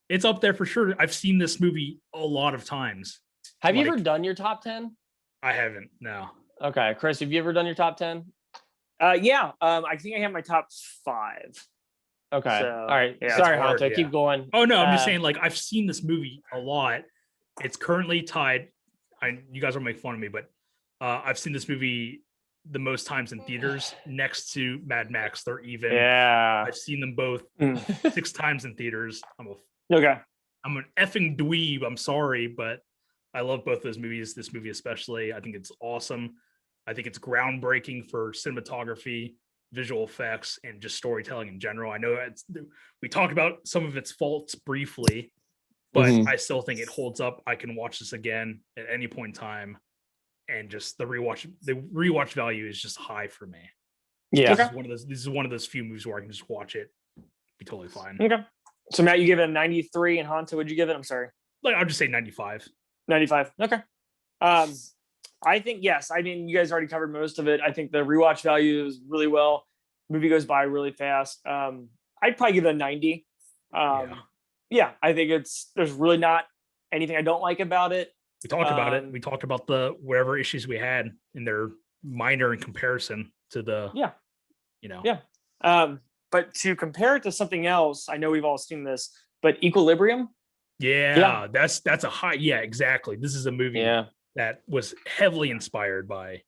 It's up there for sure. I've seen this movie a lot of times. Have you ever done your top 10? I haven't. No. Okay, Chris, have you ever done your top 10? Yeah. I think I have my top 5. Okay. All right. Sorry, Honto. Keep going. Oh no, I'm just saying. Like I've seen this movie a lot. It's currently tied. You guys will make fun of me, but I've seen this movie the most times in theaters, next to Mad Max. They're even. Yeah. I've seen them both 6 times in theaters. I'm an effing dweeb. I'm sorry, but I love both those movies. This movie especially. I think it's awesome. I think it's groundbreaking for cinematography, visual effects, and just storytelling in general. I know we talked about some of its faults briefly, but I still think it holds up. I can watch this again at any point in time, and just the rewatch value is just high for me. Yeah, this is one of those few movies where I can just watch it, be totally fine. Okay, so Matt, you give it a 93, and Honto, would you give it? I'm sorry, like I'll just say 95. 95. Okay. I think, yes. I mean, you guys already covered most of it. I think the rewatch value is really well. Movie goes by really fast. I'd probably give it a 90. Yeah, I think there's really not anything I don't like about it. We talked about it. We talked about the whatever issues we had, and they're minor in comparison to the, But to compare it to something else, I know we've all seen this, but Equilibrium. Yeah. That's a high. Yeah, exactly. This is a movie that was heavily inspired by.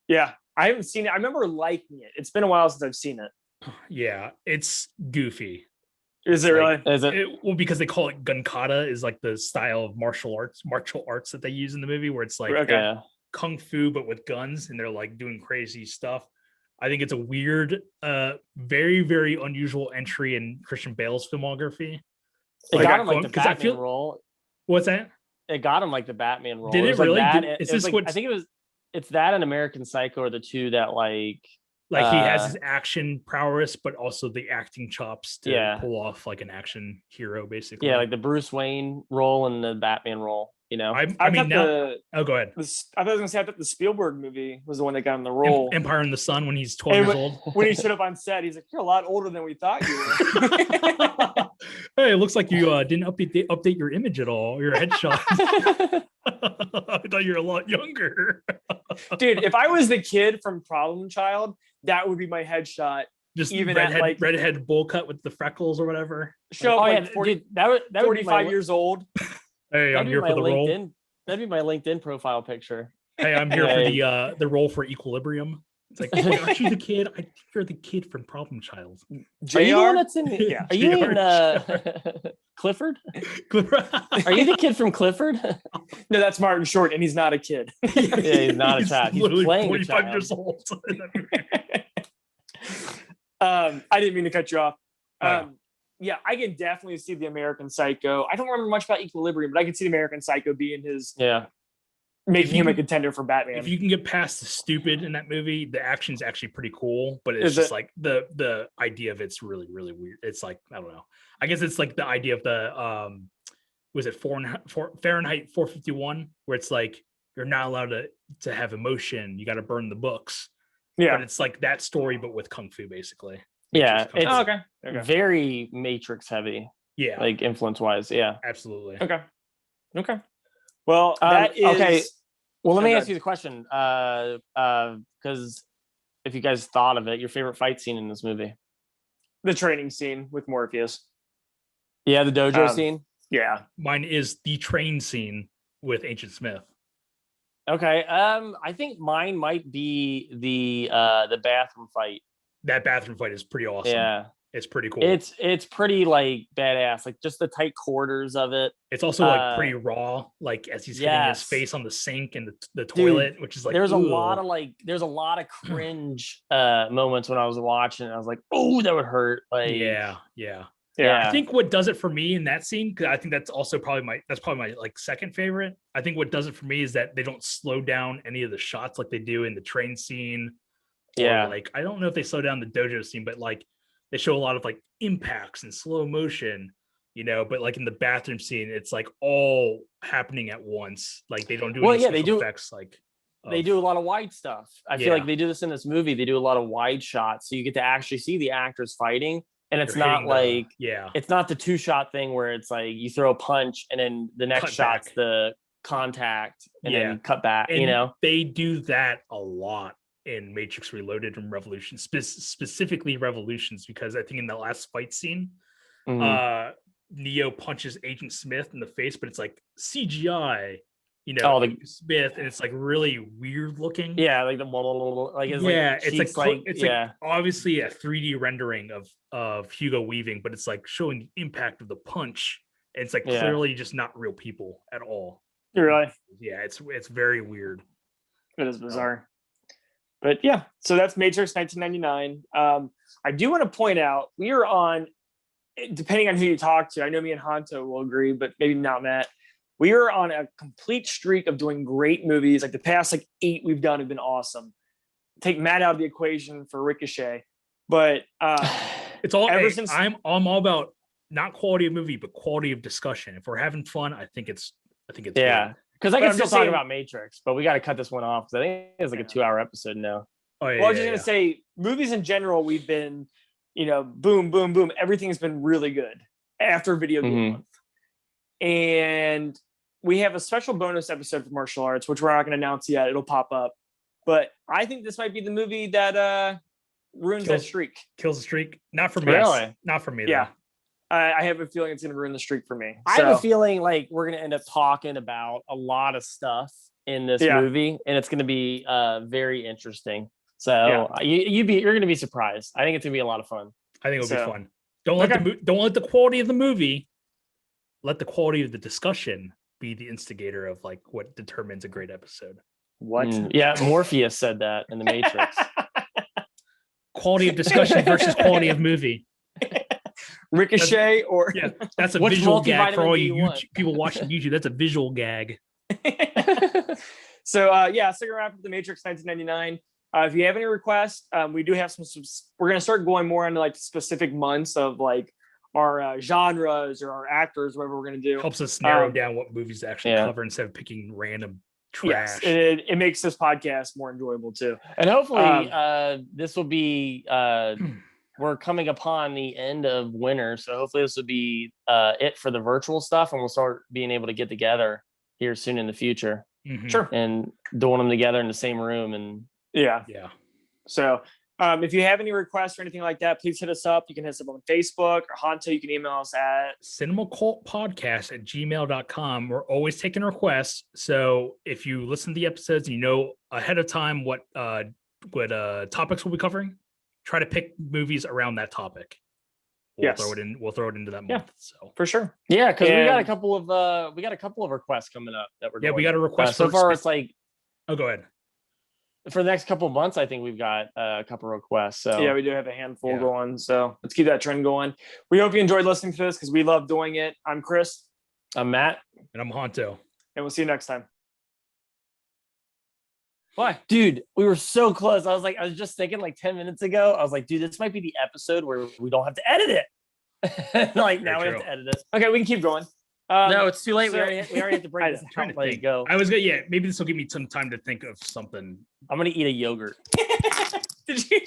Yeah, I haven't seen it. I remember liking it. It's been a while since I've seen it. Yeah, it's goofy. Is it really? Is it? Well, because they call it gunkata, is like the style of martial arts that they use in the movie, where it's like kung fu but with guns, and they're like doing crazy stuff. I think it's a weird, very, very unusual entry in Christian Bale's filmography. It got him like the Batman role. What's that? It got him like the Batman role. Did it really? I think it's that and American Psycho are the two that like Like he has his action prowess, but also the acting chops to pull off like an action hero, basically. Yeah, like the Bruce Wayne role and the Batman role. I mean, now. Go ahead. I thought I was gonna say I thought the Spielberg movie was the one that got him the role. Empire in the Sun when he's 12 years old. When he showed up on set, he's like, "You're a lot older than we thought you were." Hey, it looks like you didn't update your image at all. Your headshot. I thought you were a lot younger. Dude, if I was the kid from Problem Child, that would be my headshot. Just even redhead bowl cut with the freckles or whatever. Show up 40, dude, that would 45 years old. Hey, I'm here for the role. That'd be my LinkedIn profile picture. Hey, I'm here for the role for Equilibrium. It's like, wait, aren't you the kid? I think you're the kid from Problem Child. Are you the one that's in the, Are you in Clifford? Are you the kid from Clifford? No, that's Martin Short, and he's not a kid. Yeah, he's not a child. He's playing 45 a child. years old. I didn't mean to cut you off. Yeah, I can definitely see the American Psycho. I don't remember much about Equilibrium, but I can see the American Psycho being making him a contender for Batman. If you can get past the stupid in that movie, the action's actually pretty cool, but it's just like the idea of it's really, really weird. It's like, I don't know. I guess it's like the idea of the was it Fahrenheit 451, where it's like you're not allowed to have emotion. You got to burn the books. Yeah, but it's like that story, but with kung fu, basically. Yeah, it's okay. Very Matrix heavy. Yeah, like influence wise. Yeah, absolutely. Okay. Well, that is okay. Well, let me ask you the question, because if you guys thought of it, your favorite fight scene in this movie? The training scene with Morpheus. Yeah, the dojo scene. Yeah, mine is the train scene with Agent Smith. Okay, I think mine might be the bathroom fight. That bathroom fight is pretty awesome. Yeah, it's pretty cool. It's pretty like badass, like just the tight quarters of it. It's also like pretty raw, like as he's hitting his face on the sink and the toilet, which is like there's a lot of cringe moments when I was watching. I was like, oh, that would hurt. Like yeah. I think what does it for me in that scene, because I think that's also probably my like second favorite. I think what does it for me is that they don't slow down any of the shots like they do in the train scene. Yeah, like I don't know if they slow down the dojo scene, but like they show a lot of like impacts and slow motion, but like in the bathroom scene, it's like all happening at once. Like they don't do any special effects. Like they do a lot of wide stuff. I feel like they do this in this movie. They do a lot of wide shots, so you get to actually see the actors fighting. And it's not like it's not the 2-shot thing where it's like you throw a punch and then the next shot's the contact and then cut back. And they do that a lot in Matrix Reloaded and Revolution, specifically Revolutions, because I think in the last fight scene, Neo punches Agent Smith in the face, but it's like CGI. Smith, and it's like really weird looking. Yeah, like it's like obviously a 3D rendering of Hugo Weaving, but it's like showing the impact of the punch. And it's like clearly just not real people at all. Really? Yeah, it's very weird. It is bizarre. But yeah, so that's Matrix 1999. I do want to point out we are on, depending on who you talk to, I know me and Hanto will agree, but maybe not Matt. We are on a complete streak of doing great movies. Like the past 8 we've done have been awesome. Take Matt out of the equation for Ricochet, but it's all. I'm all about not quality of movie, but quality of discussion. If we're having fun, I think it's. Yeah, because I can still talk about Matrix, but we got to cut this one off because I think it's like a 2-hour episode now. Oh yeah. Well, I was just gonna say, movies in general, we've been, boom, boom, boom. Everything's been really good after Video Game Month, and we have a special bonus episode for Martial Arts, which we're not going to announce yet. It'll pop up. But I think this might be the movie that ruins that streak. Kills the streak? Not for me. Really? Not for me, yeah. Though. I have a feeling it's going to ruin the streak for me. I have a feeling like we're going to end up talking about a lot of stuff in this movie, and it's going to be very interesting. So you're going to be surprised. I think it's going to be a lot of fun. I think it'll be fun. Don't let the quality of the movie, let the quality of the discussion be the instigator of like what determines a great episode. What? Yeah, Morpheus said that in the Matrix. Quality of discussion versus quality of movie. Ricochet that's a visual gag for all you people watching YouTube. That's a visual gag. So so we're gonna wrap up the Matrix 1999. If you have any requests, we do have some. We're going to start going more into like specific months of like our genres or our actors, whatever we're going to do. Helps us narrow down what movies to actually cover instead of picking random trash. Yes, it makes this podcast more enjoyable too. And hopefully, this will be. We're coming upon the end of winter, so hopefully this will be it for the virtual stuff, and we'll start being able to get together here soon in the future. Sure. And doing them together in the same room. And yeah. So if you have any requests or anything like that, please hit us up. You can hit us up on Facebook, or Honto, you can email us at cinemacultpodcast@gmail.com. We're always taking requests. So if you listen to the episodes and you know ahead of time what topics we'll be covering, try to pick movies around that topic. We'll throw it in. We'll throw it into that month. Yeah, so for sure. Yeah, because we got a couple of requests coming up that we're. Yeah, we got a request. So far, it's like. Oh, go ahead. For the next couple of months, I think we've got a couple of requests. So yeah, we do have a handful going. So let's keep that trend going. We hope you enjoyed listening to this because we love doing it. I'm Chris. I'm Matt. And I'm Honto. And we'll see you next time. Why? Dude, we were so close. I was just thinking like 10 minutes ago. I was like, dude, this might be the episode where we don't have to edit it. Like, now we have to edit it. Okay, we can keep going. No, it's too late. We already have to break this out. Let it go. I was good. Yeah, maybe this will give me some time to think of something. I'm gonna eat a yogurt. Did you?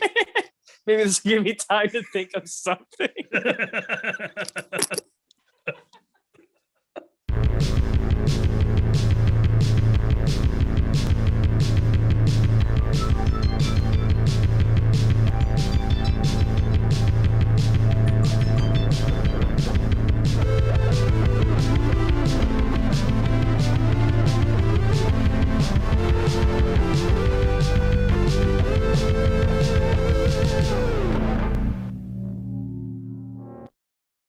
Maybe this will give me time to think of something.